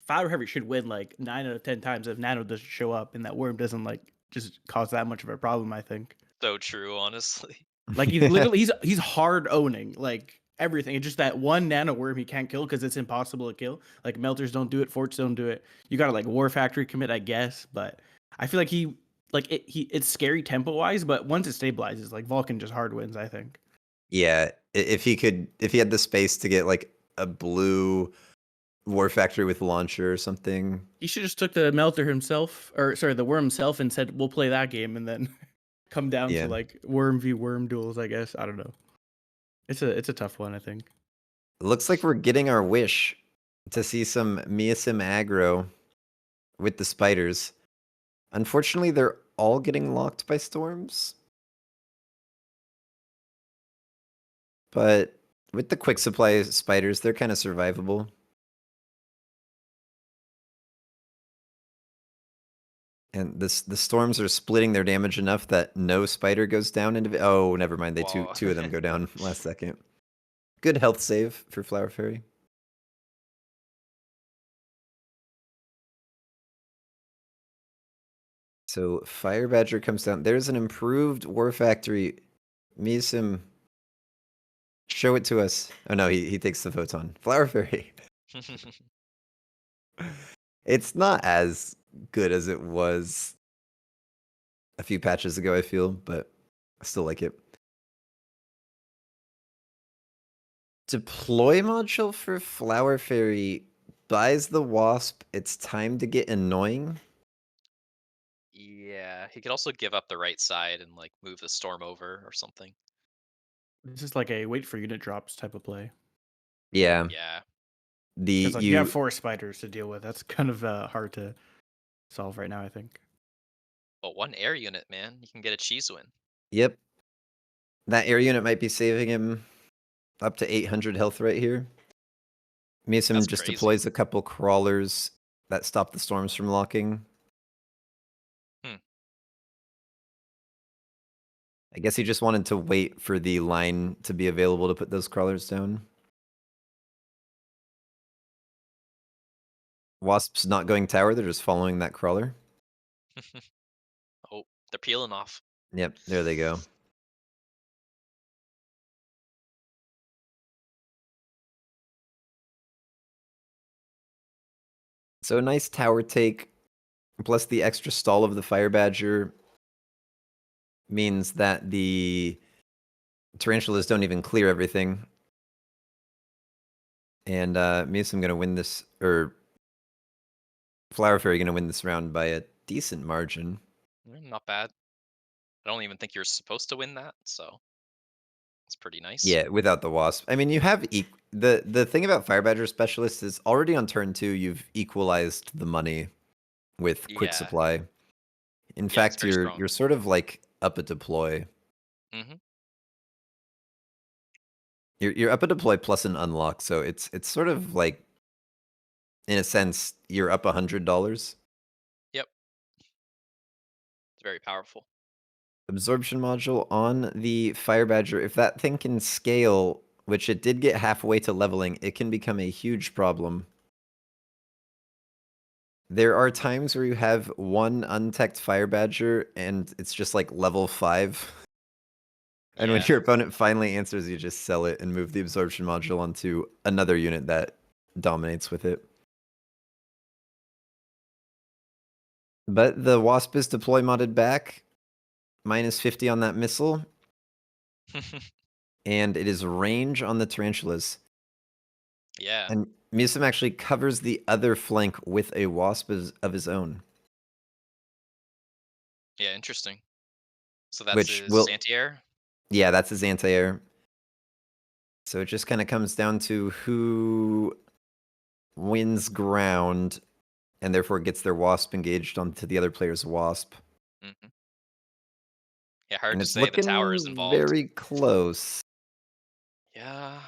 Fire Heavy should win like 9 out of 10 times if Nano doesn't show up and that worm doesn't like just cause that much of a problem. I think. So true, honestly. Like he's literally he's hard owning like everything. It's just that one nano worm he can't kill because it's impossible to kill. Like melters don't do it, forts don't do it. You gotta like War Factory commit, I guess. But I feel like it's scary tempo wise, but once it stabilizes, like Vulcan just hard wins, I think. Yeah, if he had the space to get like a blue War Factory with launcher or something. He should just took the melter himself, or sorry, the worm himself, and said we'll play that game and then come down Yeah. to like worm v worm duels, I guess. I don't know. It's a tough one, I think. Looks like we're getting our wish to see some Miasim aggro with the spiders. Unfortunately, they're all getting locked by storms. But with the quick supply spiders, they're kind of survivable. And the storms are splitting their damage enough that no spider goes down into. Oh, never mind. They Whoa. two of them go down last second. Good health save for Flower Fairy. So Fire Badger comes down. There's an improved War Factory. Miasim, show it to us. Oh no, he takes the photon. Flower Fairy. It's not as good as it was a few patches ago, I feel, but I still like it. Deploy module for Flower Fairy buys the Wasp. It's time to get annoying. Yeah, he could also give up the right side and like move the storm over or something. It's just like a wait for unit drops type of play. Yeah. Yeah. Because like you have 4 spiders to deal with. That's kind of hard to solve right now, I think. But one air unit, man, you can get a cheese win. Yep. That air unit might be saving him up to 800 health right here. Miasim That's just crazy. deploys a couple crawlers that stop the storms from locking. I guess he just wanted to wait for the line to be available to put those crawlers down. Wasps not going tower, they're just following that crawler. Oh, they're peeling off. Yep, there they go. So a nice tower take, plus the extra stall of the Fire Badger means that the Tarantulas don't even clear everything. And Musim gonna win this, or Flower Fairy gonna win this round by a decent margin. Not bad. I don't even think you're supposed to win that, so it's pretty nice. Yeah, without the Wasp. I mean, you have the thing about Fire Badger Specialist is already on turn 2, you've equalized the money with Quick Yeah. Supply. In Yeah, it's fact, very you're strong. sort of like up a deploy. Mm-hmm. You're up a deploy plus an unlock, so it's sort of like, in a sense, you're up $100. Yep. It's very powerful. Absorption module on the Fire Badger. If that thing can scale, which it did get halfway to leveling, it can become a huge problem. There are times where you have one unteched Fire Badger and it's just like level 5. And when Yeah. your opponent finally answers, you just sell it and move the absorption module onto another unit that dominates with it. But the Wasp is deploy modded back. Minus 50 on that missile. And it is range on the Tarantulas. Yeah. And Musim actually covers the other flank with a Wasp of his own. Yeah, interesting. So that's Which his will, anti-air? yeah, that's his anti-air. So it just kind of comes down to who wins ground and therefore gets their Wasp engaged onto the other player's Wasp. Mm-hmm. Yeah, hard And to it's say the tower is looking involved. very close. Yeah.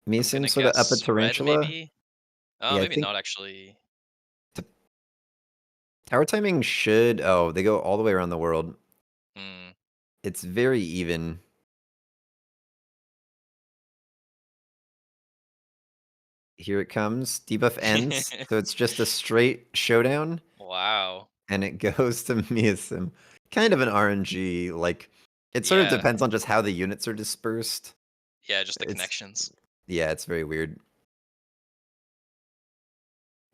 I'm Musim gonna sort of up a guess red, Tarantula. maybe? Yeah, I Maybe think not, actually. tower timing should... Oh, they go all the way around the world. Hmm. It's very even. Here it comes. Debuff ends. So it's just a straight showdown. Wow. And it goes to Miasim. Kind of an RNG. Like, it sort of Yeah. depends on just how the units are dispersed. Yeah, just the It's... connections. Yeah, it's very weird.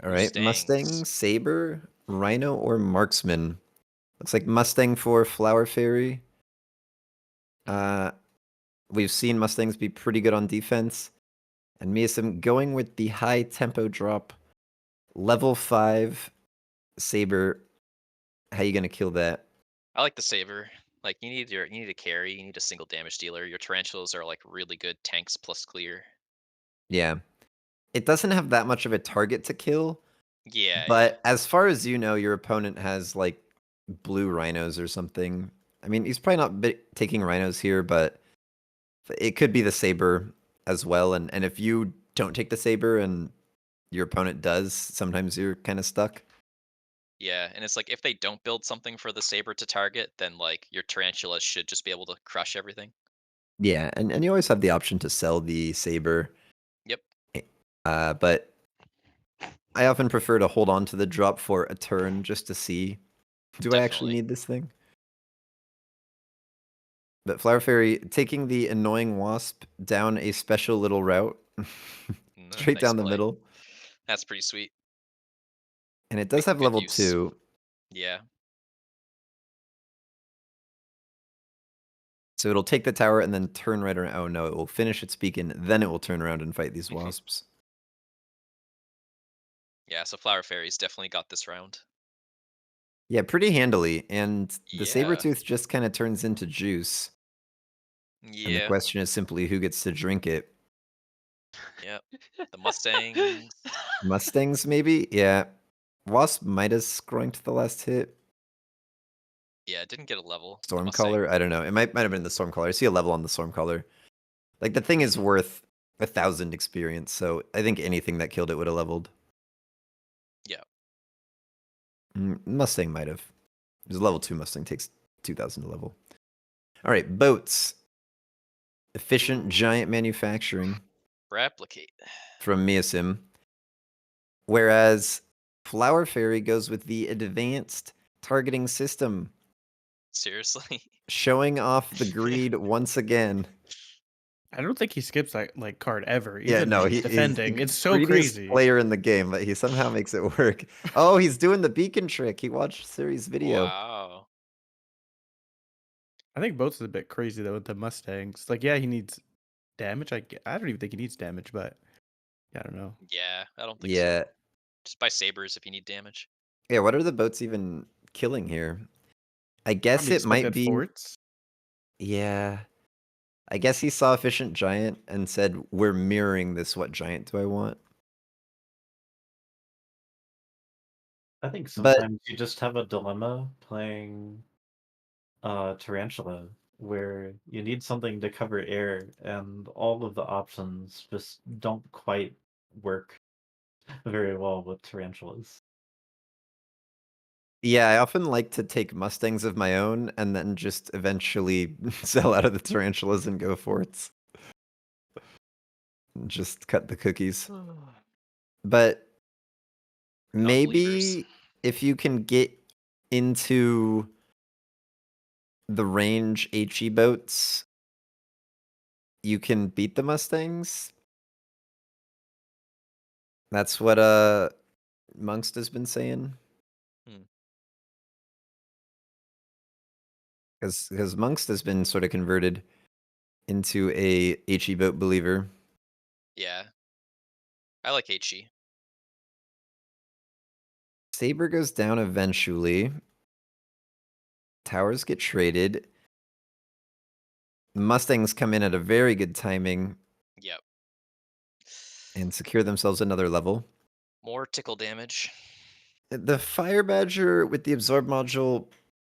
All right, Mustangs. Mustang, Saber, Rhino, or Marksman. Looks like Mustang for Flower Fairy. We've seen Mustangs be pretty good on defense. And Miasim going with the high tempo drop. Level 5 Saber. How you gonna kill that? I like the Saber. Like, you need a carry, you need a single damage dealer. Your Tarantulas are like really good tanks plus clear. Yeah. It doesn't have that much of a target to kill. Yeah, yeah. But as far as you know, your opponent has like blue rhinos or something. I mean, he's probably not taking rhinos here, but it could be the Saber as well. And if you don't take the Saber and your opponent does, sometimes you're kind of stuck. Yeah, and it's like if they don't build something for the Saber to target, then like your Tarantulas should just be able to crush everything. Yeah, and you always have the option to sell the Saber. Yep. But I often prefer to hold on to the drop for a turn just to see, do I actually Definitely. need this thing? But Flower Fairy taking the annoying Wasp down a special little route. Straight Nice down the play. middle. That's pretty sweet. And it does Making have good level use. 2. Yeah. So it'll take the tower and then turn right around. Oh no, it will finish its beacon, then it will turn around and fight these Wasps. Yeah, so Flower Fairy's definitely got this round. Yeah, pretty handily. And the Yeah. Sabertooth just kind of turns into juice. And the Yeah. question is simply who gets to drink it. Yep. The Mustangs. Mustangs, maybe? Yeah. Wasp might have scrunked the last hit. Yeah, it didn't get a level. The Stormcaller? I don't know. It might have been the Stormcaller. I see a level on the Stormcaller. Like, the thing is worth 1,000 experience, so I think anything that killed it would have leveled. Yeah. Mustang might have. Because level 2 Mustang takes 2,000 to level. All right, boats. Efficient giant manufacturing Replicate. from Miasim. Whereas Flower Fairy goes with the advanced targeting system, Seriously. showing off the greed once again. I don't think he skips that like card ever, Yeah, even no, he's defending. the It's so greediest crazy. player in the game, but he somehow makes it work. Oh, he's doing the beacon trick. He watched Siri's video. Wow. I think both is a bit crazy though with the Mustangs. Like, yeah, he needs damage. I don't even think he needs damage, but yeah, I don't know. Yeah, I don't think Yeah. so. Just buy sabers if you need damage. Yeah, what are the boats even killing here? I guess Probably it just look might at be. forts. Yeah. I guess he saw Efficient Giant and said, we're mirroring this. What giant do I want? I think But sometimes you just have a dilemma playing Tarantula where you need something to cover air and all of the options just don't quite work very well with tarantulas. yeah, I often like to take Mustangs of my own and then just eventually sell out of the tarantulas and go forts. Just cut the cookies. But maybe if you can get into the range HE boats, you can beat the Mustangs. That's what Mungst has been saying. Because Mungst has been sort of converted into a HE boat believer. Yeah. I like HE. Saber goes down eventually. Towers get traded. Mustangs come in at a very good timing Yep. and secure themselves another level. More tickle damage. The Fire Badger with the Absorb module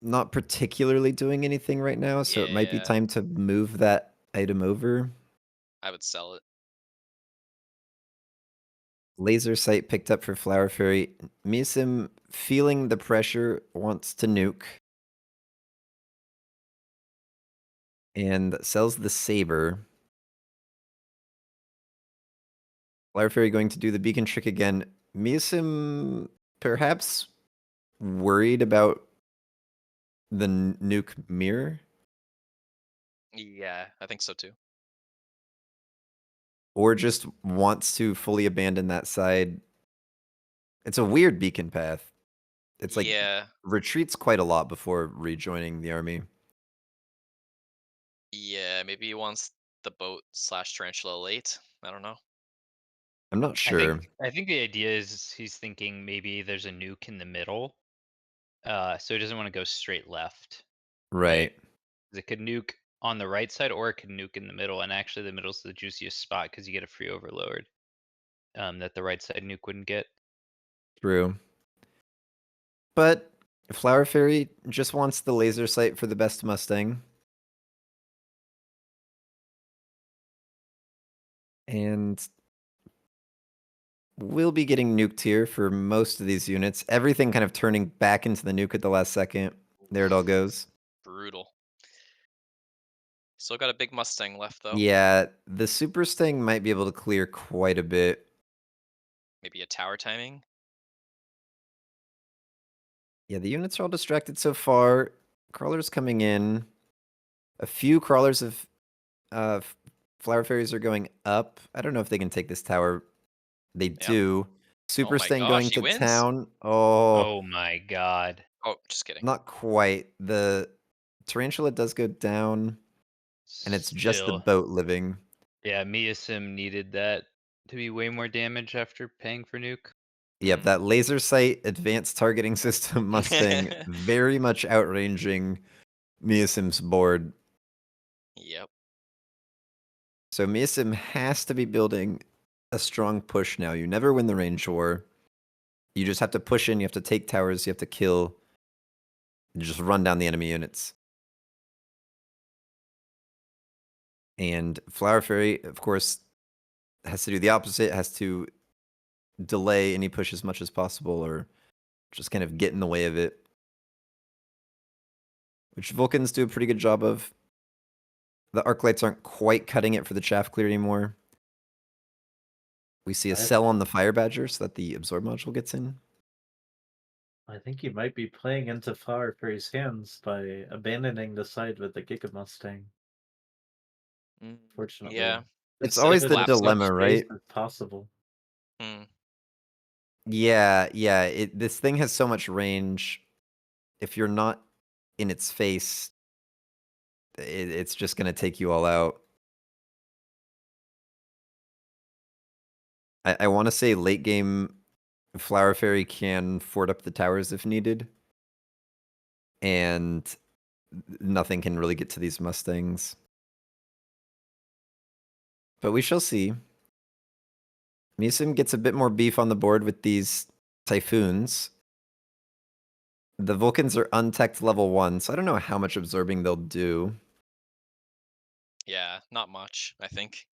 not particularly doing anything right now, so it might be Yeah. time to move that item over. I would sell it. Laser sight picked up for Flower Fairy. Miasim, feeling the pressure, wants to nuke. And sells the Saber. Flower Fairy going to do the beacon trick again. Miasim perhaps worried about the nuke mirror? Yeah, I think so too. Or just wants to fully abandon that side. It's a weird beacon path. It's like retreats quite a lot before rejoining the army. Yeah, maybe he wants the boat / tarantula late. I don't know. I'm not sure. I think the idea is he's thinking maybe there's a nuke in the middle. So he doesn't want to go straight left. Right. It could nuke on the right side or it could nuke in the middle. And actually the middle's the juiciest spot because you get a free overload. That the right side nuke wouldn't get. True. But Flower Fairy just wants the laser sight for the best Mustang. And we'll be getting nuked here for most of these units. Everything kind of turning back into the nuke at the last second. There it all goes. Brutal. Still got a big Mustang left though. Yeah, the Super Sting might be able to clear quite a bit. Maybe a tower timing. Yeah, the units are all distracted so far. Crawlers coming in. A few crawlers of Flower Fairies are going up. I don't know if they can take this tower. They do. Super my Sting gosh, going he to wins? town. Oh, Oh my god. Oh, just kidding. not quite. The Tarantula does go down, and it's just the Still. boat living. Yeah, Miasim needed that to be way more damage after paying for nuke. Yep, that laser sight advanced targeting system Mustang very much outranging Miasim's board. Yep. So Miasim has to be building a strong push now. You never win the range war. You just have to push in, you have to take towers, you have to kill, and just run down the enemy units. And Flower Fairy, of course, has to do the opposite, has to delay any push as much as possible or just kind of get in the way of it. Which Vulcans do a pretty good job of. The arc lights aren't quite cutting it for the chaff clear anymore. We see a I- cell on the Fire Badger so that the absorb module gets in. I think he might be playing into Flower Fairy's hands by abandoning the side with the Giga Mustang. Fortunately, Yeah. It's Instead always of the collapsing. dilemma, right? As possible. Yeah. This thing has so much range. If you're not in its face, it's just going to take you all out. I want to say late game, Flower Fairy can fort up the towers if needed. And nothing can really get to these Mustangs. But we shall see. Musim gets a bit more beef on the board with these Typhoons. The Vulcans are unteched level 1, so I don't know how much absorbing they'll do. Yeah, not much, I think.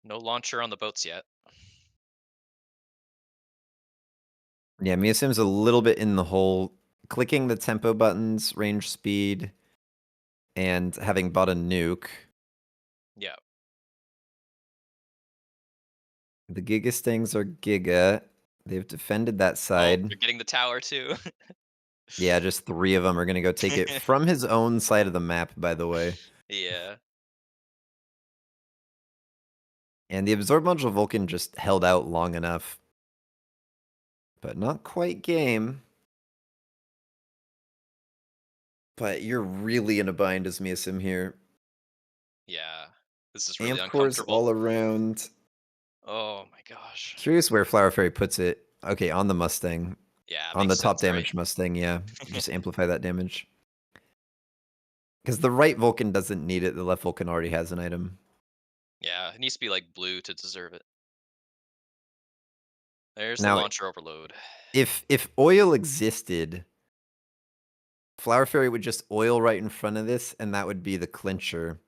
No launcher on the boats yet. Yeah, Musim's a little bit in the hole. Clicking the tempo buttons, range speed, and having bought a nuke. Yeah. The Giga Stings are Giga. They've defended that Oh, side. they're getting the tower too. Yeah, just 3 of them are going to go take it from his own side of the map, by the way. Yeah. And the Absorb Module Vulcan just held out long enough. But not quite game. But you're really in a bind as Miasim here. Yeah. This is really Amp cores uncomfortable. all around. Oh my gosh. Curious where Flower Fairy puts it. Okay, on the Mustang. Yeah, On the makes top sense, right? damage Mustang, yeah. Just amplify that damage. Because the right Vulcan doesn't need it. The left Vulcan already has an item. Yeah, it needs to be like blue to deserve it. There's Now, the launcher overload. If oil existed, Flower Fairy would just oil right in front of this, and that would be the clincher.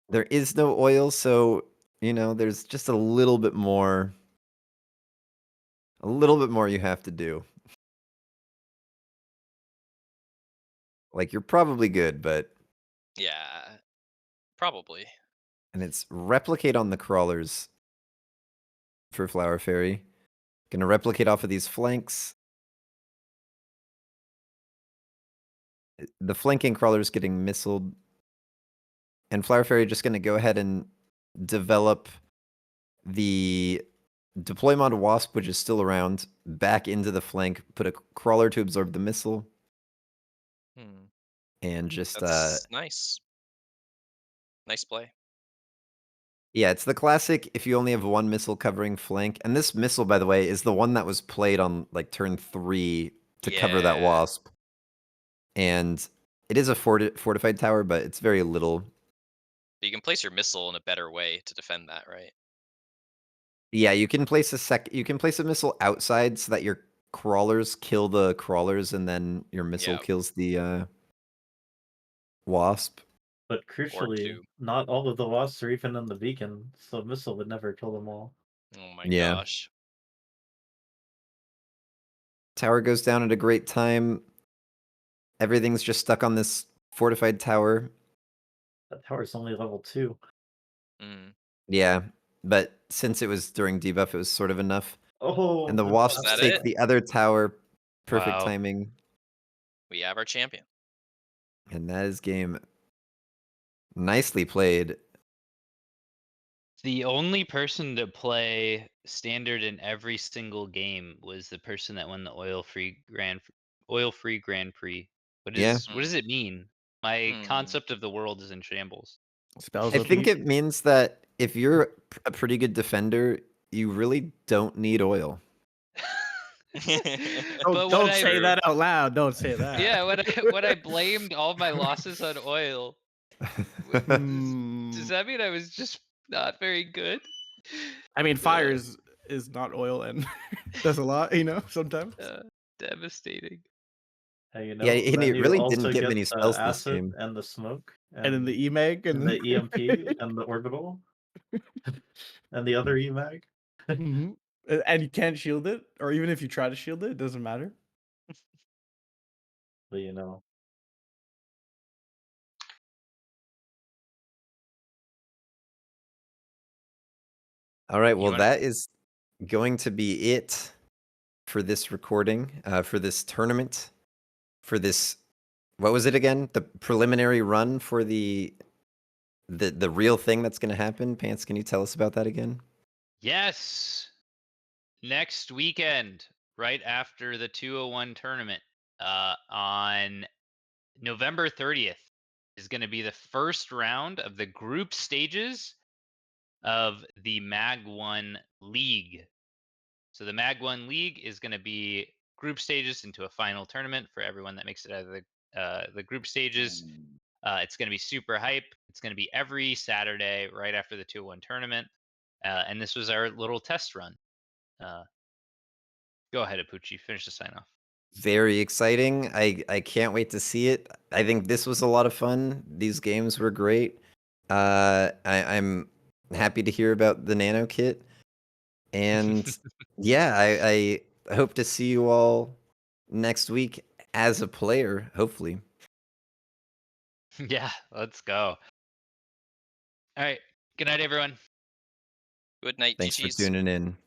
There is no oil, so, you know, there's just a little bit more. A little bit more you have to do. Like, you're probably good, but... Yeah, probably. And it's replicate on the crawlers for Flower Fairy. Gonna replicate off of these flanks. The flanking crawler's getting missiled. And Flower Fairy just gonna go ahead and develop the deploy mod Wasp, which is still around, back into the flank, put a crawler to absorb the missile. And just That's nice. Nice play. Yeah, it's the classic if you only have one missile covering flank. And this missile, by the way, is the one that was played on like turn 3 to cover that Yeah. Wasp. And it is a fortified tower, but it's very little. But you can place your missile in a better way to defend that, right? Yeah, you can place a missile outside so that your crawlers kill the crawlers and then your missile Yep. kills the Wasp. But crucially, not all of the wasps are even in the beacon, so a missile would never kill them all. Oh my Yeah. gosh. Tower goes down at a great time. Everything's just stuck on this fortified tower. That tower's only level 2. Yeah, but since it was during debuff, it was sort of enough. Oh, And the was Wasps that take it? the other tower. Perfect Wow. timing. We have our champion. And that is game. Nicely played. The only person to play standard in every single game was the person that won the oil-free Grand Prix. What Yeah. does it mean? My Hmm. concept of the world is in shambles. Spells I OP. think it means that if you're a pretty good defender, you really don't need oil. But Don't when say I- that out loud. Don't say that. Yeah, when I blamed all my losses on oil, does that mean I was just not very good? I mean, fire is not oil and does a lot, you know, sometimes. Devastating. Hey, you know, Yeah, and then he you really also didn't get get many the spells this acid game. and the smoke, And then the EMAG and the EMP and the orbital, and the other EMAG. And you can't shield it, or even if you try to shield it, it doesn't matter. but you know. All right, You well, wanna- that is going to be it for this recording, for this tournament, for this. What was it again? The preliminary run for the real thing that's going to happen. Pants, can you tell us about that again? Yes. Next weekend, right after the 201 tournament, on November 30th, is going to be the first round of the group stages of the MAG1 League. So the MAG1 League is going to be group stages into a final tournament for everyone that makes it out of the group stages. It's going to be super hype. It's going to be every Saturday right after the 201 tournament. And this was our little test run. Go ahead, Apucci. Finish the sign off. Very exciting. I can't wait to see it. I think this was a lot of fun. These games were great. I'm happy to hear about the Nano Kit. And yeah, I hope to see you all next week as a player, hopefully. Yeah, let's go. All right. Good night, everyone. Good night, Thanks for GGs. tuning in.